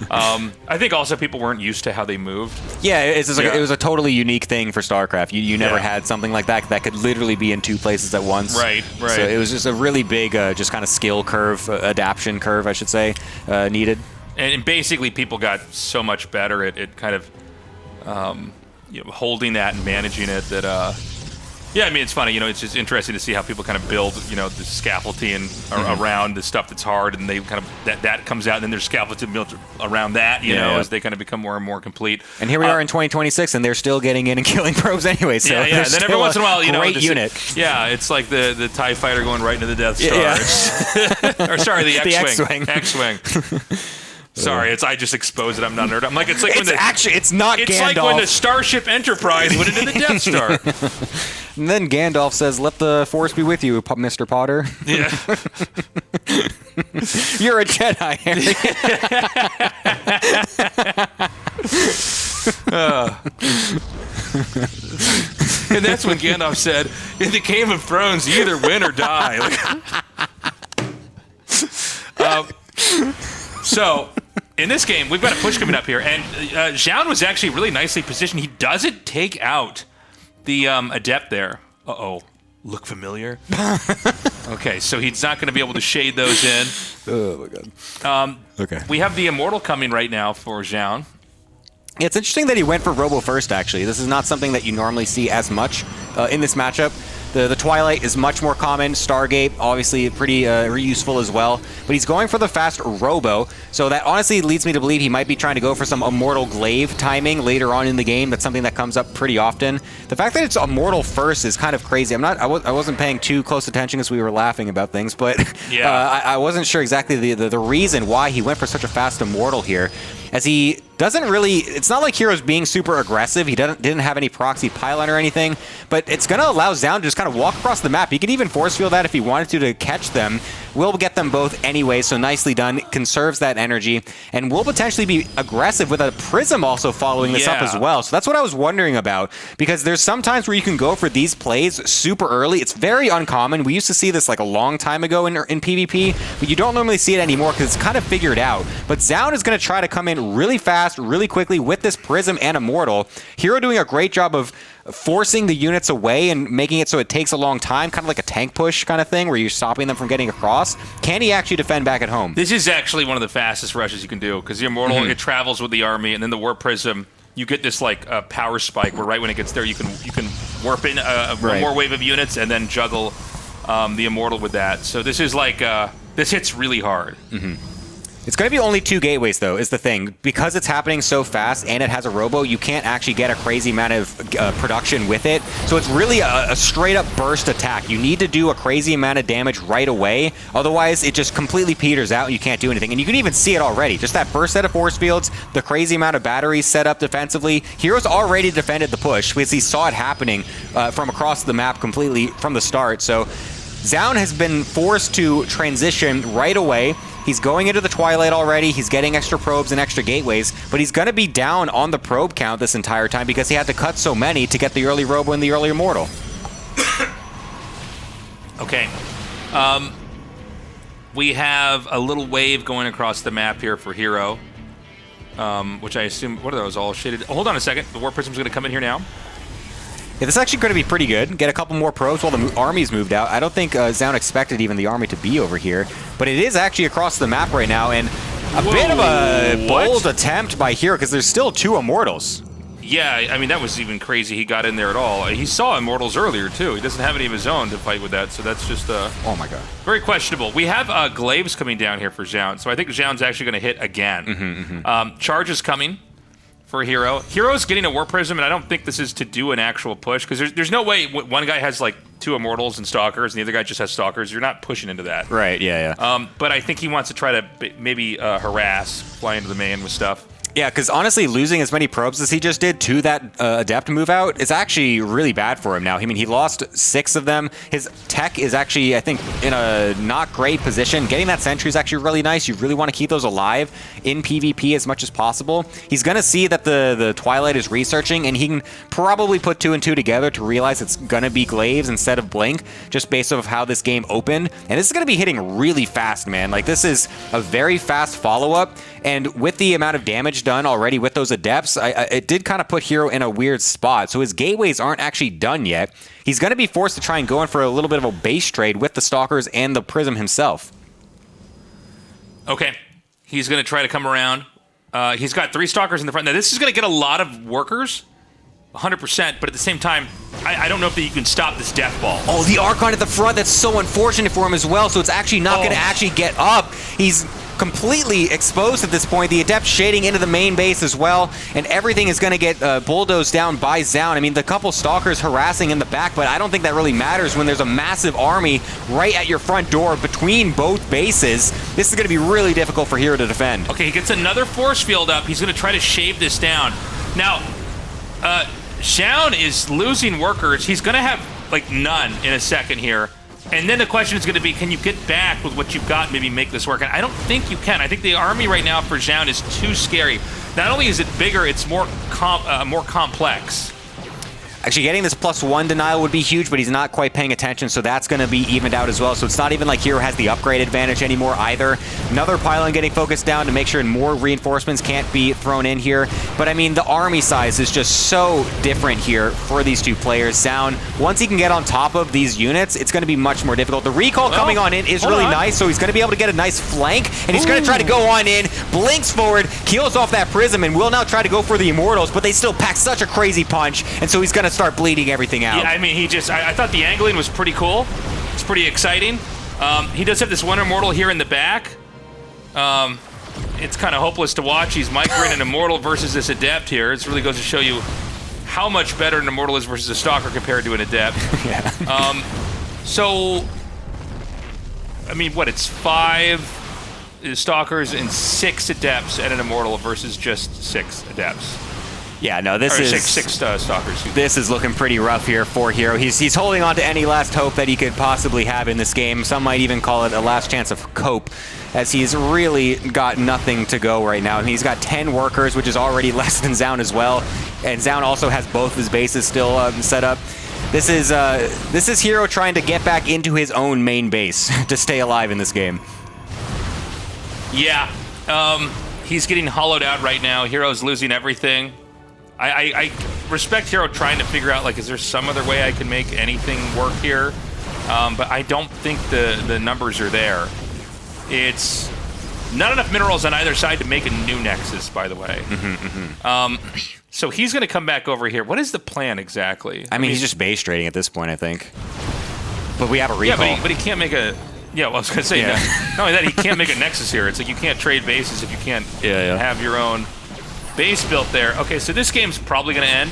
I think also people weren't used to how they moved. Yeah, it was a totally unique thing for StarCraft. You never had something like that could literally be in 2 places at once. Right. So it was just a really big, just kind of skill curve, adaptation curve, I should say, needed. And basically, people got so much better at kind of holding that and managing it that, I mean, it's funny, it's just interesting to see how people kind of build, the scaffolding around the stuff that's hard, and they kind of, that comes out, and then there's scaffolding built around that, as they kind of become more and more complete. And here we are in 2026, and they're still getting in and killing probes anyway, so and then every once in a while, great unit. It's like the TIE fighter going right into the Death Star. Or sorry, the X-Wing. X-Wing. Sorry, I just exposed it. I'm not a nerd. I'm like, it's not Gandalf. It's like when the Starship Enterprise went into the Death Star. And then Gandalf says, "Let the Force be with you, Mr. Potter." Yeah. You're a Jedi, Harry. And that's when Gandalf said, "In the Game of Thrones, you either win or die." So, in this game, we've got a push coming up here, and Zoun was actually really nicely positioned. He doesn't take out the Adept there. Uh-oh. Look familiar? Okay, so he's not going to be able to shade those in. Oh, my God. Okay. We have the Immortal coming right now for Zoun. Yeah, it's interesting that he went for Robo first, actually. This is not something that you normally see as much in this matchup. The Twilight is much more common. Stargate, obviously, pretty useful as well. But he's going for the fast Robo, so that honestly leads me to believe he might be trying to go for some Immortal Glaive timing later on in the game. That's something that comes up pretty often. The fact that it's Immortal first is kind of crazy. I wasn't paying too close attention because we were laughing about things, but yeah. I wasn't sure exactly the reason why he went for such a fast Immortal here. As he doesn't really, it's not like herO's being super aggressive. He didn't have any proxy pylon or anything, but it's going to allow Zoun to just kind of walk across the map. He could even force field that if he wanted to catch them. We'll get them both anyway, so nicely done. Conserves that energy, and will potentially be aggressive with a Prism also following this up as well. So that's what I was wondering about, because there's some times where you can go for these plays super early. It's very uncommon. We used to see this like a long time ago in PvP, but you don't normally see it anymore because it's kind of figured out. But Zoun is going to try to come in really fast, really quickly with this Prism and Immortal. herO doing a great job of forcing the units away and making it so it takes a long time, kind of like a tank push kind of thing where you're stopping them from getting across. Can he actually defend back at home? This is actually one of the fastest rushes you can do, because the Immortal, it travels with the army, and then the Warp Prism, you get this like power spike where right when it gets there, you can warp in one more wave of units and then juggle the Immortal with that. So this is like, this hits really hard. It's going to be only 2 gateways, though, is the thing. Because it's happening so fast and it has a Robo, you can't actually get a crazy amount of production with it. So it's really a straight-up burst attack. You need to do a crazy amount of damage right away. Otherwise, it just completely peters out and you can't do anything. And you can even see it already. Just that first set of force fields, the crazy amount of batteries set up defensively. herO's already defended the push because he saw it happening from across the map completely from the start. So Zoun has been forced to transition right away. He's going into the Twilight already. He's getting extra probes and extra gateways, but he's going to be down on the probe count this entire time because he had to cut so many to get the early Robo and the early Immortal. Okay. We have a little wave going across the map here for herO, which I assume, what are those, all shaded? Oh, hold on a second. The Warp Prism's going to come in here now. Yeah, this is actually going to be pretty good. Get a couple more probes while the army's moved out. I don't think Zoun expected even the army to be over here, but it is actually across the map right now, and a bit of a bold attempt by herO because there's still 2 Immortals. Yeah, I mean, that was even crazy he got in there at all. He saw Immortals earlier, too. He doesn't have any of his own to fight with that, so that's just oh my god, very questionable. We have Glaives coming down here for Zoun, so I think Zoun's actually going to hit again. Charge is coming for herO. herO's getting a Warp Prism, and I don't think this is to do an actual push, because there's no way one guy has like 2 Immortals and Stalkers, and the other guy just has Stalkers. You're not pushing into that. Right, yeah. But I think he wants to try to maybe harass, fly into the main with stuff. Yeah, because honestly, losing as many probes as he just did to that Adept move out is actually really bad for him now. I mean, he lost 6 of them. His tech is actually, I think, in a not great position. Getting that Sentry is actually really nice. You really want to keep those alive in PvP as much as possible. He's going to see that the Twilight is researching, and he can probably put 2 and 2 together to realize it's going to be Glaives instead of Blink, just based off how this game opened. And this is going to be hitting really fast, man. Like, this is a very fast follow-up, and with the amount of damage done already with those Adepts, it did kind of put herO in a weird spot. So his gateways aren't actually done yet. He's going to be forced to try and go in for a little bit of a base trade with the Stalkers and the Prism himself. Okay. He's going to try to come around. He's got 3 Stalkers in the front. Now, this is going to get a lot of workers, 100%, but at the same time, I don't know if you can stop this Death Ball. Oh, the Archon at the front, that's so unfortunate for him as well, so it's actually not going to actually get up. He's completely exposed at this point. The Adept shading into the main base as well, and everything is going to get bulldozed down by Zoun. I mean, the couple Stalkers harassing in the back, but I don't think that really matters when there's a massive army right at your front door between both bases. This is going to be really difficult for herO to defend. Okay, he gets another force field up. He's going to try to shave this down. Now, Zoun is losing workers. He's going to have, like, none in a second here. And then the question is going to be, can you get back with what you've got and maybe make this work? And I don't think you can. I think the army right now for Zoun is too scary. Not only is it bigger, it's more complex. Actually, getting this +1 denial would be huge, but he's not quite paying attention, so that's going to be evened out as well. So it's not even like herO has the upgrade advantage anymore either. Another pylon getting focused down to make sure more reinforcements can't be thrown in here. But I mean, the army size is just so different here for these two players. Zoun, once he can get on top of these units, it's going to be much more difficult. The recall coming on in is really nice, so he's going to be able to get a nice flank, and he's going to try to go on in, blinks forward, keels off that prism, and will now try to go for the Immortals, but they still pack such a crazy punch, and so he's going to start bleeding everything out. Yeah, I mean, I thought the angling was pretty cool. It's pretty exciting. He does have this one Immortal here in the back. It's kind of hopeless to watch. He's microing an Immortal versus this Adept here. It really goes to show you how much better an Immortal is versus a Stalker compared to an Adept. Yeah. So, I mean, what, it's 5 Stalkers and 6 Adepts at an Immortal versus just 6 Adepts. Yeah, no, this is six Stalkers. This is looking pretty rough here for herO. He's holding on to any last hope that he could possibly have in this game. Some might even call it a last chance of cope, as he's really got nothing to go right now. I mean, he's got 10 workers, which is already less than Zoun as well, and Zoun also has both his bases still set up. This is herO trying to get back into his own main base to stay alive in this game. Yeah, he's getting hollowed out right now. herO's losing everything. I respect herO trying to figure out, like, is there some other way I can make anything work here? But I don't think the numbers are there. It's not enough minerals on either side to make a new Nexus, by the way. So he's going to come back over here. What is the plan exactly? I mean, he's just base trading at this point, I think. But we have a recall. Yeah, but he can't make a... Yeah, well, I was going to say, not only that, he can't make a Nexus here. It's like you can't trade bases if you can't have your own base built there. Okay, so this game's probably going to end.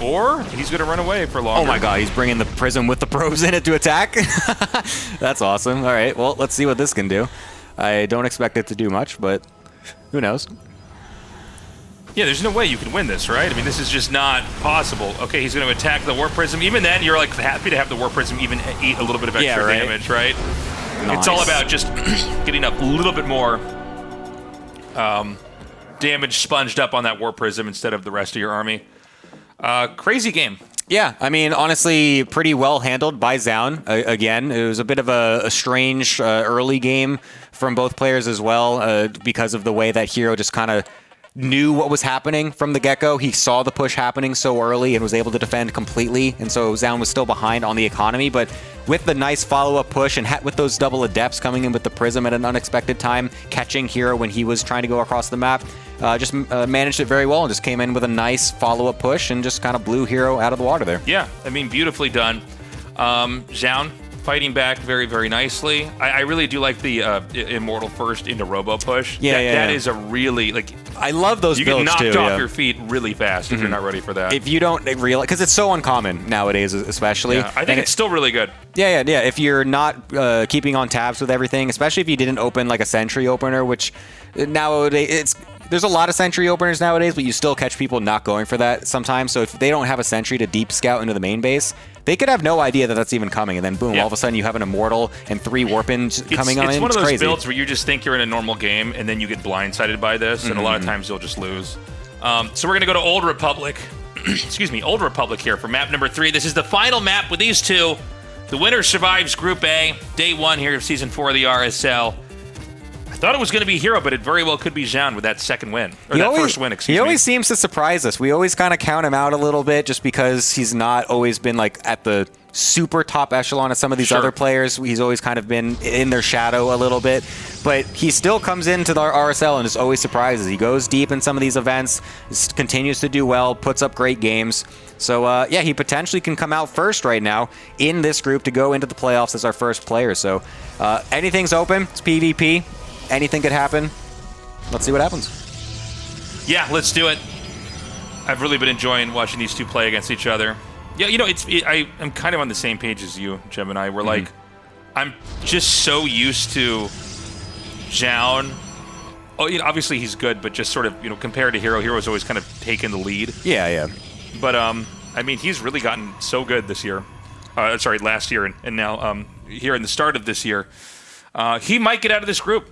Or he's going to run away for longer. Oh my god, he's bringing the Prism with the probes in it to attack. That's awesome. All right, well, let's see what this can do. I don't expect it to do much, but who knows? Yeah, there's no way you can win this, right? I mean, this is just not possible. Okay, he's going to attack the Warp Prism. Even then, you're like happy to have the Warp Prism even eat a little bit of extra damage, right? Nice. It's all about just getting a little bit more damage sponged up on that Warp Prism instead of the rest of your army. Crazy game. Yeah, I mean, honestly, pretty well handled by Zoun. Again, it was a bit of a strange early game from both players as well because of the way that herO just kind of knew what was happening from the get-go. He saw the push happening so early and was able to defend completely, and so Zoun was still behind on the economy, but with the nice follow-up push and with those double Adepts coming in with the Prism at an unexpected time, catching herO when he was trying to go across the map, just managed it very well and just came in with a nice follow-up push and just kind of blew herO out of the water there. Yeah, I mean, beautifully done. Zoun fighting back very, very nicely. I really do like the Immortal first into Robo push. That is a really, like... I love those builds, too. You get knocked off yeah. your feet really fast if you're not ready for that. If you don't realize... Because it's so uncommon nowadays, especially. Yeah, I think it's still really good. Yeah. If you're not keeping on tabs with everything, especially if you didn't open, like, a Sentry opener, which nowadays... There's a lot of Sentry openers nowadays, but you still catch people not going for that sometimes. So if they don't have a Sentry to deep scout into the main base, they could have no idea that that's even coming. And then boom, all of a sudden you have an Immortal and 3 Warpins coming on in. It's one of those crazy. builds where you just think you're in a normal game and then you get blindsided by this. And a lot of times you'll just lose. So we're going to go to Old Republic. Excuse me, Old Republic here for map number 3. This is the final map with these two. The winner survives Group A. Day 1 here of Season 4 of the RSL. I thought it was going to be herO, but it very well could be Zoun with that second win. Or first win, excuse me. He always seems to surprise us. We always kind of count him out a little bit just because he's not always been like at the super top echelon as some of these other players. He's always kind of been in their shadow a little bit, but he still comes into the RSL and just always surprises. He goes deep in some of these events, continues to do well, puts up great games. So yeah, he potentially can come out first right now in this group to go into the playoffs as our first player. So anything's open. It's PvP. Anything could happen. Let's see what happens. Yeah, let's do it. I've really been enjoying watching these two play against each other. Yeah, you know, I'm kind of on the same page as you, Gemini. We're like, I'm just so used to Zoun. Oh, you know, obviously he's good, but just sort of, you know, compared to herO, herO's always kind of taken the lead. Yeah, yeah. But I mean, he's really gotten so good this year. Sorry, last year, and now here in the start of this year, he might get out of this group.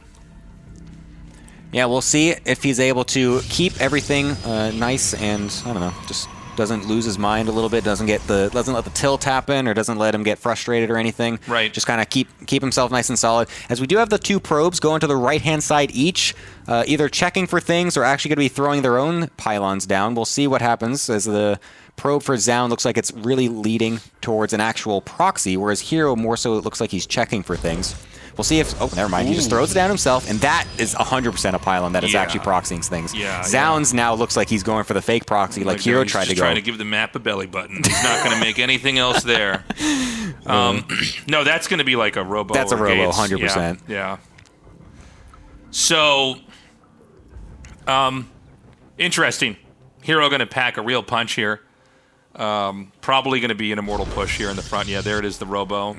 Yeah, we'll see if he's able to keep everything nice and, I don't know, just doesn't lose his mind a little bit, doesn't let the tilt happen, or doesn't let him get frustrated or anything. Right. Just kind of keep himself nice and solid. As we do have the two probes going to the right-hand side each, either checking for things or actually going to be throwing their own pylons down. We'll see what happens as the probe for Zoun looks like it's really leading towards an actual proxy, whereas herO more so it looks like he's checking for things. We'll see if... Oh, never mind. He just throws it down himself, and that is 100% a pylon that is actually proxying things. Yeah, Zoun's now looks like he's going for the fake proxy, like herO tried to go. He's trying to give the map a belly button. He's not going to make anything else there. No, that's going to be like a robo. That's a robo, Gates. 100%. Yeah. So, interesting. herO going to pack a real punch here. Probably going to be an immortal push here in the front. Yeah, there it is, the robo.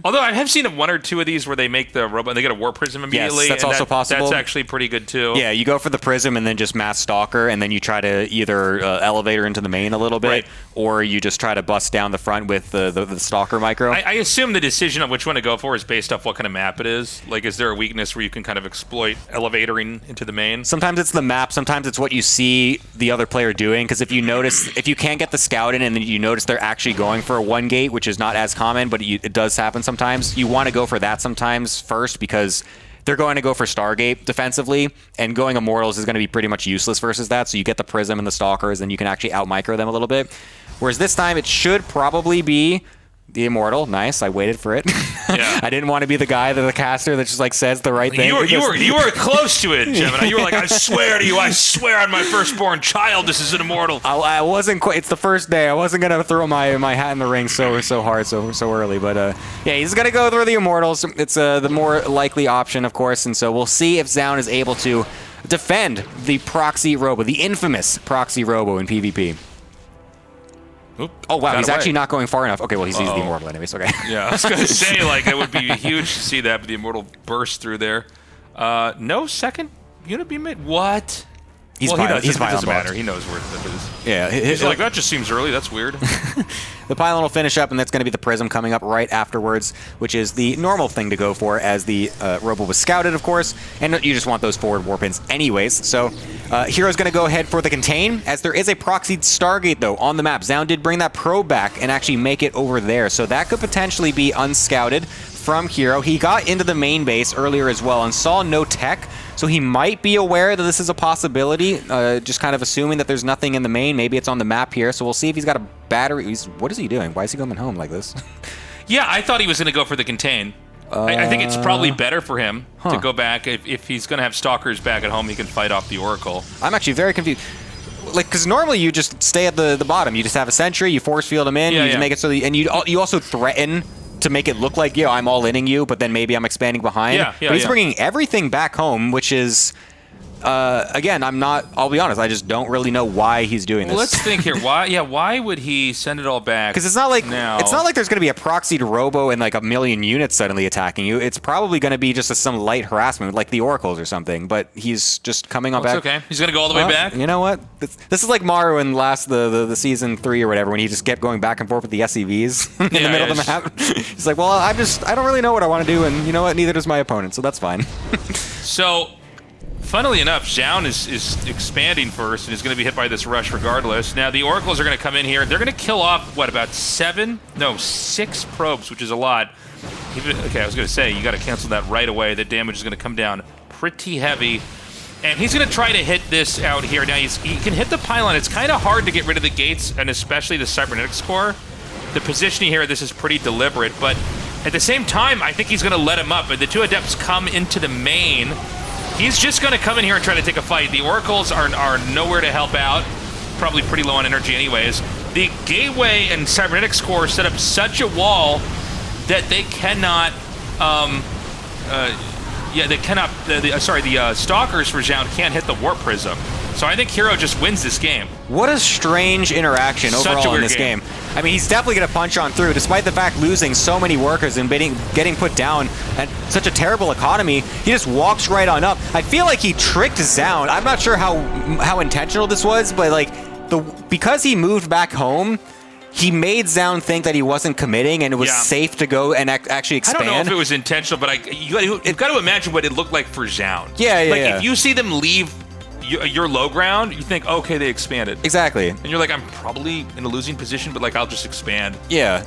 Although I have seen one or two of these where they make the robo and they get a war prism immediately. Yes, that's also possible. That's actually pretty good too. Yeah, you go for the prism and then just mass stalker, and then you try to either elevator into the main a little bit, or you just try to bust down the front with the stalker micro. I assume the decision on which one to go for is based off what kind of map it is. Like, is there a weakness where you can kind of exploit elevatoring into the main? Sometimes it's the map, sometimes it's what you see the other player doing, because if you notice, if you can't get the scout in and then you notice they're actually going for a one gate, which is not as common, but it does happen sometimes, you want to go for that sometimes first, because they're going to go for Stargate defensively, and going Immortals is going to be pretty much useless versus that, so you get the Prism and the Stalkers, and you can actually out-micro them a little bit. Whereas this time, it should probably be the Immortal. Nice, I waited for it. Yeah. I didn't want to be the guy, the caster that just like says the right thing. You were close to it, Gemini. You were like, I swear to you, I swear on my firstborn child, this is an Immortal. I wasn't quite. It's the first day. I wasn't gonna throw my hat in the ring so hard so early. But yeah, he's gonna go through the Immortals. It's the more likely option, of course. And so we'll see if Zoun is able to defend the proxy robo, the infamous proxy robo in PvP. Oop, oh, wow, he's away. Actually not going far enough. Okay, well, he sees the Immortal anyways. Okay. Yeah, I was going to say, like, it would be huge to see that, but the Immortal burst through there. No second unit beam made? What? He's well, he doesn't matter. He knows where it is. Yeah. He's like, that just seems early. That's weird. The pylon will finish up, and that's going to be the Prism coming up right afterwards, which is the normal thing to go for, as the robo was scouted, of course, and you just want those forward warpins anyways. So herO's going to go ahead for the Contain, as there is a proxied Stargate, though, on the map. Zoun did bring that probe back and actually make it over there, so that could potentially be unscouted from herO. He got into the main base earlier as well and saw no tech, so he might be aware that this is a possibility, just kind of assuming that there's nothing in the main. Maybe it's on the map here, so we'll see if he's got a battery. What is he doing? Why is he coming home like this? Yeah, I thought he was going to go for the Contain. I think it's probably better for him to go back. If he's going to have Stalkers back at home, he can fight off the Oracle. I'm actually very confused. Like, because normally you just stay at the bottom. You just have a sentry, you force field him in, you just make it so that, and you also threaten to make it look like, I'm all-inning you, but then maybe I'm expanding behind. But he's bringing everything back home, which is, again, I'll be honest, I just don't really know why he's doing this. Well, let's think here. Why would he send it all back? Because it's not like there's going to be a proxied robo and like a million units suddenly attacking you. It's probably going to be just some light harassment, like the Oracles or something, but he's just coming on back. It's okay. He's going to go all the way back? You know what? This is like Mario in the season 3 or whatever, when he just kept going back and forth with the SCVs in the middle of the map. He's like, well, I don't really know what I want to do, and you know what? Neither does my opponent, so that's fine. So, funnily enough, Zoun is expanding first and is going to be hit by this rush regardless. Now, the Oracles are going to come in here. They're going to kill off, about 6 probes, which is a lot. Okay, I was going to say, you got to cancel that right away. The damage is going to come down pretty heavy. And he's going to try to hit this out here. Now, he can hit the pylon. It's kind of hard to get rid of the gates, and especially the cybernetics core. the positioning here, this is pretty deliberate, but at the same time, I think he's going to let him up. But the two Adepts come into the main. He's just going to come in here and try to take a fight. The Oracles are nowhere to help out. Probably pretty low on energy anyways. The Gateway and Cybernetics Core set up such a wall that they cannot... the Stalkers for Zoun can't hit the Warp Prism. So I think herO just wins this game. What a strange interaction overall in this game. I mean, he's definitely going to punch on through, despite the fact losing so many workers and getting put down at such a terrible economy. He just walks right on up. I feel like he tricked Zoun. I'm not sure how intentional this was, but like because he moved back home, he made Zoun think that he wasn't committing and it was safe to go and actually expand. I don't know if it was intentional, but you've got to imagine what it looked like for Zoun. If you see them leave your low ground, you think, okay, they expanded. Exactly. And you're like, I'm probably in a losing position, but like I'll just expand. Yeah.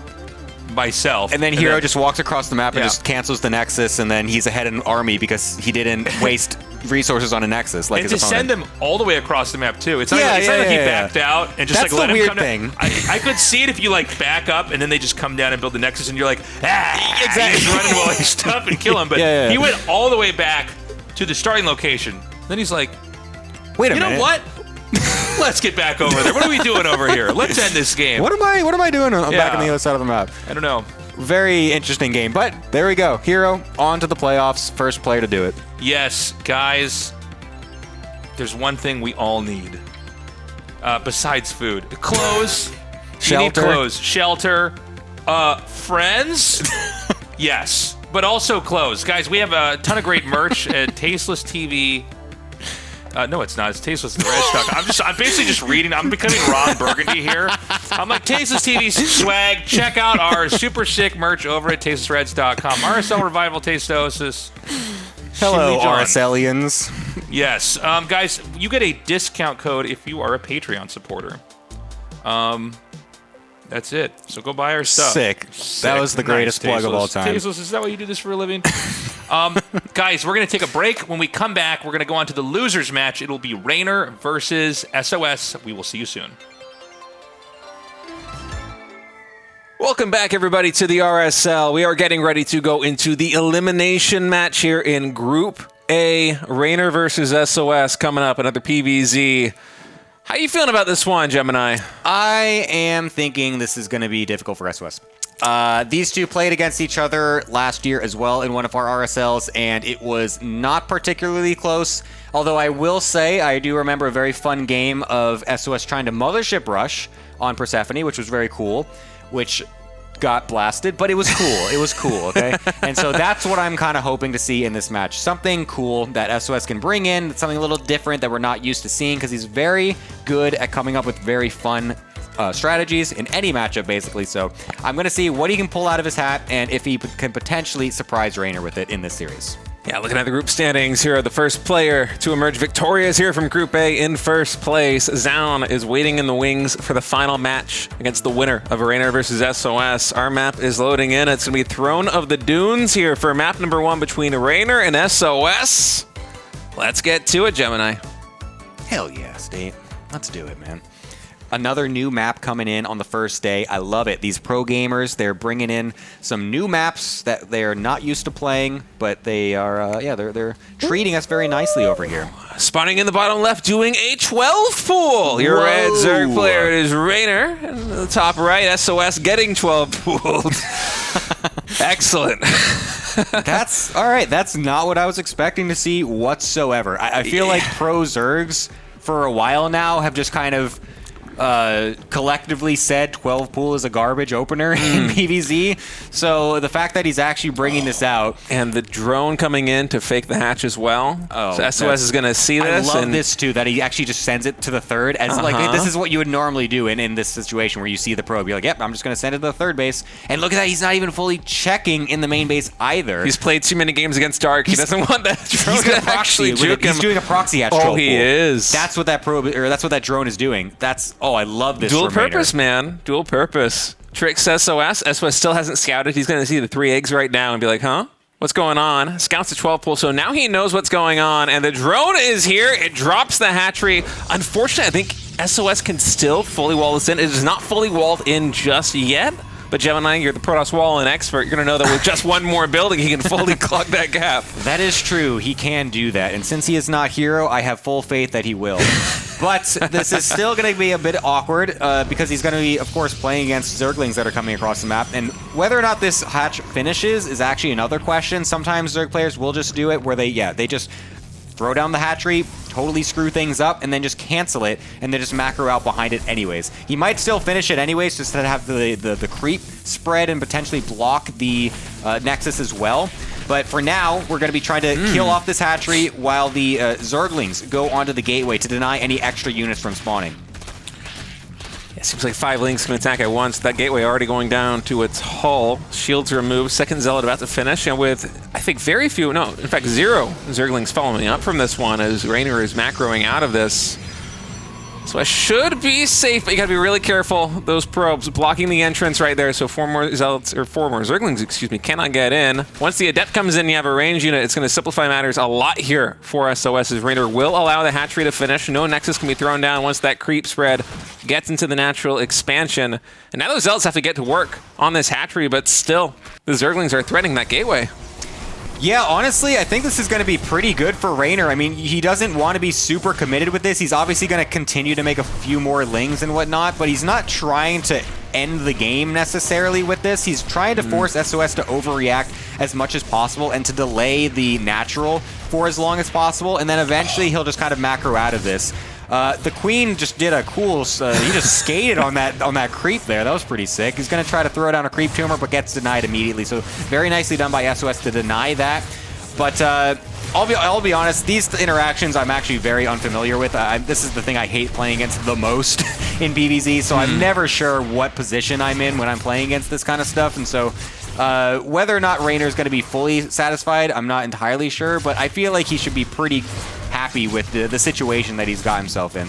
Myself. And then herO just walks across the map and just cancels the Nexus, and then he's ahead in army because he didn't waste resources on a Nexus like and his opponent. And to send them all the way across the map too. It's not like he backed out and just That's like let the him weird come thing. down. I could see it if you like back up and then they just come down and build the Nexus and you're like, exactly. He's running while he's stuff and kill him. But he went all the way back to the starting location. Then he's like, wait a minute. You know what? Let's get back over there. What are we doing over here? Let's end this game. What am I doing back on the other side of the map? I don't know. Very interesting game, but there we go. herO on to the playoffs, first player to do it. Yes, guys, there's one thing we all need besides food. Clothes. Shelter. You need clothes. Shelter. Friends. Yes, but also clothes. Guys, we have a ton of great merch at TastelessTV. No, it's not. It's TastelessTV. I'm basically just reading. I'm becoming Ron Burgundy here. I'm like, TastelessTV swag. Check out our super sick merch over at TastelessReds.com. RSL Revival Tasteosis. Hello, RSLians. Yes. Guys, you get a discount code if you are a Patreon supporter. That's it. So go buy our stuff. Sick. That was the greatest plug of all time. Tasteless, is that why you do this for a living? Guys, we're going to take a break. When we come back, we're going to go on to the losers match. It'll be Reynor versus SOS. We will see you soon. Welcome back, everybody, to the RSL. We are getting ready to go into the elimination match here in Group A. Reynor versus SOS coming up, another PVZ. How you feeling about this one, Gemini? I am thinking this is going to be difficult for SOS. These two played against each other last year as well in one of our RSLs, and it was not particularly close. Although I will say I do remember a very fun game of SOS trying to Mothership Rush on Persephone, which was very cool, which got blasted, but it was cool. It was cool, okay? And so that's what I'm kind of hoping to see in this match. Something cool that SOS can bring in, something a little different that we're not used to seeing, because he's very good at coming up with very fun strategies in any matchup, basically. So I'm going to see what he can pull out of his hat and if he can potentially surprise Reynor with it in this series. Yeah, looking at the group standings here, the first player to emerge victorious here from Group A in first place. Zoun is waiting in the wings for the final match against the winner of Reynor versus SOS. Our map is loading in. It's going to be Throne of the Dunes here for map number 1 between Reynor and SOS. Let's get to it, Gemini. Hell yeah, State. Let's do it, man. Another new map coming in on the first day. I love it. These pro gamers, they're bringing in some new maps that they're not used to playing, but they are, they're treating us very nicely over here. Spawning in the bottom left, doing a 12 pool. Your red Zerg player is Reynor. And the top right, SOS getting 12 pooled. Excellent. That's all right. That's not what I was expecting to see whatsoever. I feel like pro Zergs for a while now have just kind of collectively said 12 pool is a garbage opener in PvZ. So the fact that he's actually bringing this out. And the drone coming in to fake the hatch as well. Oh, so SOS is going to see this. I love this too, that he actually just sends it to the third. As like this is what you would normally do in this situation where you see the probe. You're like, yep, I'm just going to send it to the third base. And look at that, he's not even fully checking in the main base either. He's played too many games against Dark. He doesn't want that drone he's to actually juke him. He's doing a proxy hatch. Oh, he is. That's what that probe, or that's what that drone is doing. Oh, I love this. Dual purpose, man. Dual purpose. Tricks SOS. SOS still hasn't scouted. He's going to see the 3 eggs right now and be like, huh? What's going on? Scouts the 12 pool, so now he knows what's going on. And the drone is here. It drops the hatchery. Unfortunately, I think SOS can still fully wall this in. It is not fully walled in just yet. But Gemini, you're the Protoss Wall-in expert. You're going to know that with just one more building, he can fully clog that gap. That is true. He can do that. And since he is not herO, I have full faith that he will. But this is still going to be a bit awkward because he's going to be, of course, playing against Zerglings that are coming across the map. And whether or not this hatch finishes is actually another question. Sometimes Zerg players will just do it where they just throw down the hatchery, totally screw things up, and then just cancel it, and then just macro out behind it anyways. He might still finish it anyways, just to have the creep spread and potentially block the Nexus as well. But for now, we're going to be trying to kill off this hatchery while the Zerglings go onto the gateway to deny any extra units from spawning. It seems like 5 Lings can attack at once. That gateway already going down to its hull. Shields removed. Second Zealot about to finish. And with, I think, very few, no, in fact, 0 Zerglings following up from this one as Reynor is macroing out of this. So I should be safe, but you gotta be really careful. Those probes blocking the entrance right there, so 4 more Zealots, or 4 more Zerglings, excuse me, cannot get in. Once the Adept comes in, you have a range unit. It's gonna simplify matters a lot here for SOS, as Reynor will allow the hatchery to finish. No Nexus can be thrown down once that creep spread gets into the natural expansion. And now those Zealots have to get to work on this hatchery, but still, the Zerglings are threatening that gateway. Yeah, honestly, I think this is going to be pretty good for Reynor. I mean, he doesn't want to be super committed with this. He's obviously going to continue to make a few more Lings and whatnot, but he's not trying to end the game necessarily with this. He's trying to force SOS to overreact as much as possible and to delay the natural for as long as possible, and then eventually he'll just kind of macro out of this. The Queen just did a cool, he just skated on that creep there. That was pretty sick. He's going to try to throw down a creep tumor, but gets denied immediately. So very nicely done by SOS to deny that. But I'll be honest, these interactions I'm actually very unfamiliar with. This is the thing I hate playing against the most in BVZ, so I'm never sure what position I'm in when I'm playing against this kind of stuff. And so whether or not Reynor is going to be fully satisfied, I'm not entirely sure, but I feel like he should be pretty happy with the situation that he's got himself in.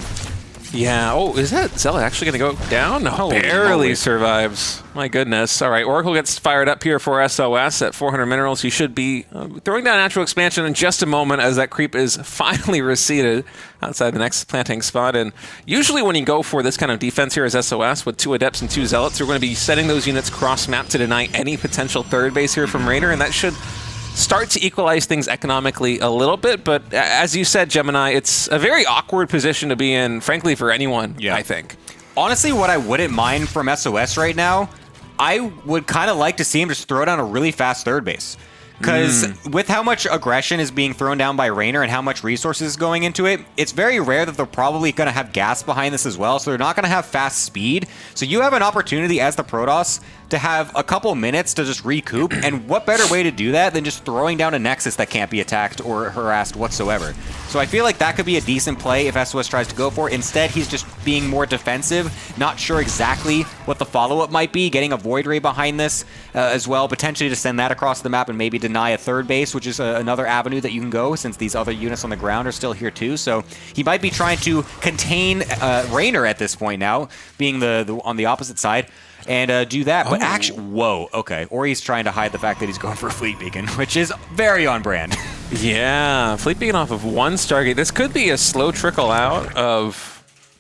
Yeah. Oh, is that Zealot actually going to go down? No, barely survives. My goodness. All right, Oracle gets fired up here for SOS at 400 minerals. He should be throwing down natural expansion in just a moment as that creep is finally receded outside the next planting spot. And usually when you go for this kind of defense here as SOS with 2 Adepts and 2 Zealots, we're going to be setting those units cross-map to deny any potential third base here from Reynor, and that should start to equalize things economically a little bit, but as you said, Gemini, it's a very awkward position to be in, frankly, for anyone, I think. Honestly, what I wouldn't mind from SOS right now, I would kind of like to see him just throw down a really fast third base. Because with how much aggression is being thrown down by Reynor and how much resources is going into it, it's very rare that they're probably going to have gas behind this as well, so they're not going to have fast speed. So you have an opportunity as the Protoss to have a couple minutes to just recoup, and what better way to do that than just throwing down a Nexus that can't be attacked or harassed whatsoever. So I feel like that could be a decent play if SOS tries to go for it. Instead, he's just being more defensive, not sure exactly what the follow-up might be, getting a Void Ray behind this as well, potentially to send that across the map and maybe deny a third base, which is another avenue that you can go since these other units on the ground are still here too. So he might be trying to contain Reynor at this point now, being the on the opposite side, and do that. But actually, whoa, okay. Or he's trying to hide the fact that he's going for a Fleet Beacon, which is very on brand. Yeah, Fleet Beacon off of 1 Stargate. This could be a slow trickle out of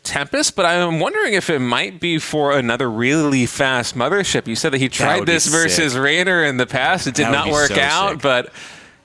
Tempest, but I'm wondering if it might be for another really fast mothership. You said that he tried this versus Reynor in the past. It did not work out, but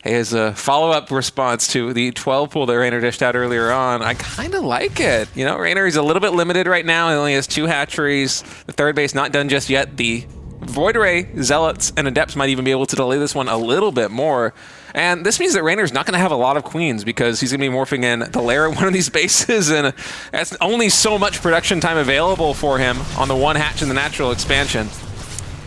as a follow-up response to the 12 pool that Reynor dished out earlier on, I kind of like it. You know, Reynor is a little bit limited right now. He only has 2 hatcheries. The third base not done just yet. The Void Ray, Zealots, and Adepts might even be able to delay this one a little bit more. And this means that Reynor's not going to have a lot of Queens because he's going to be morphing in the lair at one of these bases, and that's only so much production time available for him on the 1 hatch in the natural expansion.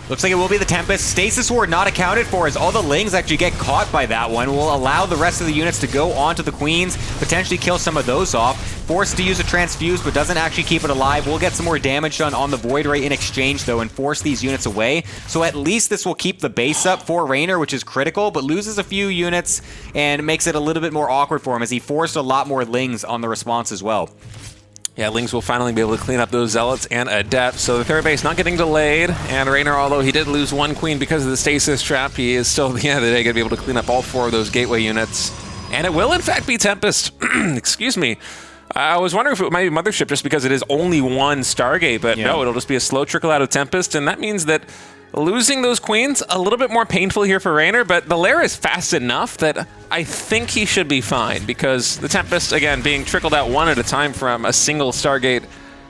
Looks like it will be the Tempest. Stasis Ward not accounted for as all the Lings actually get caught by that one. Will allow the rest of the units to go onto the Queens, potentially kill some of those off. Forced to use a Transfuse, but doesn't actually keep it alive. We'll get some more damage done on the Void Ray in exchange, though, and force these units away. So at least this will keep the base up for Reynor, which is critical, but loses a few units and makes it a little bit more awkward for him as he forced a lot more Lings on the response as well. Yeah, Lings will finally be able to clean up those Zealots and Adepts. So the third base not getting delayed. And Reynor, although he did lose 1 Queen because of the Stasis Trap, he is still, at the end of the day, going to be able to clean up all 4 of those Gateway units. And it will, in fact, be Tempest. Excuse me. I was wondering if it might be Mothership just because it is only one Stargate, but no, it'll just be a slow trickle out of Tempest, and that means that losing those queens, a little bit more painful here for Reynor, but the lair is fast enough that I think he should be fine, because the Tempest, again, being trickled out one at a time from a single Stargate,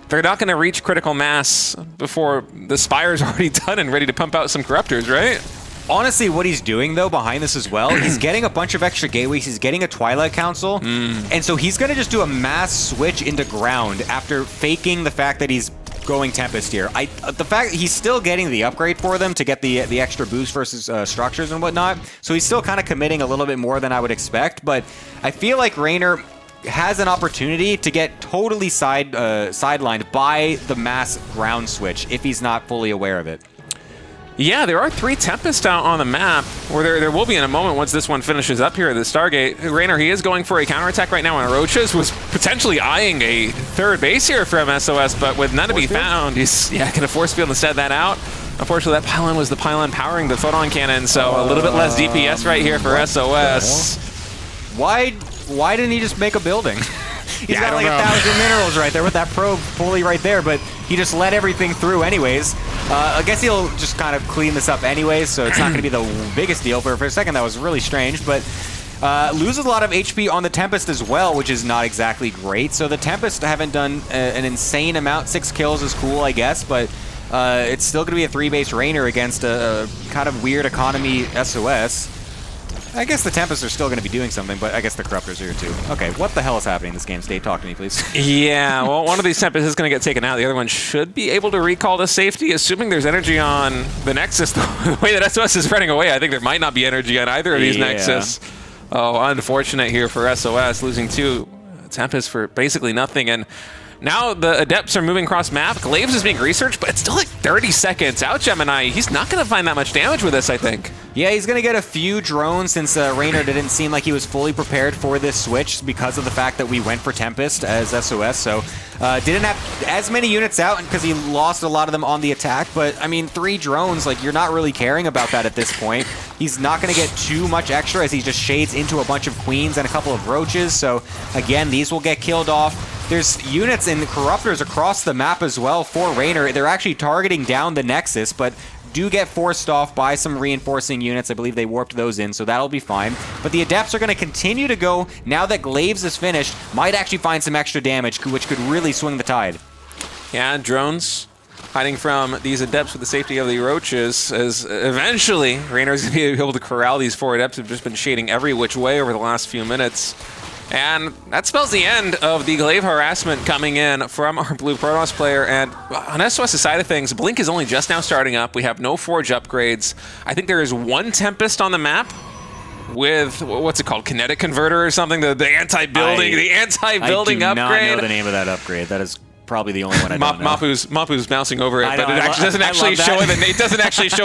they're not going to reach critical mass before the Spire's already done and ready to pump out some Corruptors, right? Honestly, what he's doing, though, behind this as well, he's getting a bunch of extra gateways, he's getting a Twilight Council, and so he's going to just do a mass switch into ground after faking the fact that he's going Tempest here. The fact he's still getting the upgrade for them to get the extra boost versus structures and whatnot, so he's still kind of committing a little bit more than I would expect, but I feel like Reynor has an opportunity to get totally sidelined by the mass ground switch if he's not fully aware of it. Yeah, there are 3 Tempests out on the map, or there will be in a moment once this one finishes up here at the Stargate. Reynor, he is going for a counterattack right now, and Roaches was potentially eyeing a third base here from SOS, but with none to be found, he's going to force field instead that out. Unfortunately, that pylon was the pylon powering the photon cannon, so a little bit less DPS right here for SOS. Why didn't he just make a building? He's got like 1,000 minerals right there with that probe pulley right there, but he just let everything through anyways. I guess he'll just kind of clean this up anyways, so it's not going to be the biggest deal. For a second, that was really strange, but loses a lot of HP on the Tempest as well, which is not exactly great. So the Tempest haven't done an insane amount. 6 kills is cool, I guess, but it's still going to be a 3-base Reynor against a kind of weird economy SOS. I guess the Tempests are still going to be doing something, but I guess the Corruptors are here too. Okay, what the hell is happening in this game? State, talk to me, please. Yeah, well, one of these Tempests is going to get taken out. The other one should be able to recall to safety, assuming there's energy on the Nexus. The way that SOS is running away, I think there might not be energy on either of these Nexus. Oh, unfortunate here for SOS, losing 2 Tempests for basically nothing. And now the Adepts are moving across map. Glaives is being researched, but it's still like 30 seconds out, Gemini. He's not going to find that much damage with this, I think. Yeah, he's going to get a few drones since Reynor didn't seem like he was fully prepared for this switch because of the fact that we went for Tempest as SOS. So didn't have as many units out because he lost a lot of them on the attack. But, I mean, 3 drones, like, you're not really caring about that at this point. He's not going to get too much extra as he just shades into a bunch of queens and a couple of roaches. So, again, these will get killed off. There's units and Corruptors across the map as well for Reynor. They're actually targeting down the Nexus, but do get forced off by some reinforcing units. I believe they warped those in, so that'll be fine. But the Adepts are going to continue to go, now that Glaives is finished, might actually find some extra damage, which could really swing the tide. Yeah, drones hiding from these Adepts with the safety of the Roaches, as eventually Reynor's going to be able to corral these 4 Adepts who've just been shading every which way over the last few minutes. And that spells the end of the Glaive harassment coming in from our Blue Protoss player. And on SOS's side of things, Blink is only just now starting up. We have no Forge upgrades. I think there is 1 Tempest on the map with, what's it called, Kinetic Converter or something? The anti-building upgrade. I do not know the name of that upgrade. That is probably the only one I don't know. Mapu's mousing over it, but it actually doesn't actually show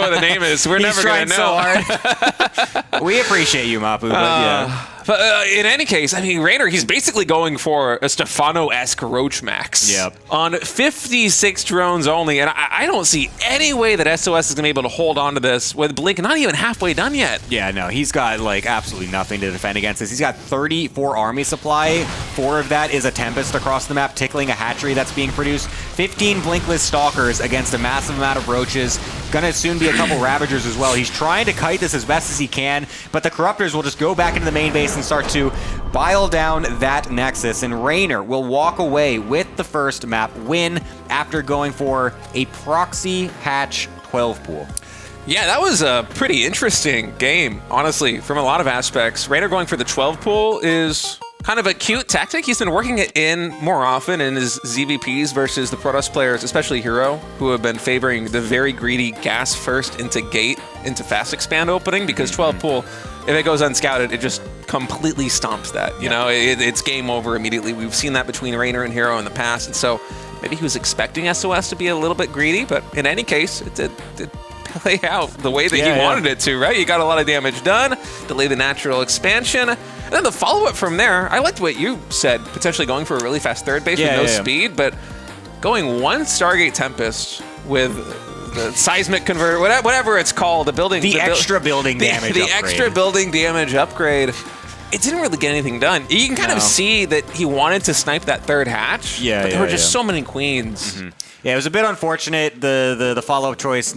what the name is. We're never going to know. So hard. We appreciate you, Mapu, but yeah. But in any case, I mean, Reynor, he's basically going for a Stefano-esque Roach Max on 56 drones only, and I don't see any way that SOS is going to be able to hold on to this with Blink not even halfway done yet. Yeah, no, he's got like absolutely nothing to defend against this. He's got 34 army supply. 4 of that is a Tempest across the map, tickling a hatchery that's being produced. 15 Blinkless Stalkers against a massive amount of Roaches. Gonna soon be a couple Ravagers as well. He's trying to kite this as best as he can, but the Corruptors will just go back into the main base and start to bile down that Nexus, and Reynor will walk away with the first map win after going for a proxy hatch 12 pool. Yeah, that was a pretty interesting game, honestly, from a lot of aspects. Reynor going for the 12 pool is kind of a cute tactic. He's been working it in more often in his ZVPs versus the Protoss players, especially herO, who have been favoring the very greedy gas first into gate, into fast expand opening, because 12 pool, if it goes unscouted, it just completely stomps that. You know, it's game over immediately. We've seen that between Reynor and herO in the past, and so maybe he was expecting SOS to be a little bit greedy, but in any case, it did play out the way that he wanted it to, right? You got a lot of damage done, delay the natural expansion, and then the follow-up from there, I liked what you said, potentially going for a really fast third base with no speed, but going 1 Stargate Tempest with the seismic converter, whatever it's called, the extra building damage upgrade. The extra building damage upgrade. it didn't really get anything done. You can kind of see that he wanted to snipe that third hatch. Yeah, but there were just so many queens. Yeah, it was a bit unfortunate. The follow-up choice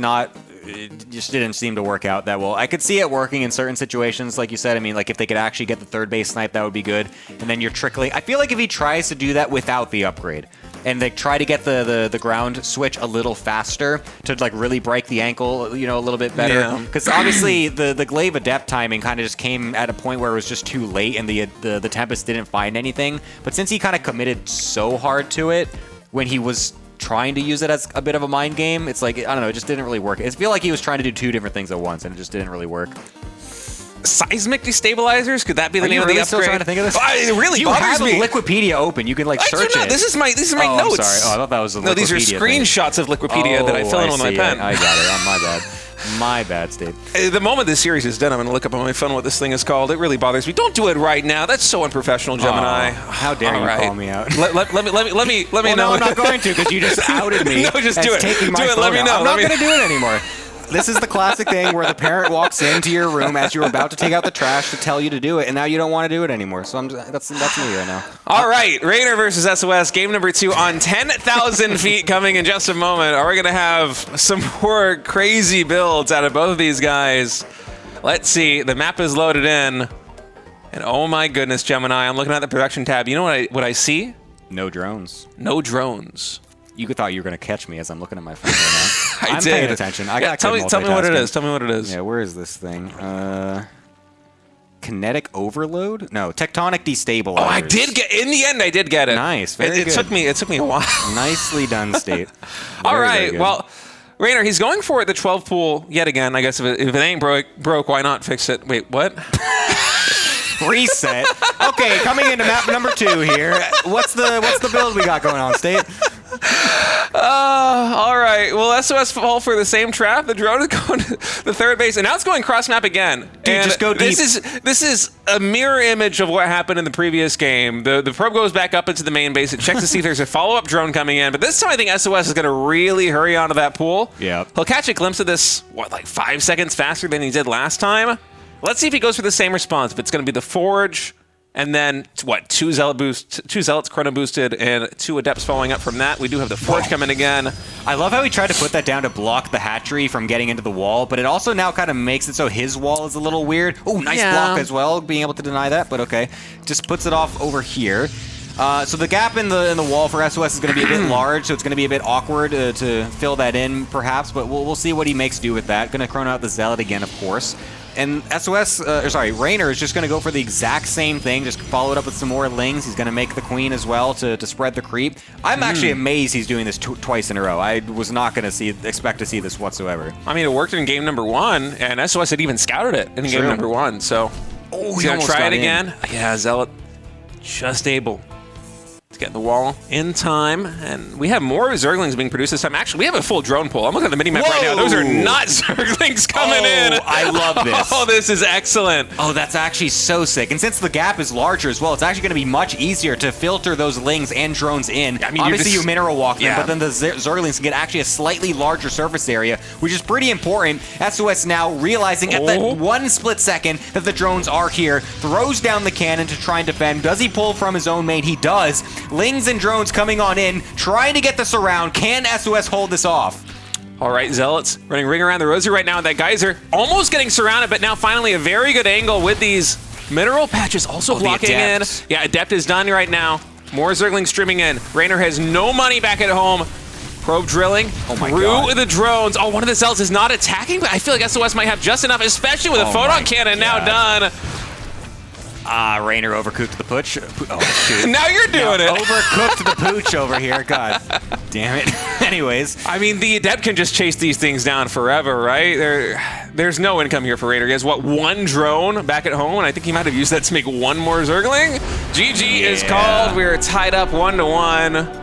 it just didn't seem to work out that well. I could see it working in certain situations, like you said. I mean, like if they could actually get the third base snipe, that would be good. And then you're trickling. I feel like if he tries to do that without the upgrade, and they try to get the ground switch a little faster to like really break the ankle, you know, a little bit better. Because obviously the glaive adept timing kind of just came at a point where it was just too late, and the Tempest didn't find anything. But since he kind of committed so hard to it when he was trying to use it as a bit of a mind game, it's like, I don't know, it just didn't really work. I feel like he was trying to do two different things at once, and it just didn't really work. Seismic destabilizers? Could that be the name of the upgrade? Still trying to think of this? It really bothers me. You have Wikipedia open. You can like search it. These are my notes. I'm sorry. Oh, I thought that was the Wikipedia. No, these are screenshots of Wikipedia that I fill in with my pen. I got it. Oh, my bad. My bad, Steve. The moment this series is done, I'm going to look up on my phone what this thing is called. It really bothers me. Don't do it right now. That's so unprofessional, Gemini. How dare you call me out? Let me know. No, I'm not going to, because you just outed me. No, just do it. Do it. Let me know. I'm not going to do it anymore. This is the classic thing where the parent walks into your room as you're about to take out the trash to tell you to do it, and now you don't want to do it anymore. So that's me right now. All right, Reynor versus SOS, game number 2 on 10,000 feet coming in just a moment. Are we going to have some more crazy builds out of both of these guys? Let's see. The map is loaded in, and oh my goodness, Gemini, I'm looking at the production tab. You know what I see? No drones. No drones. You thought you were going to catch me as I'm looking at my phone right now. I'm did. paying attention. Tell me what it is. Tell me what it is. Yeah, where is this thing? Kinetic overload? No, tectonic destabilizers. Oh, I did get. In the end, I did get it. Nice. Very good. It took me a while. Nicely done, State. All right. Well, Reynor, he's going for the 12 pool yet again. I guess if it ain't broke, why not fix it? Wait, what? Reset. Okay, coming into map number 2 here. What's the build we got going on, State? All right. Well, SOS fall for the same trap. The drone is going to the third base, and now it's going cross map again. Dude, just go deep. This is a mirror image of what happened in the previous game. The probe goes back up into the main base. It checks to see if there's a follow-up drone coming in, but this time I think SOS is going to really hurry onto that pool. Yeah. He'll catch a glimpse of this, like 5 seconds faster than he did last time. Let's see if he goes for the same response. If it's going to be the Forge, and then, 2 Zealots chrono boosted, and 2 Adepts following up from that. We do have the Forge coming again. I love how he tried to put that down to block the hatchery from getting into the wall, but it also now kind of makes it so his wall is a little weird. Oh, nice block as well, being able to deny that, but okay. Just puts it off over here. So the gap in the wall for SOS is going to be a bit large, so it's going to be a bit awkward to fill that in, perhaps, but we'll see what he makes do with that. Going to chrono out the Zealot again, of course. And Reynor is just going to go for the exact same thing, just follow it up with some more Lings. He's going to make the Queen as well to spread the creep. I'm actually amazed he's doing this twice in a row. I was not going to expect to see this whatsoever. I mean, it worked in game number 1, and SOS had even scouted it in game number 1, so... Oh, he's going to try it again. Yeah, Zealot just able to get the wall in time, and we have more Zerglings being produced this time. Actually, we have a full drone pool. I'm looking at the mini-map right now. Those are not Zerglings coming in. I love this. Oh, this is excellent. Oh, that's actually so sick. And since the gap is larger as well, it's actually going to be much easier to filter those Lings and drones in. I mean, obviously, you mineral walk them, but then the Zerglings can get actually a slightly larger surface area, which is pretty important. SOS now realizing at that 1 split second that the drones are here, throws down the cannon to try and defend. Does he pull from his own main? He does. Lings and drones coming on in, trying to get this around. Can SOS hold this off? All right, Zealots running ring around the rosy right now. That Geyser almost getting surrounded, but now finally a very good angle with these mineral patches also blocking in. Yeah, Adept is done right now. More Zerglings streaming in. Reynor has no money back at home. Probe drilling through the drones. Oh, one of the Zealots is not attacking, but I feel like SOS might have just enough, especially with a photon cannon now done. Reynor overcooked the pooch. Oh, shoot. Now you're doing it. Overcooked the pooch over here. God damn it. Anyways. I mean, the Adept can just chase these things down forever, right? There's no income here for Reynor. He has, 1 drone back at home, and I think he might have used that to make 1 more Zergling. GG is called. We're tied up 1-1.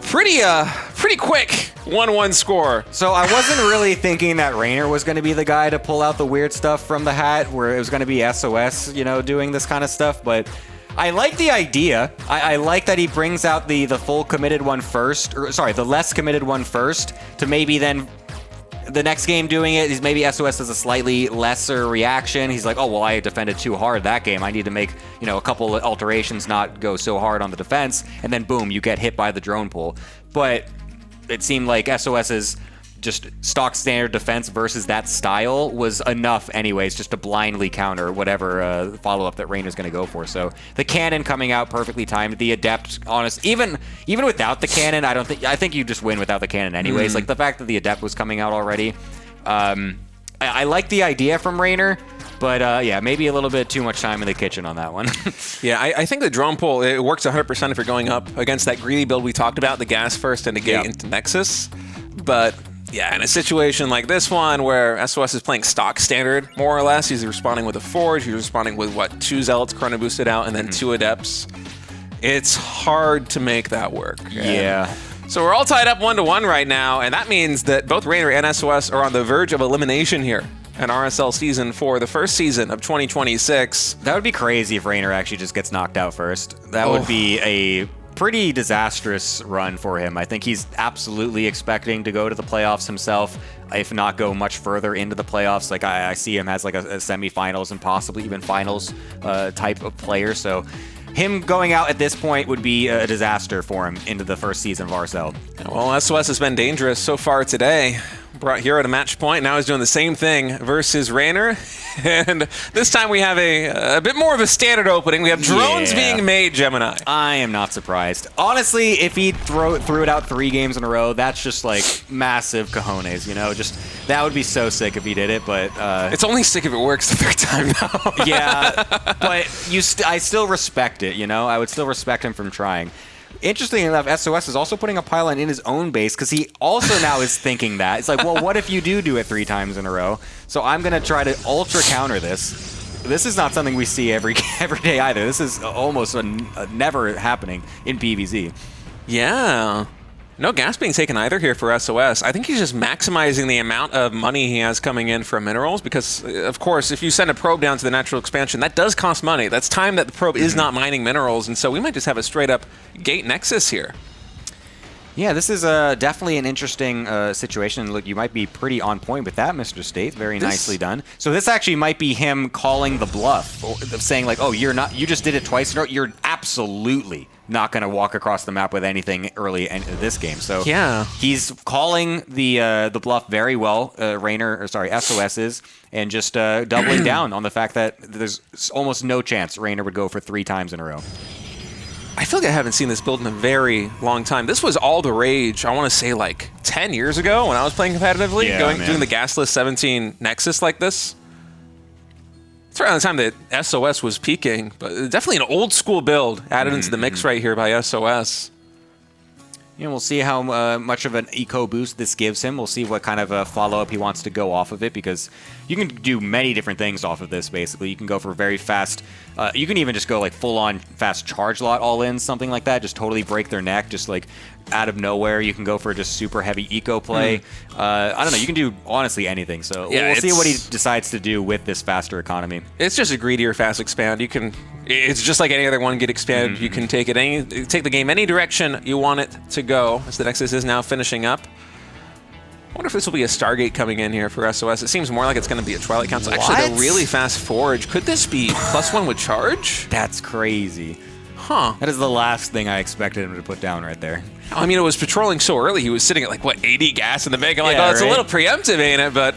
Pretty quick 1-1 score. So I wasn't really thinking that Reynor was going to be the guy to pull out the weird stuff from the hat, where it was going to be SOS, doing this kind of stuff, but I like the idea. I like that he brings out the full committed one first, or sorry, the less committed one first, to maybe then the next game doing it, he's maybe SOS has a slightly lesser reaction. He's like, oh, well, I defended too hard that game. I need to make, a couple of alterations, not go so hard on the defense. And then, boom, you get hit by the drone pool. But it seemed like SOS's just stock standard defense versus that style was enough anyways just to blindly counter whatever follow-up that Reynor's going to go for. So the cannon coming out perfectly timed. The adept, even without the cannon, I think you just win without the cannon anyways. Like the fact that the adept was coming out already. I like the idea from Reynor, but yeah, maybe a little bit too much time in the kitchen on that one. Yeah, I think the drone pull, it works 100% if you're going up against that greedy build we talked about, the gas first and negate into Nexus. But yeah, in a situation like this one where SOS is playing stock standard, more or less, he's responding with a Forge, he's responding with, 2 Zealots chrono boosted out, and then 2 Adepts. It's hard to make that work. Yeah. So we're all tied up 1-1 right now, and that means that both Reynor and SOS are on the verge of elimination here in RSL season for the first season of 2026. That would be crazy if Reynor actually just gets knocked out first. That would be a pretty disastrous run for him. I think he's absolutely expecting to go to the playoffs himself, if not go much further into the playoffs. Like I see him as like a semifinals and possibly even finals type of player. So him going out at this point would be a disaster for him into the first season of RSL. Well, SOS has been dangerous so far today. Brought herO to match point. Now he's doing the same thing versus Reynor. And this time we have a bit more of a standard opening. We have drones being made, Gemini. I am not surprised. Honestly, if he threw it out 3 games in a row, that's just like massive cojones, Just that would be so sick if he did it, but it's only sick if it works the 3rd time now. Yeah, but I still respect it, I would still respect him from trying. Interesting enough, SOS is also putting a pylon in his own base because he also now is thinking that. It's like, well, what if you do it 3 times in a row? So I'm going to try to ultra counter this. This is not something we see every day either. This is almost never happening in PvZ. Yeah. No gas being taken either here for SOS. I think he's just maximizing the amount of money he has coming in from minerals because, of course, if you send a probe down to the natural expansion, that does cost money. That's time that the probe is not mining minerals, and so we might just have a straight-up gate Nexus here. Yeah, this is definitely an interesting situation. Look, you might be pretty on point with that, Mr. State. Very nicely done. So this actually might be him calling the bluff, of saying like, "Oh, you just did it twice in a row. You're absolutely not going to walk across the map with anything early in this game." So yeah, he's calling the bluff very well. SOS is, and just doubling down on the fact that there's almost no chance Reynor would go for 3 times in a row. I feel like I haven't seen this build in a very long time. This was all the rage, I want to say, like 10 years ago when I was playing competitively, doing the gasless 17 Nexus like this. It's around the time that SOS was peaking, but definitely an old school build added into the mix right here by SOS. We'll see how much of an eco boost this gives him. We'll see what kind of a follow-up he wants to go off of it, because you can do many different things off of this, basically. You can go for very fast... you can even just go like full-on fast charge lot all-in, something like that. Just totally break their neck, just like out of nowhere. You can go for just super heavy eco play. I don't know. You can do, honestly, anything. So we'll see what he decides to do with this faster economy. It's just a greedier fast expand. You can... It's just like any other one get expanded. You can take the game any direction you want it to go, as the Nexus is now finishing up. I wonder if this will be a Stargate coming in here for SOS. It seems more like it's going to be a Twilight Council. Actually, the really fast Forge. Could this be +1 with charge? That's crazy. Huh. That is the last thing I expected him to put down right there. I mean, it was patrolling so early. He was sitting at, 80 gas in the bank. I'm like, it's a little preemptive, ain't it? But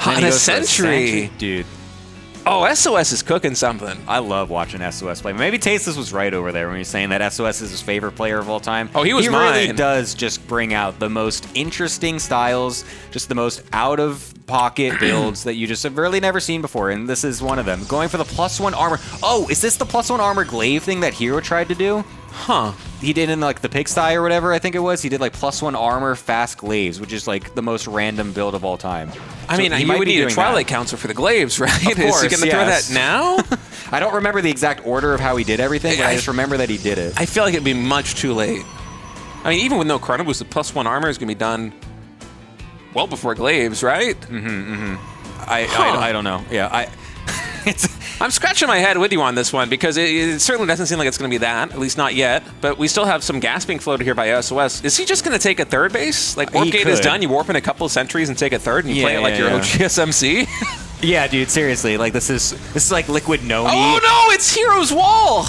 on a Sentry. Dude. Oh, SOS is cooking something. I love watching SOS play. Maybe Tasteless was right over there when he's saying that SOS is his favorite player of all time. Oh, he was mine. He really does just bring out the most interesting styles, just the most out-of-pocket builds that you just have really never seen before, and this is one of them. Going for the +1 armor. Oh, is this the +1 armor glaive thing that herO tried to do? Huh. He did in the pigsty or whatever, I think it was. He did +1 armor fast glaives, which is the most random build of all time. I mean, you would need a Twilight Council for the glaives, right? Of course, is he going to throw that now? I don't remember the exact order of how he did everything, but I just remember that he did it. I feel like it'd be much too late. I mean, even with no chrono boost, the +1 armor is going to be done well before glaives, right? I don't know. Yeah, I'm scratching my head with you on this one because it certainly doesn't seem like it's going to be that, at least not yet. But we still have some gas being floated here by SOS. Is he just going to take a third base? Like, warp gate is done, you warp in a couple of sentries and take a third, and you play it like your OGSMC? Yeah, dude, seriously. Like, this is like Liquid Noni. Oh, no, it's herO's wall!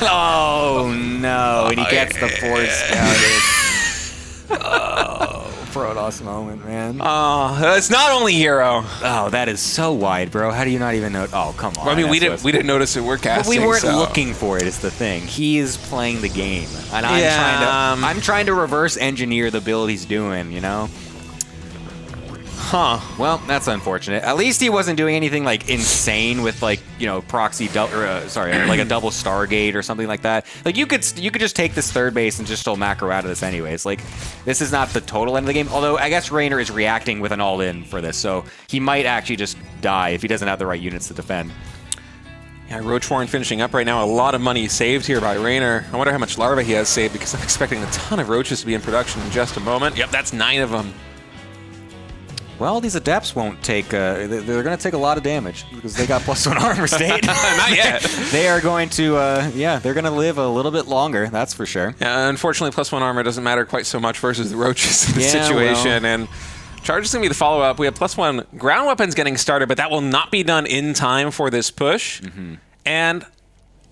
Oh, no, and he gets the force scouted. Oh, Protoss moment, man. Oh, it's not only herO. Oh, that is so wide, bro. How do you not even know? Oh, come on. Well, I mean, we didn't notice it. We're casting. But we weren't looking for it. Is the thing. He is playing the game, and I'm trying to reverse engineer the build he's doing. You know. Huh. Well, that's unfortunate. At least he wasn't doing anything like insane with like, you know, proxy like a double Stargate or something like that. Like you could just take this third base and just still macro out of this anyways. Like this is not the total end of the game. Although I guess Reynor is reacting with an all-in for this, so he might actually just die if he doesn't have the right units to defend. Yeah, Roach Warren finishing up right now. A lot of money saved here by Reynor. I wonder how much larva he has saved because I'm expecting a ton of roaches to be in production in just a moment. Yep, that's 9 of them. Well, these adepts won't take. They're going to take a lot of damage because they got +1 armor state. Not yet. They are going to. They're going to live a little bit longer. That's for sure. Yeah, unfortunately, +1 armor doesn't matter quite so much versus the roaches in this situation. Well. And Charge is going to be the follow-up. We have +1 ground weapons getting started, but that will not be done in time for this push. Mm-hmm. And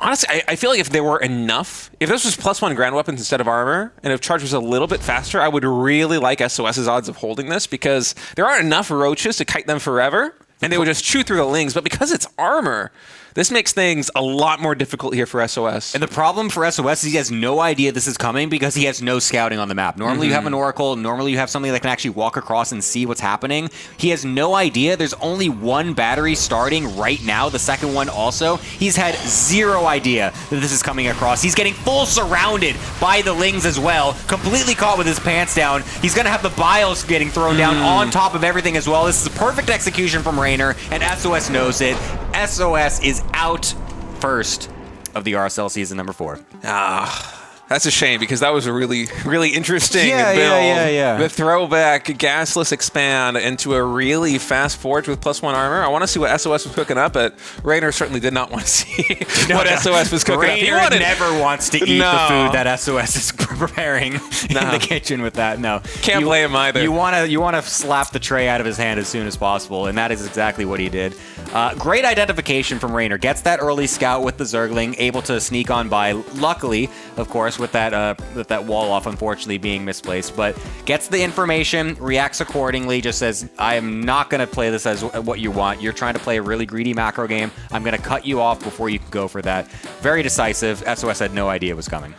honestly, I feel like if there were enough, if this was +1 ground weapons instead of armor, and if Charge was a little bit faster, I would really like SOS's odds of holding this because there aren't enough roaches to kite them forever, and they would just chew through the lings. But because it's armor, this makes things a lot more difficult here for SOS. And the problem for SOS is he has no idea this is coming because he has no scouting on the map. Normally you have an Oracle. Normally you have something that can actually walk across and see what's happening. He has no idea. There's only 1 battery starting right now. The second one also. He's had 0 idea that this is coming across. He's getting full surrounded by the lings as well. Completely caught with his pants down. He's going to have the bios getting thrown down on top of everything as well. This is a perfect execution from Reynor, and SOS knows it. SOS is out first of the RSL season number 4. That's a shame because that was a really, really interesting build. Yeah. The throwback gasless expand into a really fast forge with +1 armor. I want to see what SOS was cooking up, but Reynor certainly did not want to see what SOS was cooking up. Reynor never wants to eat the food that SOS is preparing in the kitchen with that. No, can't blame him either. You want to slap the tray out of his hand as soon as possible, and that is exactly what he did. Great identification from Reynor. Gets that early scout with the Zergling, able to sneak on by. Luckily, of course, with that wall off unfortunately being misplaced, but gets the information, reacts accordingly, just says, I am not going to play this as what you want. You're trying to play a really greedy macro game. I'm going to cut you off before you can go for that. Very decisive. SOS had no idea it was coming.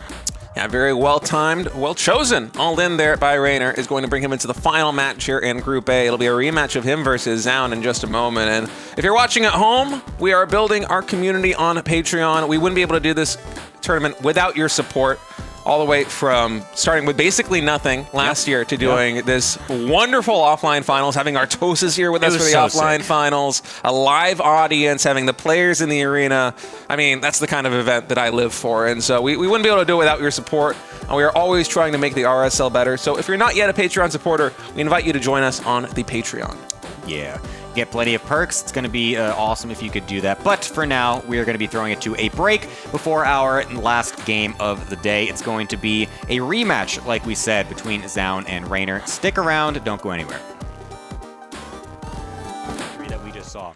Yeah, very well timed, well chosen. All in there by Reynor is going to bring him into the final match here in Group A. It'll be a rematch of him versus Zoun in just a moment. And if you're watching at home, we are building our community on Patreon. We wouldn't be able to do this tournament without your support. All the way from starting with basically nothing last year to doing this wonderful offline finals, having Artosis here with us for the offline finals, a live audience, having the players in the arena. I mean, that's the kind of event that I live for. And so we wouldn't be able to do it without your support. And we are always trying to make the RSL better. So if you're not yet a Patreon supporter, we invite you to join us on the Patreon. Yeah. Get plenty of perks. It's going to be awesome if you could do that. But for now, we are going to be throwing it to a break before our last game of the day. It's going to be a rematch, like we said, between Zoun and Reynor. Stick around. Don't go anywhere. That we just saw.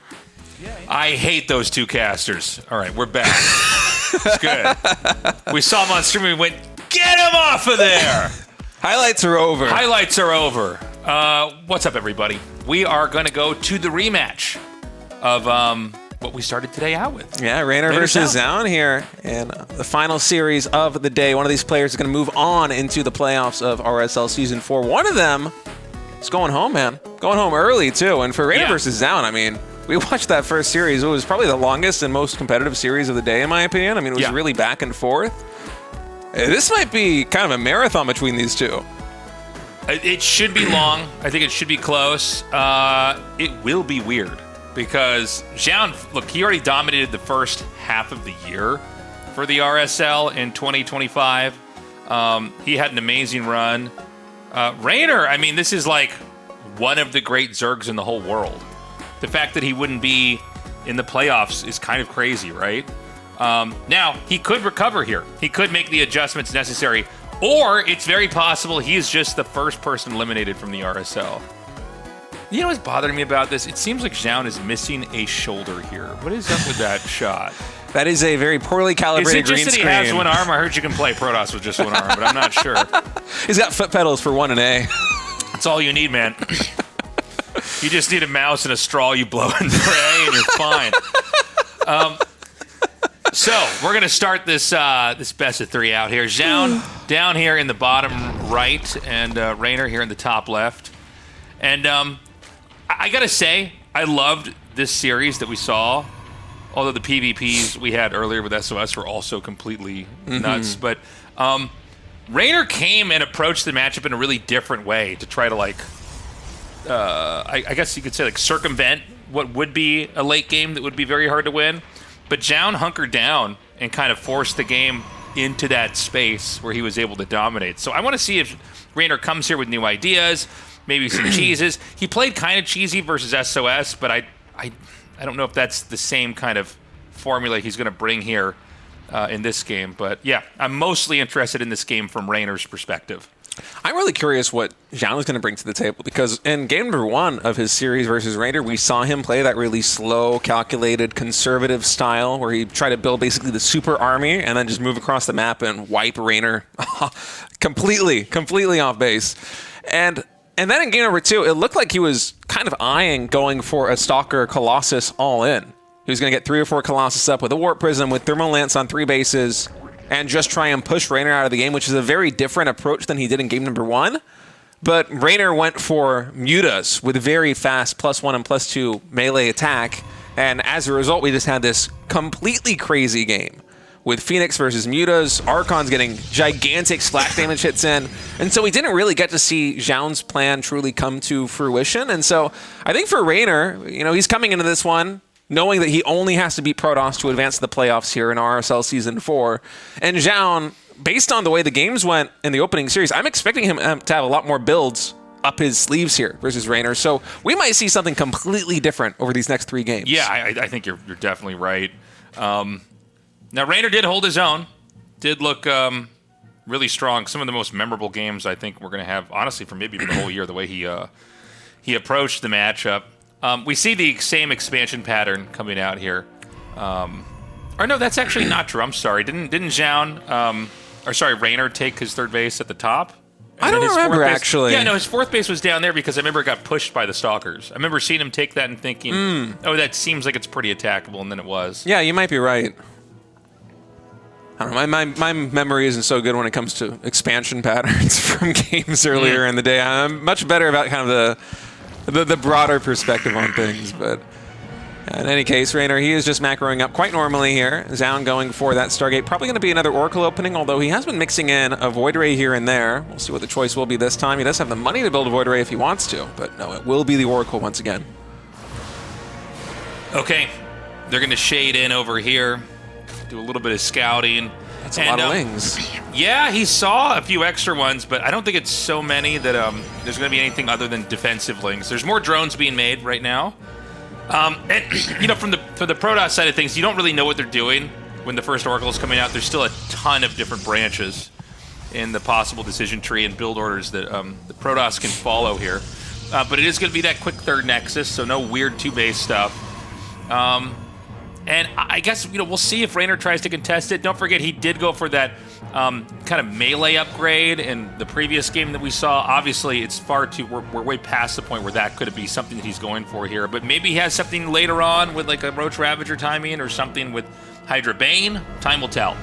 I hate those 2 casters. All right, we're back. It's good. We saw them on stream and we went, get him off of there! Highlights are over. Highlights are over. What's up, everybody? We are going to go to the rematch of what we started today out with. Yeah, Reynor versus Zoun here in the final series of the day. One of these players is going to move on into the playoffs of RSL Season 4. One of them is going home, man. Going home early, too. And for Reynor versus Zoun, I mean, we watched that first series. It was probably the longest and most competitive series of the day, in my opinion. I mean, it was really back and forth. This might be kind of a marathon between these two. It should be long. I think it should be close. It will be weird because Zoun, look, he already dominated the first half of the year for the RSL in 2025. He had an amazing run. Reynor, I mean, this is like one of the great Zergs in the whole world. The fact that he wouldn't be in the playoffs is kind of crazy, right? Now, he could recover here. He could make the adjustments necessary. Or it's very possible he is just the first person eliminated from the RSL. You know what's bothering me about this? It seems like Zoun is missing a shoulder here. What is up with that shot? That is a very poorly calibrated green screen. Is it just that he has one arm? I heard you can play Protoss with just one arm, but I'm not sure. He's got foot pedals for 1 and A. That's all you need, man. You just need a mouse and a straw you blow in for A, and you're fine. So we're going to start this best of 3 out here. Zoun down here in the bottom right, and Reynor here in the top left. And I got to say, I loved this series that we saw. Although the PvPs we had earlier with SOS were also completely nuts. But Reynor came and approached the matchup in a really different way to try to, like, I guess you could say, like, circumvent what would be a late game that would be very hard to win. But Zoun hunkered down and kind of forced the game into that space where he was able to dominate. So I want to see if Reynor comes here with new ideas, maybe some cheeses. He played kind of cheesy versus SOS, but I don't know if that's the same kind of formula he's going to bring here in this game. But yeah, I'm mostly interested in this game from Reynor's perspective. I'm really curious what Zoun is going to bring to the table, because in game number 1 of his series versus Reynor, we saw him play that really slow, calculated, conservative style where he tried to build basically the super army and then just move across the map and wipe Reynor completely off base. And then in game number 2, it looked like he was kind of eyeing going for a Stalker Colossus all in. He was going to get 3 or 4 Colossus up with a Warp Prism, with Thermal Lance on 3 bases, and just try and push Reynor out of the game, which is a very different approach than he did in game number 1. But Reynor went for Mutas with very fast +1 and +2 melee attack, and as a result, we just had this completely crazy game with Phoenix versus Mutas, Archon's getting gigantic splash damage hits in, and so we didn't really get to see Zoun's plan truly come to fruition. And so I think for Reynor, he's coming into this one knowing that he only has to beat Protoss to advance to the playoffs here in RSL Season 4. And Zoun, based on the way the games went in the opening series, I'm expecting him to have a lot more builds up his sleeves here versus Reynor. So we might see something completely different over these next 3 games. Yeah, I think you're definitely right. Now, Reynor did hold his own, did look really strong. Some of the most memorable games I think we're going to have, honestly, for maybe even the whole year, the way he approached the matchup. We see the same expansion pattern coming out here. Or no, that's actually not true. I'm sorry. Didn't Zoun, Reynor take his 3rd base at the top? I don't remember, actually. Yeah, no, his 4th base was down there because I remember it got pushed by the Stalkers. I remember seeing him take that and thinking, oh, that seems like it's pretty attackable, and then it was. Yeah, you might be right. I don't know. My memory isn't so good when it comes to expansion patterns from games earlier in the day. I'm much better about kind of the broader perspective on things. But in any case, Reynor, he is just macroing up quite normally here. Zoun going for that Stargate. Probably going to be another Oracle opening, although he has been mixing in a Void Ray here and there. We'll see what the choice will be this time. He does have the money to build a Void Ray if he wants to, but no, it will be the Oracle once again. Okay, they're going to shade in over here. Do a little bit of scouting. That's a lot of wings. Yeah, he saw a few extra ones, but I don't think it's so many that there's going to be anything other than defensive lings. There's more drones being made right now. And from the Protoss side of things, you don't really know what they're doing when the first Oracle is coming out. There's still a ton of different branches in the possible decision tree and build orders that the Protoss can follow here. But it is going to be that quick 3rd Nexus, so no weird 2-base stuff. And I guess, we'll see if Reynor tries to contest it. Don't forget, he did go for that kind of melee upgrade in the previous game that we saw. Obviously, it's we're way past the point where that could be something that he's going for here. But maybe he has something later on with like a Roach Ravager timing or something with Hydra Bane. Time will tell.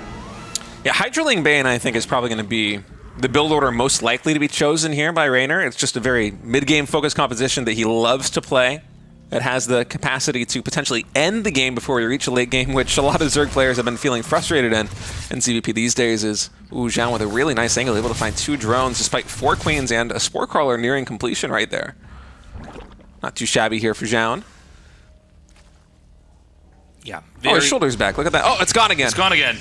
Yeah, Hydraling Bane, I think, is probably going to be the build order most likely to be chosen here by Reynor. It's just a very mid-game focused composition that he loves to play. It has the capacity to potentially end the game before we reach a late game, which a lot of Zerg players have been feeling frustrated in CVP these days. Is Zoun with a really nice angle, able to find 2 drones despite 4 queens and a Spore Crawler nearing completion right there. Not too shabby here for Zoun. Yeah. His shoulder's back. Look at that. Oh, it's gone again. It's gone again.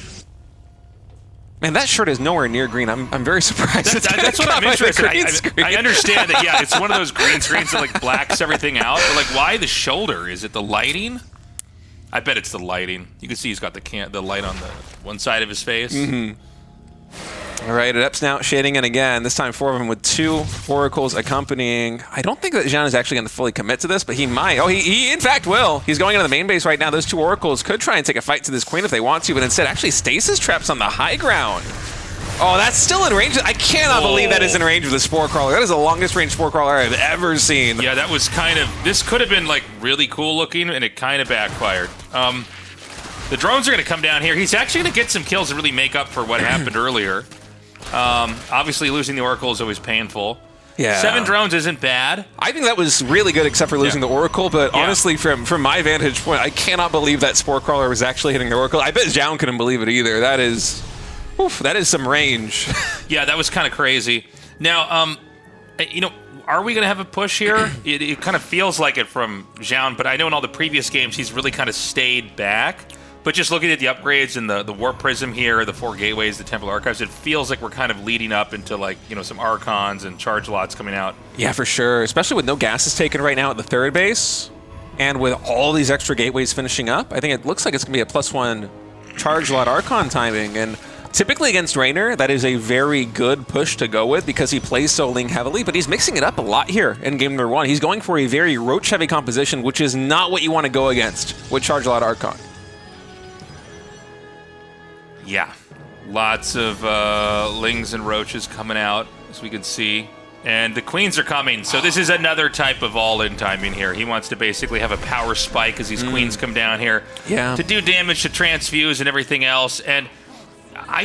Man, that shirt is nowhere near green. I'm very surprised. That's what I'm interested in. I understand that, yeah, it's one of those green screens that like blacks everything out. But like, why the shoulder? Is it the lighting? I bet it's the lighting. You can see he's got the light on the one side of his face. All right, it ups now, shading in again. This time 4 of them with 2 oracles accompanying. I don't think that Zoun is actually going to fully commit to this, but he might. Oh, he in fact will. He's going into the main base right now. Those 2 oracles could try and take a fight to this queen if they want to, but instead actually stasis traps on the high ground. Oh, that's still in range. I cannot believe that is in range of the Spore Crawler. That is the longest range Spore Crawler I've ever seen. Yeah, that was kind of... This could have been, like, really cool looking, and it kind of backfired. The drones are going to come down here. He's actually going to get some kills and really make up for what happened earlier. Obviously, losing the Oracle is always painful. Yeah. 7 drones isn't bad. I think that was really good except for losing the Oracle, but honestly, from my vantage point, I cannot believe that Spore Crawler was actually hitting the Oracle. I bet Zoun couldn't believe it either. That is... Oof, that is some range. Yeah, that was kind of crazy. Now, you know, are we going to have a push here? It kind of feels like it from Zoun, but I know in all the previous games he's really kind of stayed back. But just looking at the upgrades and the Warp Prism here, the 4 gateways, the Temple Archives, it feels like we're kind of leading up into, like, you know, some Archons and charge lots coming out. Yeah, for sure. Especially with no gases taken right now at the 3rd base. And with all these extra gateways finishing up, I think it looks like it's going to be a +1 charge lot Archon timing. And typically against Reynor, that is a very good push to go with because he plays so Ling heavily, but he's mixing it up a lot here in game number 1. He's going for a very Roach-heavy composition, which is not what you want to go against with charge lot Archon. Yeah, lots of Lings and Roaches coming out, as we can see. And the Queens are coming, so this is another type of all-in timing here. He wants to basically have a power spike as these Queens come down here to do damage to transfuse and everything else. And I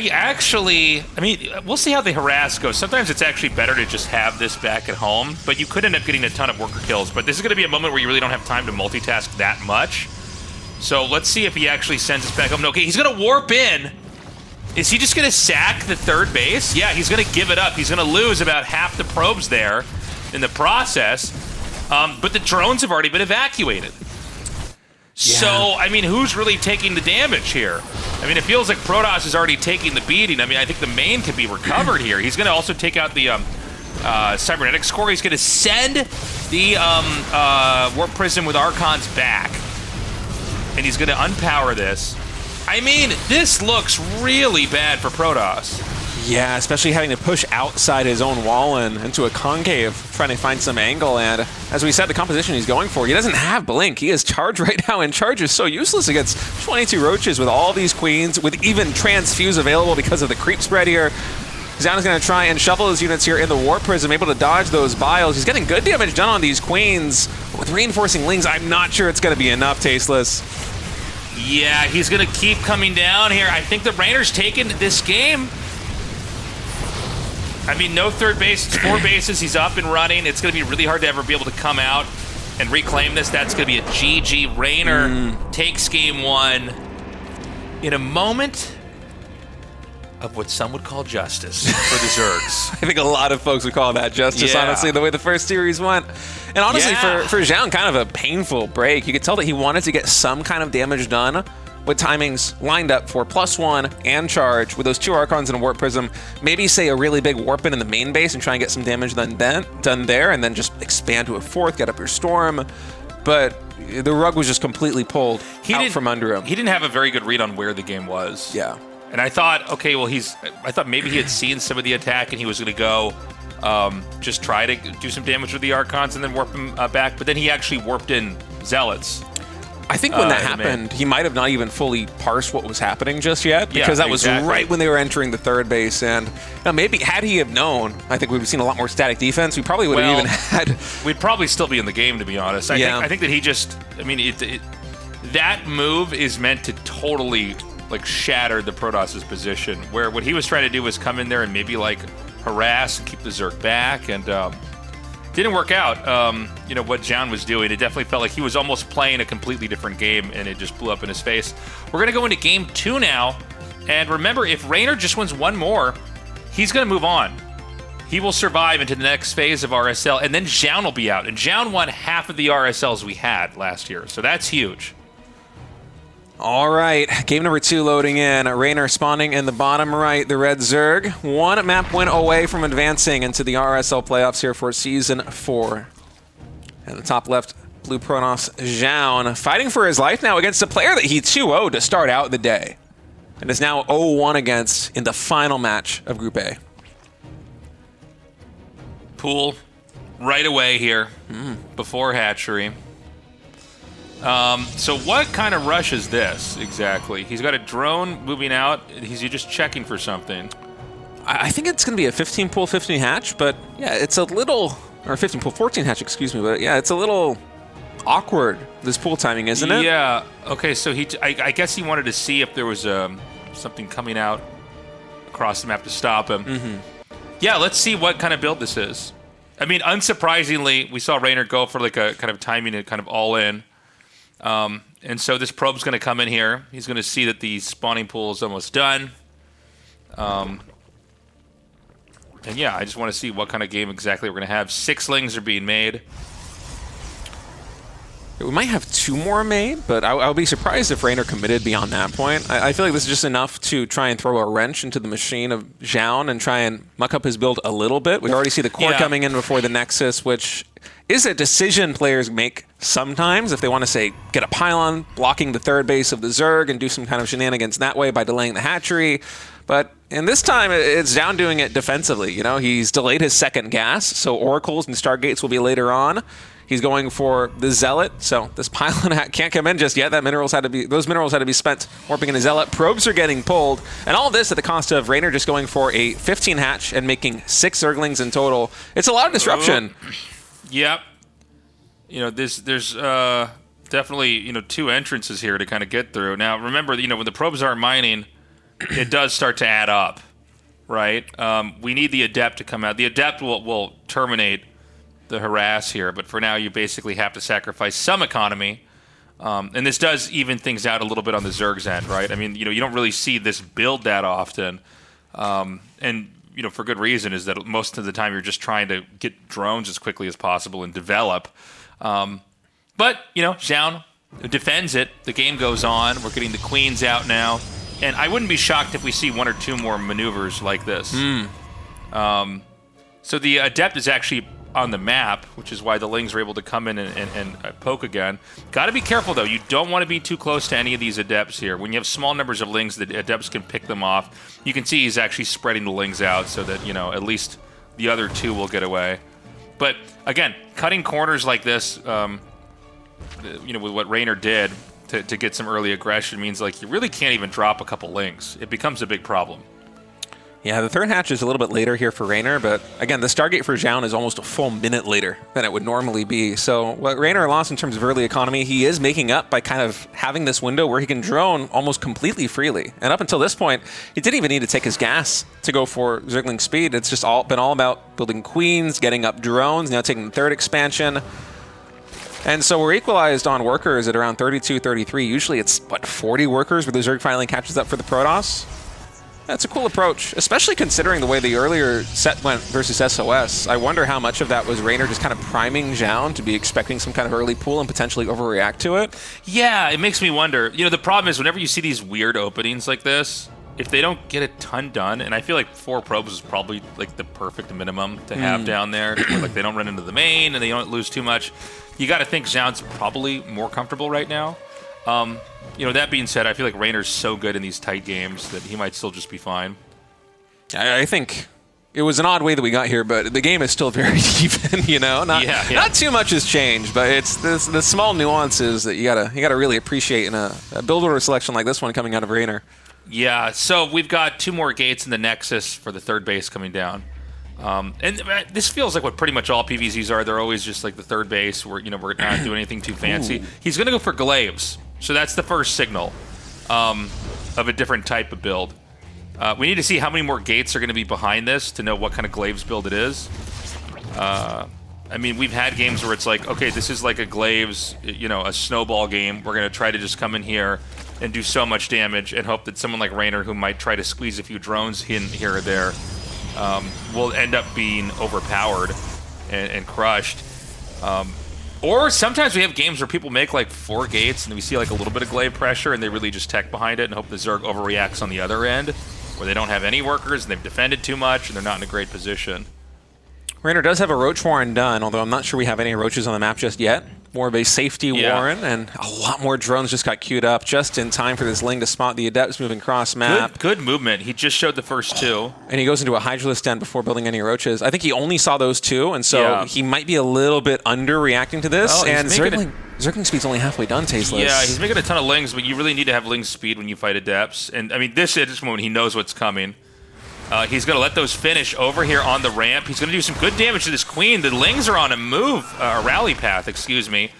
mean, we'll see how the harass goes. Sometimes it's actually better to just have this back at home, but you could end up getting a ton of worker kills. But this is going to be a moment where you really don't have time to multitask that much. So let's see if he actually sends us back home. No, okay, he's going to warp in. Is he just going to sack the 3rd base? Yeah, he's going to give it up. He's going to lose about half the probes there in the process. But the drones have already been evacuated. Yeah. So, I mean, who's really taking the damage here? I mean, it feels like Protoss is already taking the beating. I mean, I think the main can be recovered here. He's going to also take out the Cybernetics core. He's going to send the Warp Prism with Archons back. And he's going to unpower this. I mean, this looks really bad for Protoss. Yeah, especially having to push outside his own wall and into a concave, trying to find some angle. And as we said, the composition he's going for, he doesn't have Blink. He is Charge right now, and Charge is so useless against 22 Roaches with all these Queens, with even Transfuse available because of the creep spread here. Zoun is going to try and shuffle his units here in the Warp Prism, able to dodge those Biles. He's getting good damage done on these Queens. With reinforcing Lings, I'm not sure it's going to be enough, Tasteless. Yeah, he's going to keep coming down here. I think the Reynor's taken this game. I mean, no 3rd base. It's 4 bases. He's up and running. It's going to be really hard to ever be able to come out and reclaim this. That's going to be a GG. Reynor takes game 1 in a moment of what some would call justice for the Zergs. I think a lot of folks would call that justice, honestly, the way the first series went. And honestly, for Zoun, kind of a painful break. You could tell that he wanted to get some kind of damage done with timings lined up for +1 and charge with those 2 Archons and a Warp Prism. Maybe say a really big warp in the main base and try and get some damage done there, and then just expand to a 4th, get up your Storm. But the rug was just completely pulled out from under him. He didn't have a very good read on where the game was. Yeah. And I thought, okay, well, I thought maybe he had seen some of the attack and he was going to go just try to do some damage with the Archons and then warp him back. But then he actually warped in Zealots. I think when that happened, he might have not even fully parsed what was happening just yet, because that was right when they were entering the 3rd base. And maybe had he have known, I think we've seen a lot more static defense. We probably would have even had... We'd probably still be in the game, to be honest. I think that he just... I mean, that move is meant to totally... like shatter the Protoss's position, where what he was trying to do was come in there and maybe like harass and keep the Zerg back, and didn't work out. You know, what Zoun was doing, it definitely felt like he was almost playing a completely different game, and it just blew up in his face. We're going to go into game 2 now, and remember, if Reynor just wins 1 more, he's going to move on. He will survive into the next phase of RSL, and then Zoun will be out, and Zoun won half of the RSLs we had last year, so that's huge. All right, game number 2 loading in. Reynor spawning in the bottom right, the red Zerg. 1 map win away from advancing into the RSL playoffs here for Season 4. And the top left, Blue Protoss Zoun fighting for his life now against a player that he 2-0'd to start out the day. And is now 0-1 against in the final match of Group A. Pool right away here before hatchery. So what kind of rush is this exactly? He's got a drone moving out. He's just checking for something. I think it's going to be a 15 pool, 15 hatch, but yeah, it's a little, or 15 pool, 14 hatch, excuse me, but yeah, it's a little awkward, this pool timing, isn't it? Yeah. Okay, so I guess he wanted to see if there was something coming out across the map to stop him. Yeah, let's see what kind of build this is. I mean, unsurprisingly, we saw Reynor go for like a kind of timing it kind of all in. And so this probe's going to come in here. He's going to see that the spawning pool is almost done. And yeah, I just want to see what kind of game exactly we're going to have. 6 lings are being made. We might have 2 more made, but I'll be surprised if Reynor committed beyond that point. I feel like this is just enough to try and throw a wrench into the machine of Zoun and try and muck up his build a little bit. We already see the core coming in before the Nexus, which is a decision players make sometimes if they want to, say, get a pylon, blocking the third base of the Zerg and do some kind of shenanigans that way by delaying the hatchery. But in this time, it's Zoun doing it defensively. You know, he's delayed his second gas, so Oracles and Stargates will be later on. He's going for the Zealot, so this pylon can't come in just yet. Those minerals had to be spent warping in a Zealot. Probes are getting pulled, and all this at the cost of Reynor just going for a 15 hatch and making 6 Zerglings in total. It's a lot of disruption. Yep. You know, there's definitely 2 entrances here to kind of get through. Now, remember, when the probes aren't mining, it does start to add up, right? We need the Adept to come out. The Adept will terminate the harass here, but for now you basically have to sacrifice some economy. And this does even things out a little bit on the Zerg's end, right? I mean, you don't really see this build that often. And for good reason, is that most of the time you're just trying to get drones as quickly as possible and develop. But, Zoun defends it. The game goes on. We're getting the queens out now. And I wouldn't be shocked if we see 1 or 2 more maneuvers like this. So the Adept is actually on the map, which is why the lings are able to come in and poke again. Got to be careful, though. You don't want to be too close to any of these Adepts here. When you have small numbers of lings, the Adepts can pick them off. You can see he's actually spreading the lings out so that, at least the other 2 will get away. But, again, cutting corners like this, with what Reynor did to get some early aggression means, like, you really can't even drop a couple lings. It becomes a big problem. Yeah, the third hatch is a little bit later here for Reynor, but again, the Stargate for Zoun is almost a full minute later than it would normally be. So what Reynor lost in terms of early economy, he is making up by kind of having this window where he can drone almost completely freely. And up until this point, he didn't even need to take his gas to go for Zergling speed. It's just been all about building queens, getting up drones, now taking the third expansion. And so we're equalized on workers at around 32, 33. Usually it's, 40 workers where the Zerg finally catches up for the Protoss? That's a cool approach, especially considering the way the earlier set went versus SOS. I wonder how much of that was Reynor just kind of priming Zoun to be expecting some kind of early pool and potentially overreact to it. Yeah, it makes me wonder. The problem is whenever you see these weird openings like this, if they don't get a ton done, and I feel like 4 probes is probably like the perfect minimum to have down there, where, like, they don't run into the main and they don't lose too much. You got to think Zoun's probably more comfortable right now. That being said, I feel like Reynor's so good in these tight games that he might still just be fine. I think it was an odd way that we got here, but the game is still very even, Not too much has changed, but it's the small nuances that you gotta really appreciate in a build order selection like this one coming out of Reynor. Yeah, so we've got 2 more gates in the Nexus for the third base coming down. And this feels like what pretty much all PVZs are. They're always just like the third base where, we're not doing anything too fancy. He's going to go for glaives. So that's the first signal of a different type of build. We need to see how many more gates are going to be behind this to know what kind of glaives build it is. I mean, we've had games where it's like, okay, this is like a glaives, a snowball game. We're going to try to just come in here and do so much damage and hope that someone like Reynor, who might try to squeeze a few drones in here or there, will end up being overpowered and crushed. Or sometimes we have games where people make like 4 gates and we see like a little bit of glaive pressure and they really just tech behind it and hope the Zerg overreacts on the other end, where they don't have any workers and they've defended too much and they're not in a great position. Reynor does have a Roach Warren done, although I'm not sure we have any Roaches on the map just yet. more of a safety warren, and a lot more drones just got queued up just in time for this Ling to spot the Adepts moving cross map. Good movement. He just showed the first two. And he goes into a Hydralisk den before building any roaches. I think he only saw those two, and so he might be a little bit underreacting to this. Oh, and Zergling speed's only halfway done, Tasteless. Yeah, he's making a ton of Lings, but you really need to have Ling speed when you fight Adepts. And I mean, at this moment, he knows what's coming. He's going to let those finish over here on the ramp. He's going to do some good damage to this Queen. The Lings are on a rally path, excuse me.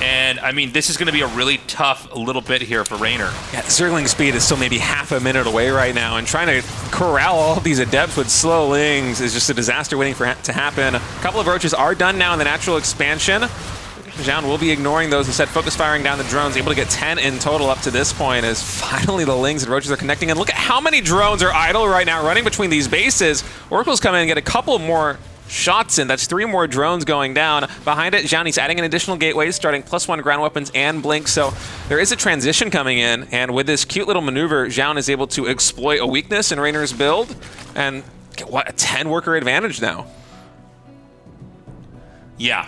And, I mean, this is going to be a really tough little bit here for Reynor. Yeah, Zergling speed is still maybe half a minute away right now, and trying to corral all of these Adepts with slow Lings is just a disaster waiting for to happen. A couple of roaches are done now in the natural expansion. Zoun will be ignoring those, instead focus firing down the drones, able to get 10 in total up to this point as finally the Lings and roaches are connecting. And look at how many drones are idle right now running between these bases. Oracle's come in and get a couple more shots in. That's 3 more drones going down. Behind it, Zoun, he's adding an additional gateway, starting +1 ground weapons and blink. So there is a transition coming in, and with this cute little maneuver, Zoun is able to exploit a weakness in Reynor's build and get, what, a 10-worker advantage now. Yeah.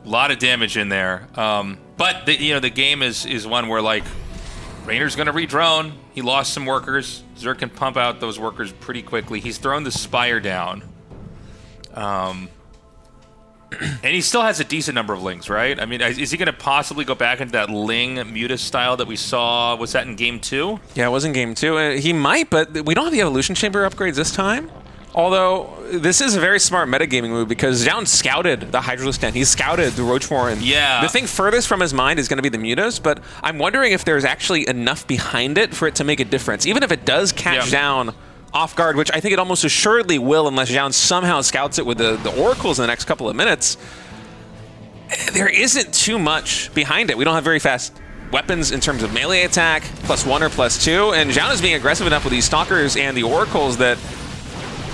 A lot of damage in there. But the game is one where, like, Reynor's going to re-drone. He lost some workers. Zerg can pump out those workers pretty quickly. He's thrown the Spire down. And he still has a decent number of Lings, right? I mean, is he going to possibly go back into that Ling Muta style that we saw? Was that in Game 2? Yeah, it was in Game 2. He might, but we don't have the Evolution Chamber upgrades this time. Although, this is a very smart metagaming move because Zoun scouted the Hydralisk Den. He scouted the Roach Warren. Yeah. The thing furthest from his mind is going to be the Mutas, but I'm wondering if there's actually enough behind it for it to make a difference. Even if it does catch Zoun off guard, which I think it almost assuredly will unless Zoun somehow scouts it with the Oracles in the next couple of minutes, there isn't too much behind it. We don't have very fast weapons in terms of melee attack, +1 or +2, and Zoun is being aggressive enough with these Stalkers and the Oracles that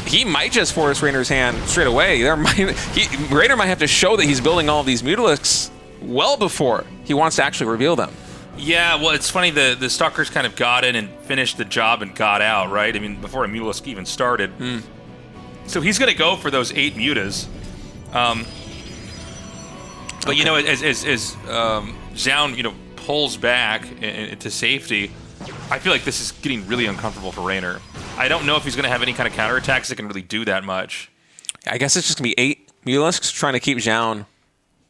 he might just force Reynor's hand straight away. Reynor might have to show that he's building all of these Mutalisks well before he wants to actually reveal them. Yeah, well, it's funny, the Stalkers kind of got in and finished the job and got out, right? I mean, before a Mutalisk even started. So he's going to go for those 8 Mutas. But, you know, as Zoun, you know, pulls back into safety, I feel like this is getting really uncomfortable for Reynor. I don't know if he's going to have any kind of counterattacks that can really do that much. I guess it's just going to be 8 Mutalisks trying to keep Zoun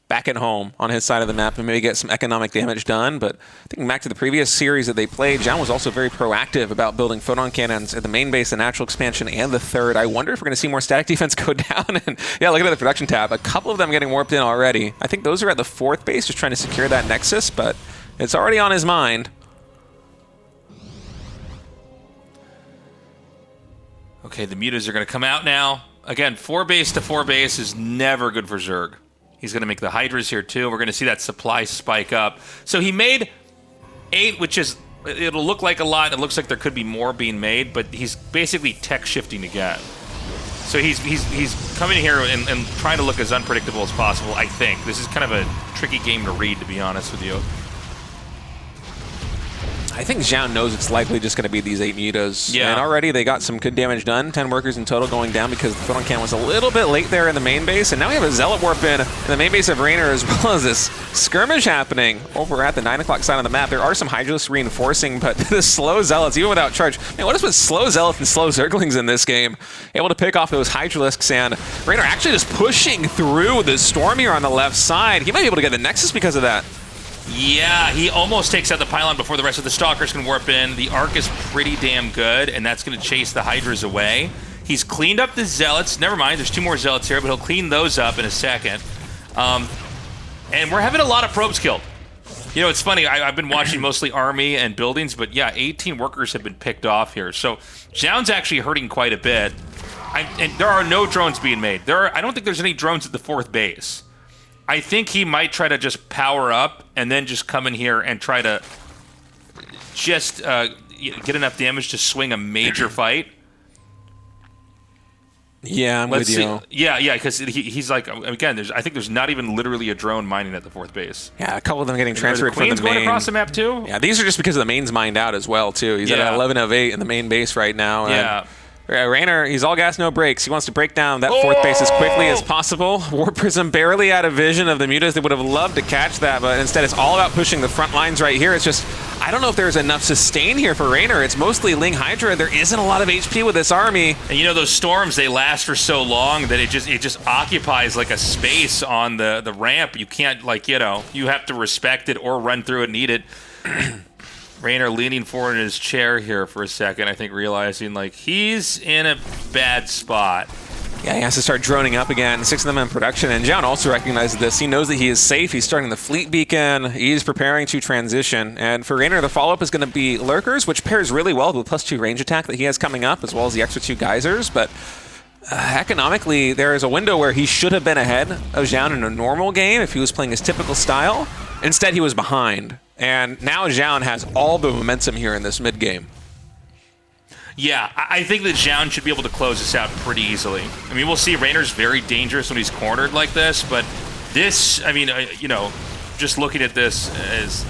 back at home on his side of the map and maybe get some economic damage done. But I think back to the previous series that they played, Zoun was also very proactive about building photon cannons at the main base, the natural expansion, and the third. I wonder if we're going to see more static defense go down. And yeah, look at the production tab. A couple of them getting warped in already. I think those are at the 4th base, just trying to secure that Nexus, but it's already on his mind. Okay, the Mutas are going to come out now. Again, 4 base to 4 base is never good for Zerg. He's going to make the Hydras here too. We're going to see that supply spike up. So he made 8, which is, it'll look like a lot. It looks like there could be more being made, but he's basically tech shifting again. So he's coming here and trying to look as unpredictable as possible, I think. This is kind of a tricky game to read, to be honest with you. I think Zoun knows it's likely just going to be these 8 Mutas. Yeah. And already they got some good damage done. 10 workers in total going down because the photon cannon was a little bit late there in the main base. And now we have a Zealot Warp in the main base of Reynor, as well as this skirmish happening over at the 9 o'clock side of the map. There are some Hydralisks reinforcing, but the slow Zealots, even without charge. Man, what is with slow Zealots and slow Zerglings in this game? Able to pick off those Hydralisks, and Reynor actually just pushing through the Storm here on the left side. He might be able to get the Nexus because of that. Yeah, he almost takes out the pylon before the rest of the Stalkers can warp in. The Arc is pretty damn good, and that's going to chase the Hydras away. He's cleaned up the Zealots. Never mind, there's 2 more Zealots here, but he'll clean those up in a second. And we're having a lot of probes killed. You know, it's funny, I've been watching mostly army and buildings, but yeah, 18 workers have been picked off here. So Zoun's actually hurting quite a bit. And there are no drones being made. I don't think there's any drones at the 4th base. I think he might try to just power up and then just come in here and try to just get enough damage to swing a major fight. Yeah, I'm with you. Yeah, because he's like, again, I think there's not even literally a drone mining at the 4th base. Yeah, a couple of them getting transferred from the Queen's main. going across the map too? Yeah, these are just because of the main's mined out as well, too. He's at 11 of 8 in the main base right now. Yeah. Reynor, he's all gas, no brakes. He wants to break down that fourth base as quickly as possible. War Prism barely out of vision of the mutas. They would have loved to catch that, but instead it's all about pushing the front lines right here. It's just, I don't know if there's enough sustain here for Reynor. It's mostly Ling Hydra. There isn't a lot of HP with this army. And you know, those storms, they last for so long that it just occupies like a space on the ramp. You can't, like, you know, you have to respect it or run through it and eat it. Reynor leaning forward in his chair here for a second, I think realizing, like, he's in a bad spot. Yeah, he has to start droning up again. 6 of them in production, and Zoun also recognizes this. He knows that he is safe. He's starting the fleet beacon. He's preparing to transition. And for Reynor, the follow-up is going to be Lurkers, which pairs really well with the +2 range attack that he has coming up, as well as the extra 2 geysers. But economically, there is a window where he should have been ahead of Zoun in a normal game if he was playing his typical style. Instead, he was behind. And now Zoun has all the momentum here in this mid-game. Yeah, I think that Zoun should be able to close this out pretty easily. I mean, we'll see Reynor's very dangerous when he's cornered like this, but this, I mean, you know, just looking at this as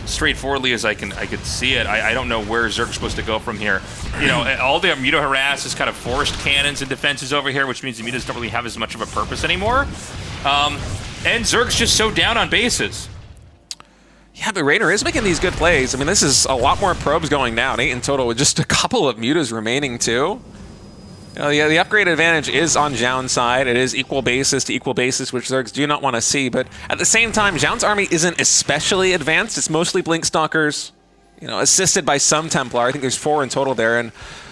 straightforwardly as I could see it, I don't know where Zerg's supposed to go from here. You know, all the Muto harass is kind of forced cannons and defenses over here, which means the Mutos don't really have as much of a purpose anymore. And Zerg's just so down on bases. Yeah, but Reynor is making these good plays. I mean, this is a lot more probes going down, 8 in total, with just a couple of mutas remaining, too. You know, the upgrade advantage is on Zoun's side. It is equal bases to equal bases, which Zergs do not want to see. But at the same time, Zoun's army isn't especially advanced. It's mostly Blink Stalkers, you know, assisted by some Templar. I think there's 4 in total there. And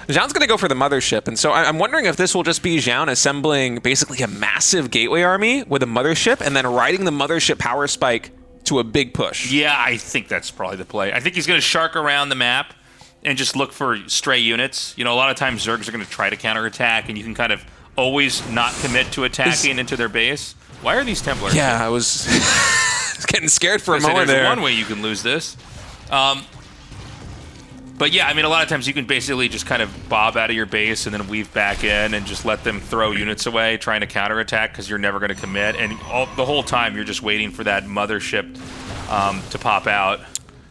Zoun's going to go for the Mothership. And so I'm wondering if this will just be Zoun assembling basically a massive Gateway army with a Mothership and then riding the Mothership power spike to a big push. Yeah, I think that's probably the play. I think he's going to shark around the map and just look for stray units. You know, a lot of times Zergs are going to try to counterattack, and you can kind of always not commit to attacking into their base. Why are these Templars? Yeah, I was getting scared for a moment there's there. One way you can lose this. But yeah, I mean, a lot of times you can basically just kind of bob out of your base and then weave back in and just let them throw units away trying to counterattack because you're never going to commit. And the whole time you're just waiting for that Mothership to pop out.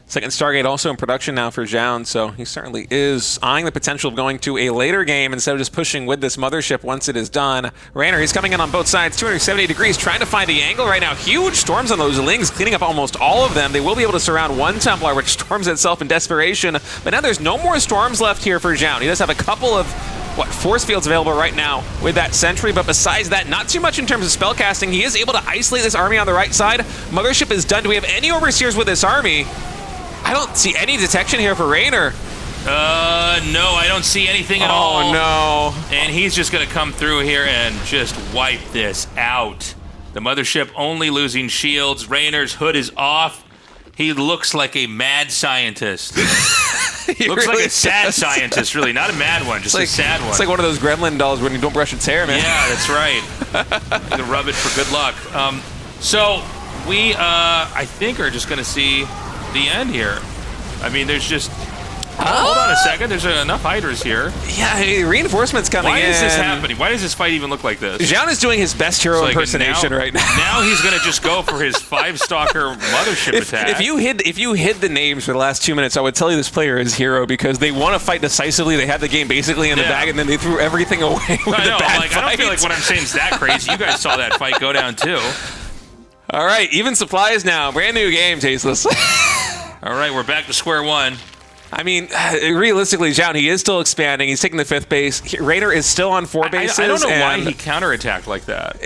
Second Stargate also in production now for Zoun, so he certainly is eyeing the potential of going to a later game instead of just pushing with this Mothership once it is done. Reynor, he's coming in on both sides, 270 degrees, trying to find the angle right now. Huge storms on those Lings, cleaning up almost all of them. They will be able to surround one Templar, which storms itself in desperation. But now there's no more storms left here for Zoun. He does have a couple of force fields available right now with that Sentry, but besides that, not too much in terms of spellcasting. He is able to isolate this army on the right side. Mothership is done. Do we have any Overseers with this army? I don't see any detection here for Reynor. No, I don't see anything at all. Oh, no. And he's just going to come through here and just wipe this out. The Mothership only losing shields. Reynor's hood is off. He looks like a mad scientist. Looks really like a sad scientist, really. Not a mad one, just a sad one. It's like one of those gremlin dolls when you don't brush its hair, man. Yeah, that's right. You can rub it for good luck. So we, I think, are just going to see the end here. I mean, there's just... Hold on a second. There's enough Hydras here. Yeah, reinforcements coming in. Why is this happening? Why does this fight even look like this? Zoun is doing his best hero impersonation right now. Now he's going to just go for his 5-stalker Mothership attack. If you hid the names for the last 2 minutes, I would tell you this player is herO because they want to fight decisively. They had the game basically in the bag, and then they threw everything away with the bad fight. I don't feel like what I'm saying is that crazy. You guys saw that fight go down too. All right, even supplies now. Brand new game, Tasteless. All right, we're back to square one. I mean, realistically, Zoun, he is still expanding. He's taking the 5th base. Reynor is still on 4 bases. I don't know why he counterattacked like that.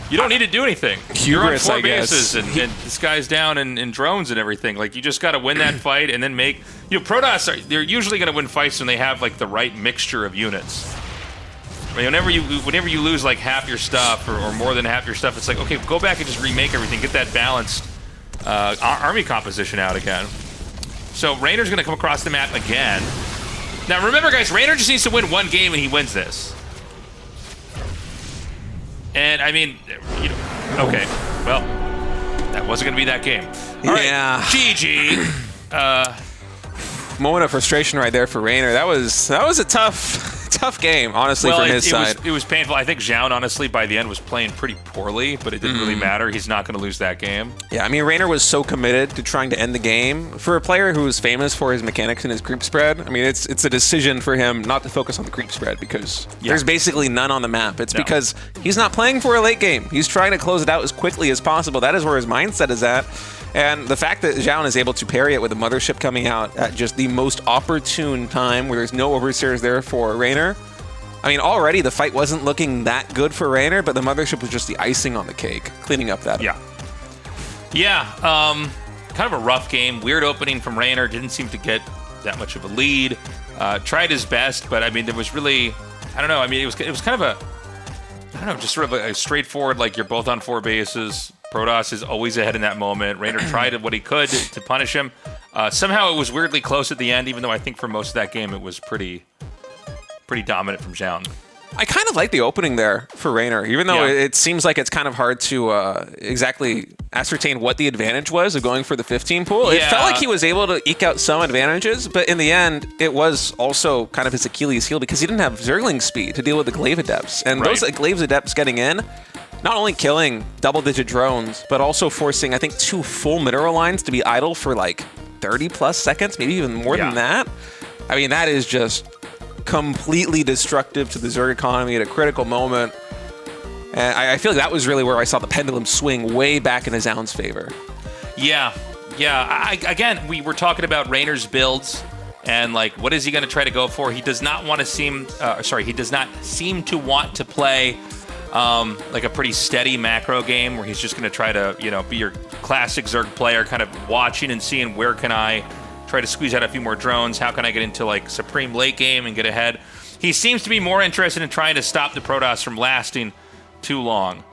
You don't need to do do anything. You're on 4 bases, and this guy's down in drones and everything. Like, you just got to win that fight and then make... You know, Protoss, they're usually going to win fights when they have, like, the right mixture of units. I mean, whenever you lose, like, half your stuff or more than half your stuff, it's like, okay, go back and just remake everything. Get that balanced army composition out again. So Reynor's going to come across the map again. Now remember, guys, Reynor just needs to win one game and he wins this. And I mean, you know, okay, well, that wasn't going to be that game. All right, GG. Moment of frustration right there for Reynor. That was a tough tough game, honestly, from his side. It was painful. I think Zoun, honestly, by the end was playing pretty poorly, but it didn't really matter. He's not going to lose that game. Yeah, I mean, Reynor was so committed to trying to end the game. For a player who is famous for his mechanics and his creep spread, I mean, it's a decision for him not to focus on the creep spread because there's basically none on the map. It's because he's not playing for a late game. He's trying to close it out as quickly as possible. That is where his mindset is at. And the fact that Zoun is able to parry it with the Mothership coming out at just the most opportune time where there's no oversteers there for Reynor. I mean, already the fight wasn't looking that good for Reynor, but the Mothership was just the icing on the cake, cleaning up that. Yeah, kind of a rough game. Weird opening from Reynor. Didn't seem to get that much of a lead. Tried his best, but I mean, there was really, I don't know. I mean, it was kind of a, I don't know, just sort of a straightforward, like you're both on 4 bases. Protoss is always ahead in that moment. Reynor tried what he could to punish him. Somehow it was weirdly close at the end, even though I think for most of that game it was pretty dominant from Zoun. I kind of like the opening there for Reynor, even though it seems like it's kind of hard to exactly ascertain what the advantage was of going for the 15 pool. It felt like he was able to eke out some advantages, but in the end, it was also kind of his Achilles heel because he didn't have Zergling speed to deal with the Glaive Adepts. And those Glaive Adepts getting in, not only killing double-digit drones, but also forcing, I think, 2 full mineral lines to be idle for like 30-plus seconds, maybe even more than that. I mean, that is just completely destructive to the Zerg economy at a critical moment. And I feel like that was really where I saw the pendulum swing way back in the Zoun's favor. Yeah. Again, we were talking about Reynor's builds and like, what is he going to try to go for? He does not want to he does not seem to want to play like a pretty steady macro game where he's just going to try to, be your classic Zerg player, kind of watching and seeing where can I try to squeeze out a few more drones, how can I get into like supreme late game and get ahead. He seems to be more interested in trying to stop the Protoss from lasting too long.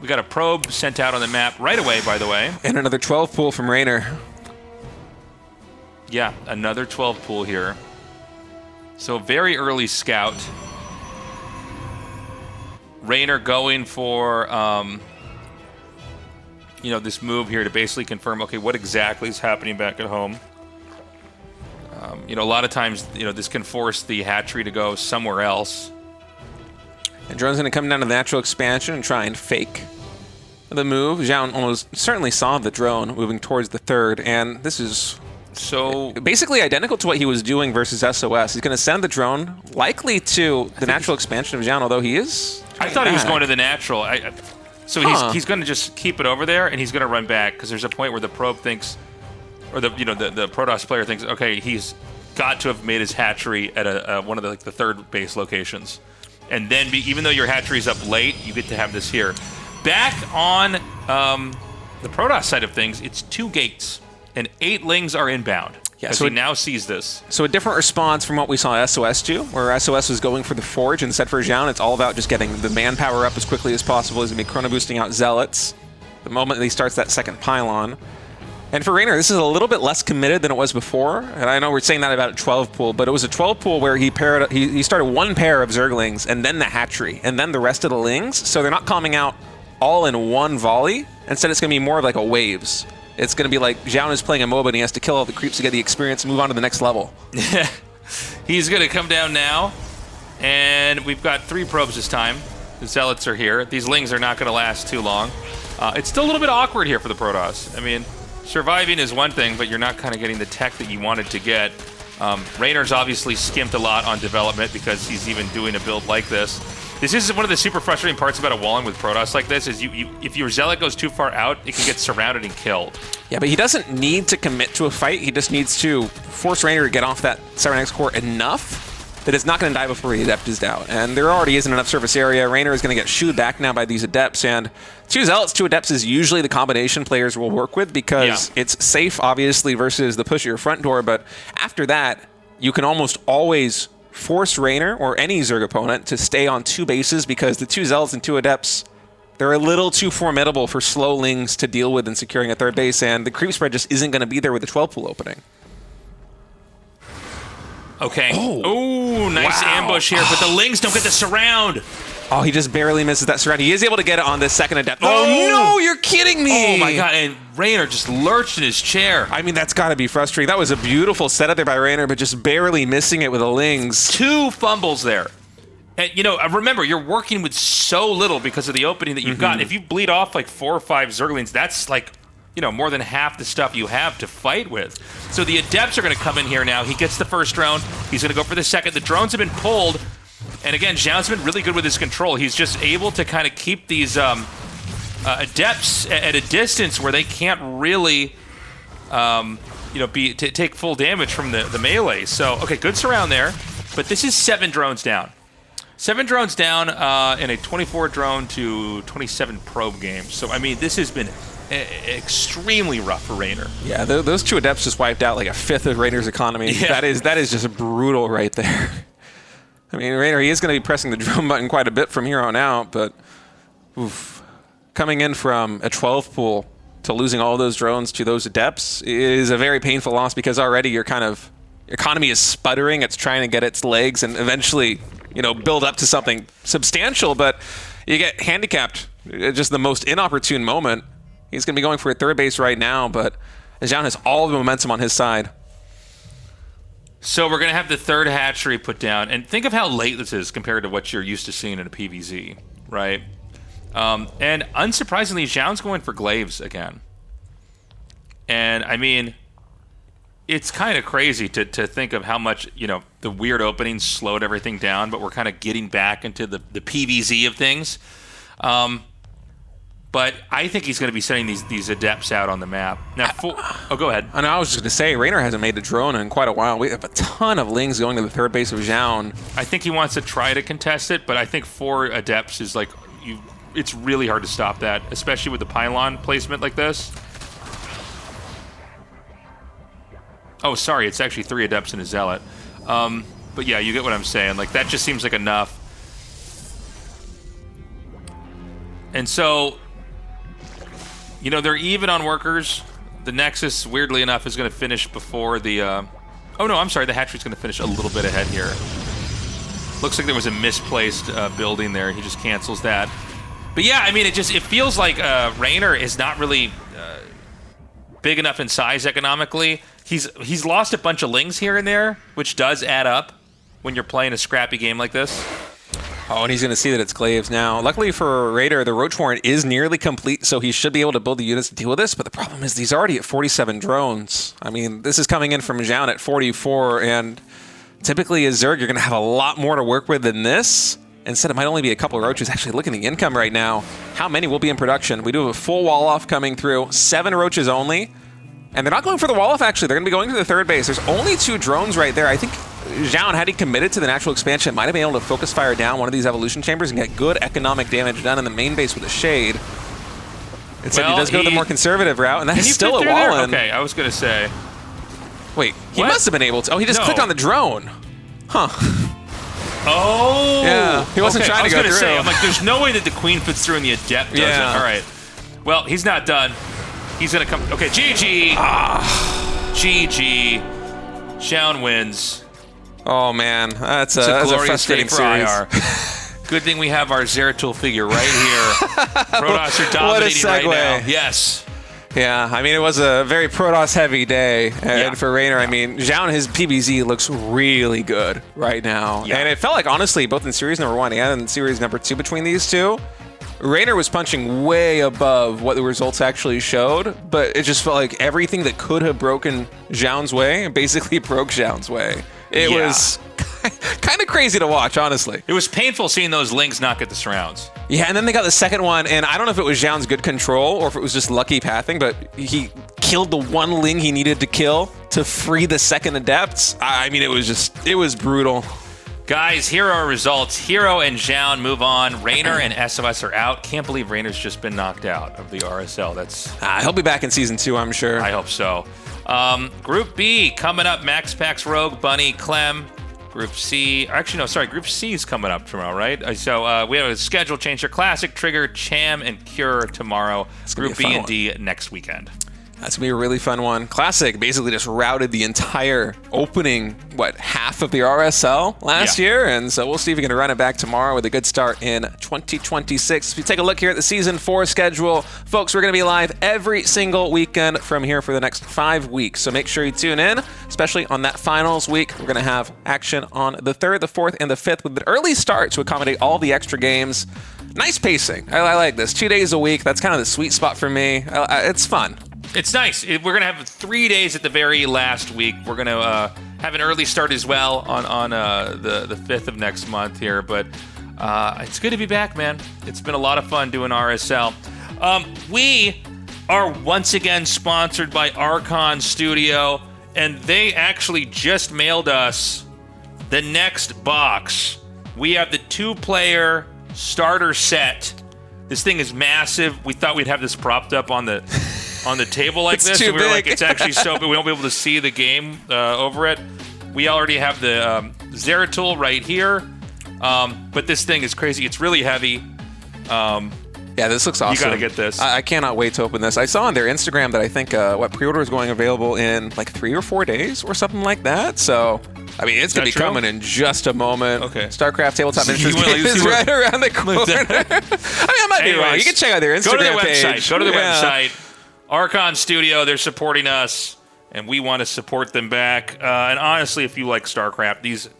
We got a probe sent out on the map right away, by the way. And another 12 pool from Reynor. Yeah, another 12 pool here. So very early scout. Reynor going for, this move here to basically confirm, okay, what exactly is happening back at home. A lot of times, this can force the hatchery to go somewhere else. And drone's going to come down to the natural expansion and try and fake the move. Zoun almost certainly saw the drone moving towards the 3rd, and this is so basically identical to what he was doing versus SOS. He's going to send the drone likely to the natural expansion of Zoun, although he is... I thought he was going to the natural. He's going to just keep it over there, and he's going to run back because there's a point where the probe thinks, or the Protoss player thinks, okay, he's got to have made his hatchery at one of the 3rd base locations, and then even though your hatchery's up late, you get to have this here. Back on the Protoss side of things, it's 2 gates and 8 lings are inbound. Yeah, so he now sees this. So a different response from what we saw SOS do, where SOS was going for the Forge instead for Zoun. It's all about just getting the manpower up as quickly as possible. He's going to be chrono boosting out Zealots the moment that he starts that 2nd pylon. And for Reynor, this is a little bit less committed than it was before. And I know we're saying that about a 12 pool, but it was a 12 pool where he started 1 pair of Zerglings and then the hatchery and then the rest of the lings. So they're not coming out all in one volley. Instead, it's going to be more of like a waves. It's going to be like Zoun is playing a MOBA and he has to kill all the creeps to get the experience and move on to the next level. He's going to come down now, and we've got 3 probes this time. The Zealots are here. These lings are not going to last too long. It's still a little bit awkward here for the Protoss. I mean, surviving is one thing, but you're not kind of getting the tech that you wanted to get. Reynor's obviously skimped a lot on development because he's even doing a build like this. This is one of the super frustrating parts about a walling with Protoss like this, is if your Zealot goes too far out, it can get surrounded and killed. Yeah, but he doesn't need to commit to a fight. He just needs to force Reynor to get off that Cybernetic core enough that it's not going to die before the Adept is down. And there already isn't enough surface area. Reynor is going to get shooed back now by these Adepts, and 2 Zealots, 2 Adepts is usually the combination players will work with because it's safe, obviously, versus the push at your front door, but after that, you can almost always force Reynor or any Zerg opponent to stay on 2 bases because the 2 Zealots and 2 Adepts, they're a little too formidable for slow lings to deal with in securing a 3rd base, and the creep spread just isn't going to be there with the 12 pool opening. Okay. Oh, nice ambush here, but the Lings don't get the surround. Oh, he just barely misses that surround. He is able to get it on this second adept. Oh, no, you're kidding me. Oh, my God. And Reynor just lurched in his chair. I mean, that's got to be frustrating. That was a beautiful setup there by Reynor, but just barely missing it with the Lings. 2 fumbles there. And, you know, remember, you're working with so little because of the opening that you've got. If you bleed off like 4 or 5 Zerglings, that's like, you know, more than half the stuff you have to fight with. So the Adepts are going to come in here now. He gets the first drone. He's going to go for the second. The drones have been pulled. And again, Zoun's been really good with his control. He's just able to kind of keep these Adepts at a distance where they can't really, you know, take full damage from the melee. So, okay, good surround there. But this is 7 drones down. 7 drones down in a 24 drone to 27 probe game. So, I mean, this has been extremely rough for Reynor. Yeah, those 2 Adepts just wiped out like a fifth of Reynor's economy. Yeah. That is just brutal right there. I mean, Reynor, he is going to be pressing the drone button quite a bit from here on out, but oof, coming in from a 12 pool to losing all those drones to those Adepts is a very painful loss because already your economy is sputtering. It's trying to get its legs and eventually, you know, build up to something substantial, but you get handicapped at just the most inopportune moment. He's going to be going for a third base right now, but Zoun has all the momentum on his side. So we're going to have the third hatchery put down. And think of how late this is compared to what you're used to seeing in a PvZ, right? And unsurprisingly, Zoun's going for glaives again. And, I mean, it's kind of crazy to think of how much, you know, the weird openings slowed everything down, but we're kind of getting back into the PvZ of things. But I think he's going to be sending these Adepts out on the map. Now, go ahead. I was just going to say, Reynor hasn't made a drone in quite a while. We have a ton of Lings going to the third base of Zoun. I think he wants to try to contest it, but I think 4 Adepts is like, it's really hard to stop that, especially with the pylon placement like this. Oh, sorry, it's actually 3 Adepts and a Zealot. But yeah, you get what I'm saying. Like, that just seems like enough. And so, you know, they're even on workers. The Nexus, weirdly enough, is going to finish before the... oh, no, I'm sorry. The hatchery's going to finish a little bit ahead here. Looks like there was a misplaced building there. He just cancels that. But yeah, I mean, it feels like Reynor is not really big enough in size economically. He's lost a bunch of Lings here and there, which does add up when you're playing a scrappy game like this. Oh, and he's going to see that it's glaives now. Luckily for Reynor, the Roach Warrant is nearly complete, so he should be able to build the units to deal with this. But the problem is he's already at 47 drones. I mean, this is coming in from Zoun at 44, and typically as Zerg, you're going to have a lot more to work with than this. Instead, it might only be a couple of Roaches. Actually, look at the income right now. How many will be in production? We do have a full wall-off coming through. 7 Roaches only. And they're not going for the wall-off, actually. They're going to be going to the third base. There's only 2 drones right there. I think Zoun, had he committed to the natural expansion, might have been able to focus fire down one of these evolution chambers and get good economic damage done in the main base with a shade. Instead, he does go the more conservative route, and that's still a wall in. Okay, I was going to say. Wait, he must have been able to. Oh, he just clicked on the drone. Huh. Oh! Yeah, he wasn't trying to go through. Say, I'm like, there's no way that the Queen fits through and the Adept doesn't. All right. Well, he's not done. He's going to come. Okay, GG. GG. Zoun wins. Oh, man. That's a frustrating series. Good thing we have our Zeratul figure right here. Protoss are dominating right now. Yes. Yeah, I mean, it was a very Protoss-heavy day. And for Reynor, I mean, Zoun, his PvZ looks really good right now. Yeah. And it felt like, honestly, both in Series number 1 and in Series number 2 between these two, Reynor was punching way above what the results actually showed, but it just felt like everything that could have broken Zoun's way basically broke Zoun's way. It was kind of crazy to watch, honestly. It was painful seeing those Lings not get the surrounds. Yeah, and then they got the second one, and I don't know if it was Zoun's good control or if it was just lucky pathing, but he killed the one Ling he needed to kill to free the second Adepts. I mean, it was brutal. Guys, here are our results. herO and Zoun move on. Reynor and SOS are out. Can't believe Reynor's just been knocked out of the RSL. That's he'll be back in Season 2, I'm sure. I hope so. Group B, coming up, Max Pax, Rogue, Bunny, Clem. Group C, actually, no, sorry, Group C is coming up tomorrow, right? So we have a schedule change here. Classic, Trigger, Cham, and Cure tomorrow. Group B and D next weekend. That's going to be a really fun one. Classic basically just routed the entire opening, half of the RSL last year. And so we'll see if we can run it back tomorrow with a good start in 2026. If you take a look here at the Season 4 schedule, folks, we're going to be live every single weekend from here for the next 5 weeks. So make sure you tune in, especially on that finals week. We're going to have action on the 3rd, the 4th, and the 5th with an early start to accommodate all the extra games. Nice pacing. I like this. 2 days a week. That's kind of the sweet spot for me. It's fun. It's nice. We're going to have 3 days at the very last week. We're going to have an early start as well on the 5th of next month here. But it's good to be back, man. It's been a lot of fun doing RSL. We are once again sponsored by Archon Studio, and they actually just mailed us the next box. We have the 2-player starter set. This thing is massive. We thought we'd have this propped up on the table like this. Too and we were big. like, it's actually so big we won't be able to see the game over it. We already have the Zeratul right here. But this thing is crazy. It's really heavy. Yeah, this looks awesome. You got to get this. I cannot wait to open this. I saw on their Instagram that I think pre-order is going available in 3 or 4 days or something like that. So, I mean, it's going to be coming in just a moment. Okay. StarCraft Tabletop Miniatures is right around the corner. I might be wrong. You can check out their Instagram page. Go to their website. Archon Studio, they're supporting us, and we want to support them back. And honestly, if you like StarCraft, these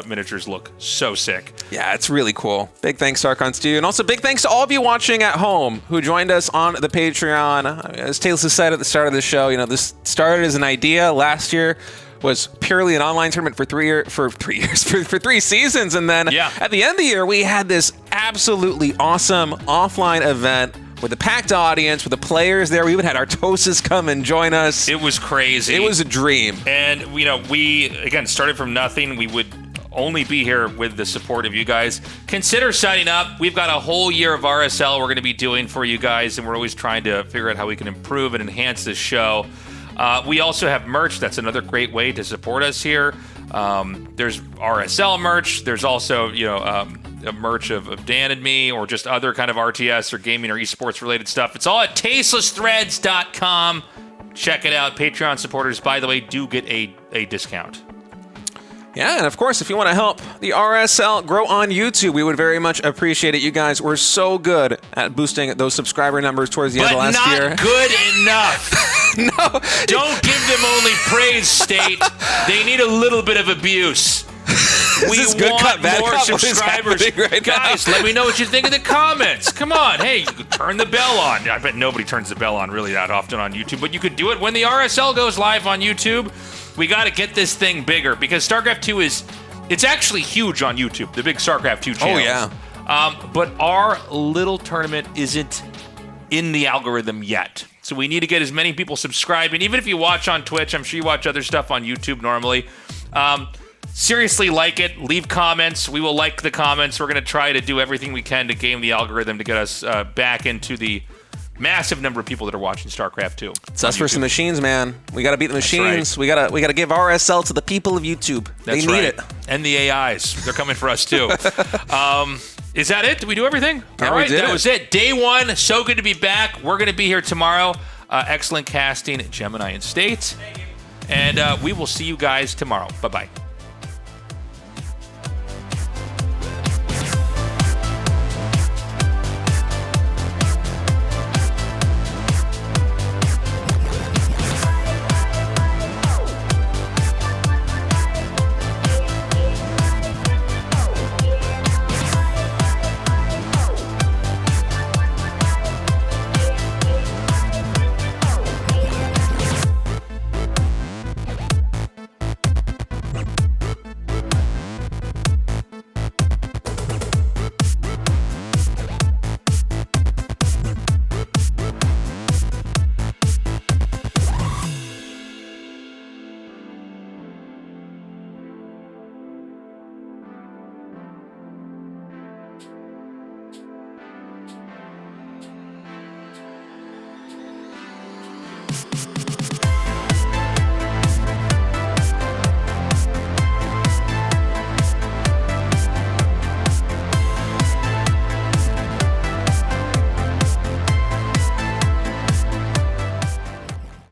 miniatures look so sick. Yeah, it's really cool. Big thanks to Archon Studio, and also big thanks to all of you watching at home who joined us on the Patreon. As Tasteless said at the start of the show, this started as an idea last year. Was purely an online tournament for 3 seasons, and then at the end of the year, we had this absolutely awesome offline event with a packed audience, with the players there. We even had our Tosses come and join us. It was crazy. It was a dream. And, we, again, started from nothing. We would only be here with the support of you guys. Consider signing up. We've got a whole year of RSL we're going to be doing for you guys, and we're always trying to figure out how we can improve and enhance this show. We also have merch. That's another great way to support us here. There's RSL merch. There's also, a merch of Dan and me, or just other kind of RTS or gaming or esports related stuff. It's all at tastelessthreads.com. Check it out. Patreon supporters, by the way, do get a discount. Yeah, and of course, if you want to help the RSL grow on YouTube, we would very much appreciate it. You guys were so good at boosting those subscriber numbers towards the end of last year. But not good enough. No. Don't give them only praise, State. They need a little bit of abuse. We want more subscribers. Right guys, let me know what you think in the comments. Come on. Hey, turn the bell on. I bet nobody turns the bell on really that often on YouTube, but you could do it when the RSL goes live on YouTube. We got to get this thing bigger because StarCraft 2 it's actually huge on YouTube, the big StarCraft 2 channel. Oh, yeah. But our little tournament isn't in the algorithm yet. So we need to get as many people subscribing. Even if you watch on Twitch, I'm sure you watch other stuff on YouTube normally. Seriously, like it. Leave comments. We will like the comments. We're going to try to do everything we can to game the algorithm to get us back into the massive number of people that are watching StarCraft 2. It's us versus the machines, man. We got to beat the machines. Right. We got to give RSL to the people of YouTube. They need it. And the AIs. They're coming for us too. Is that it? Did we do everything? Yeah, all right, that was it. Day 1. So good to be back. We're going to be here tomorrow. Excellent casting, Gemini and State. And we will see you guys tomorrow. Bye-bye.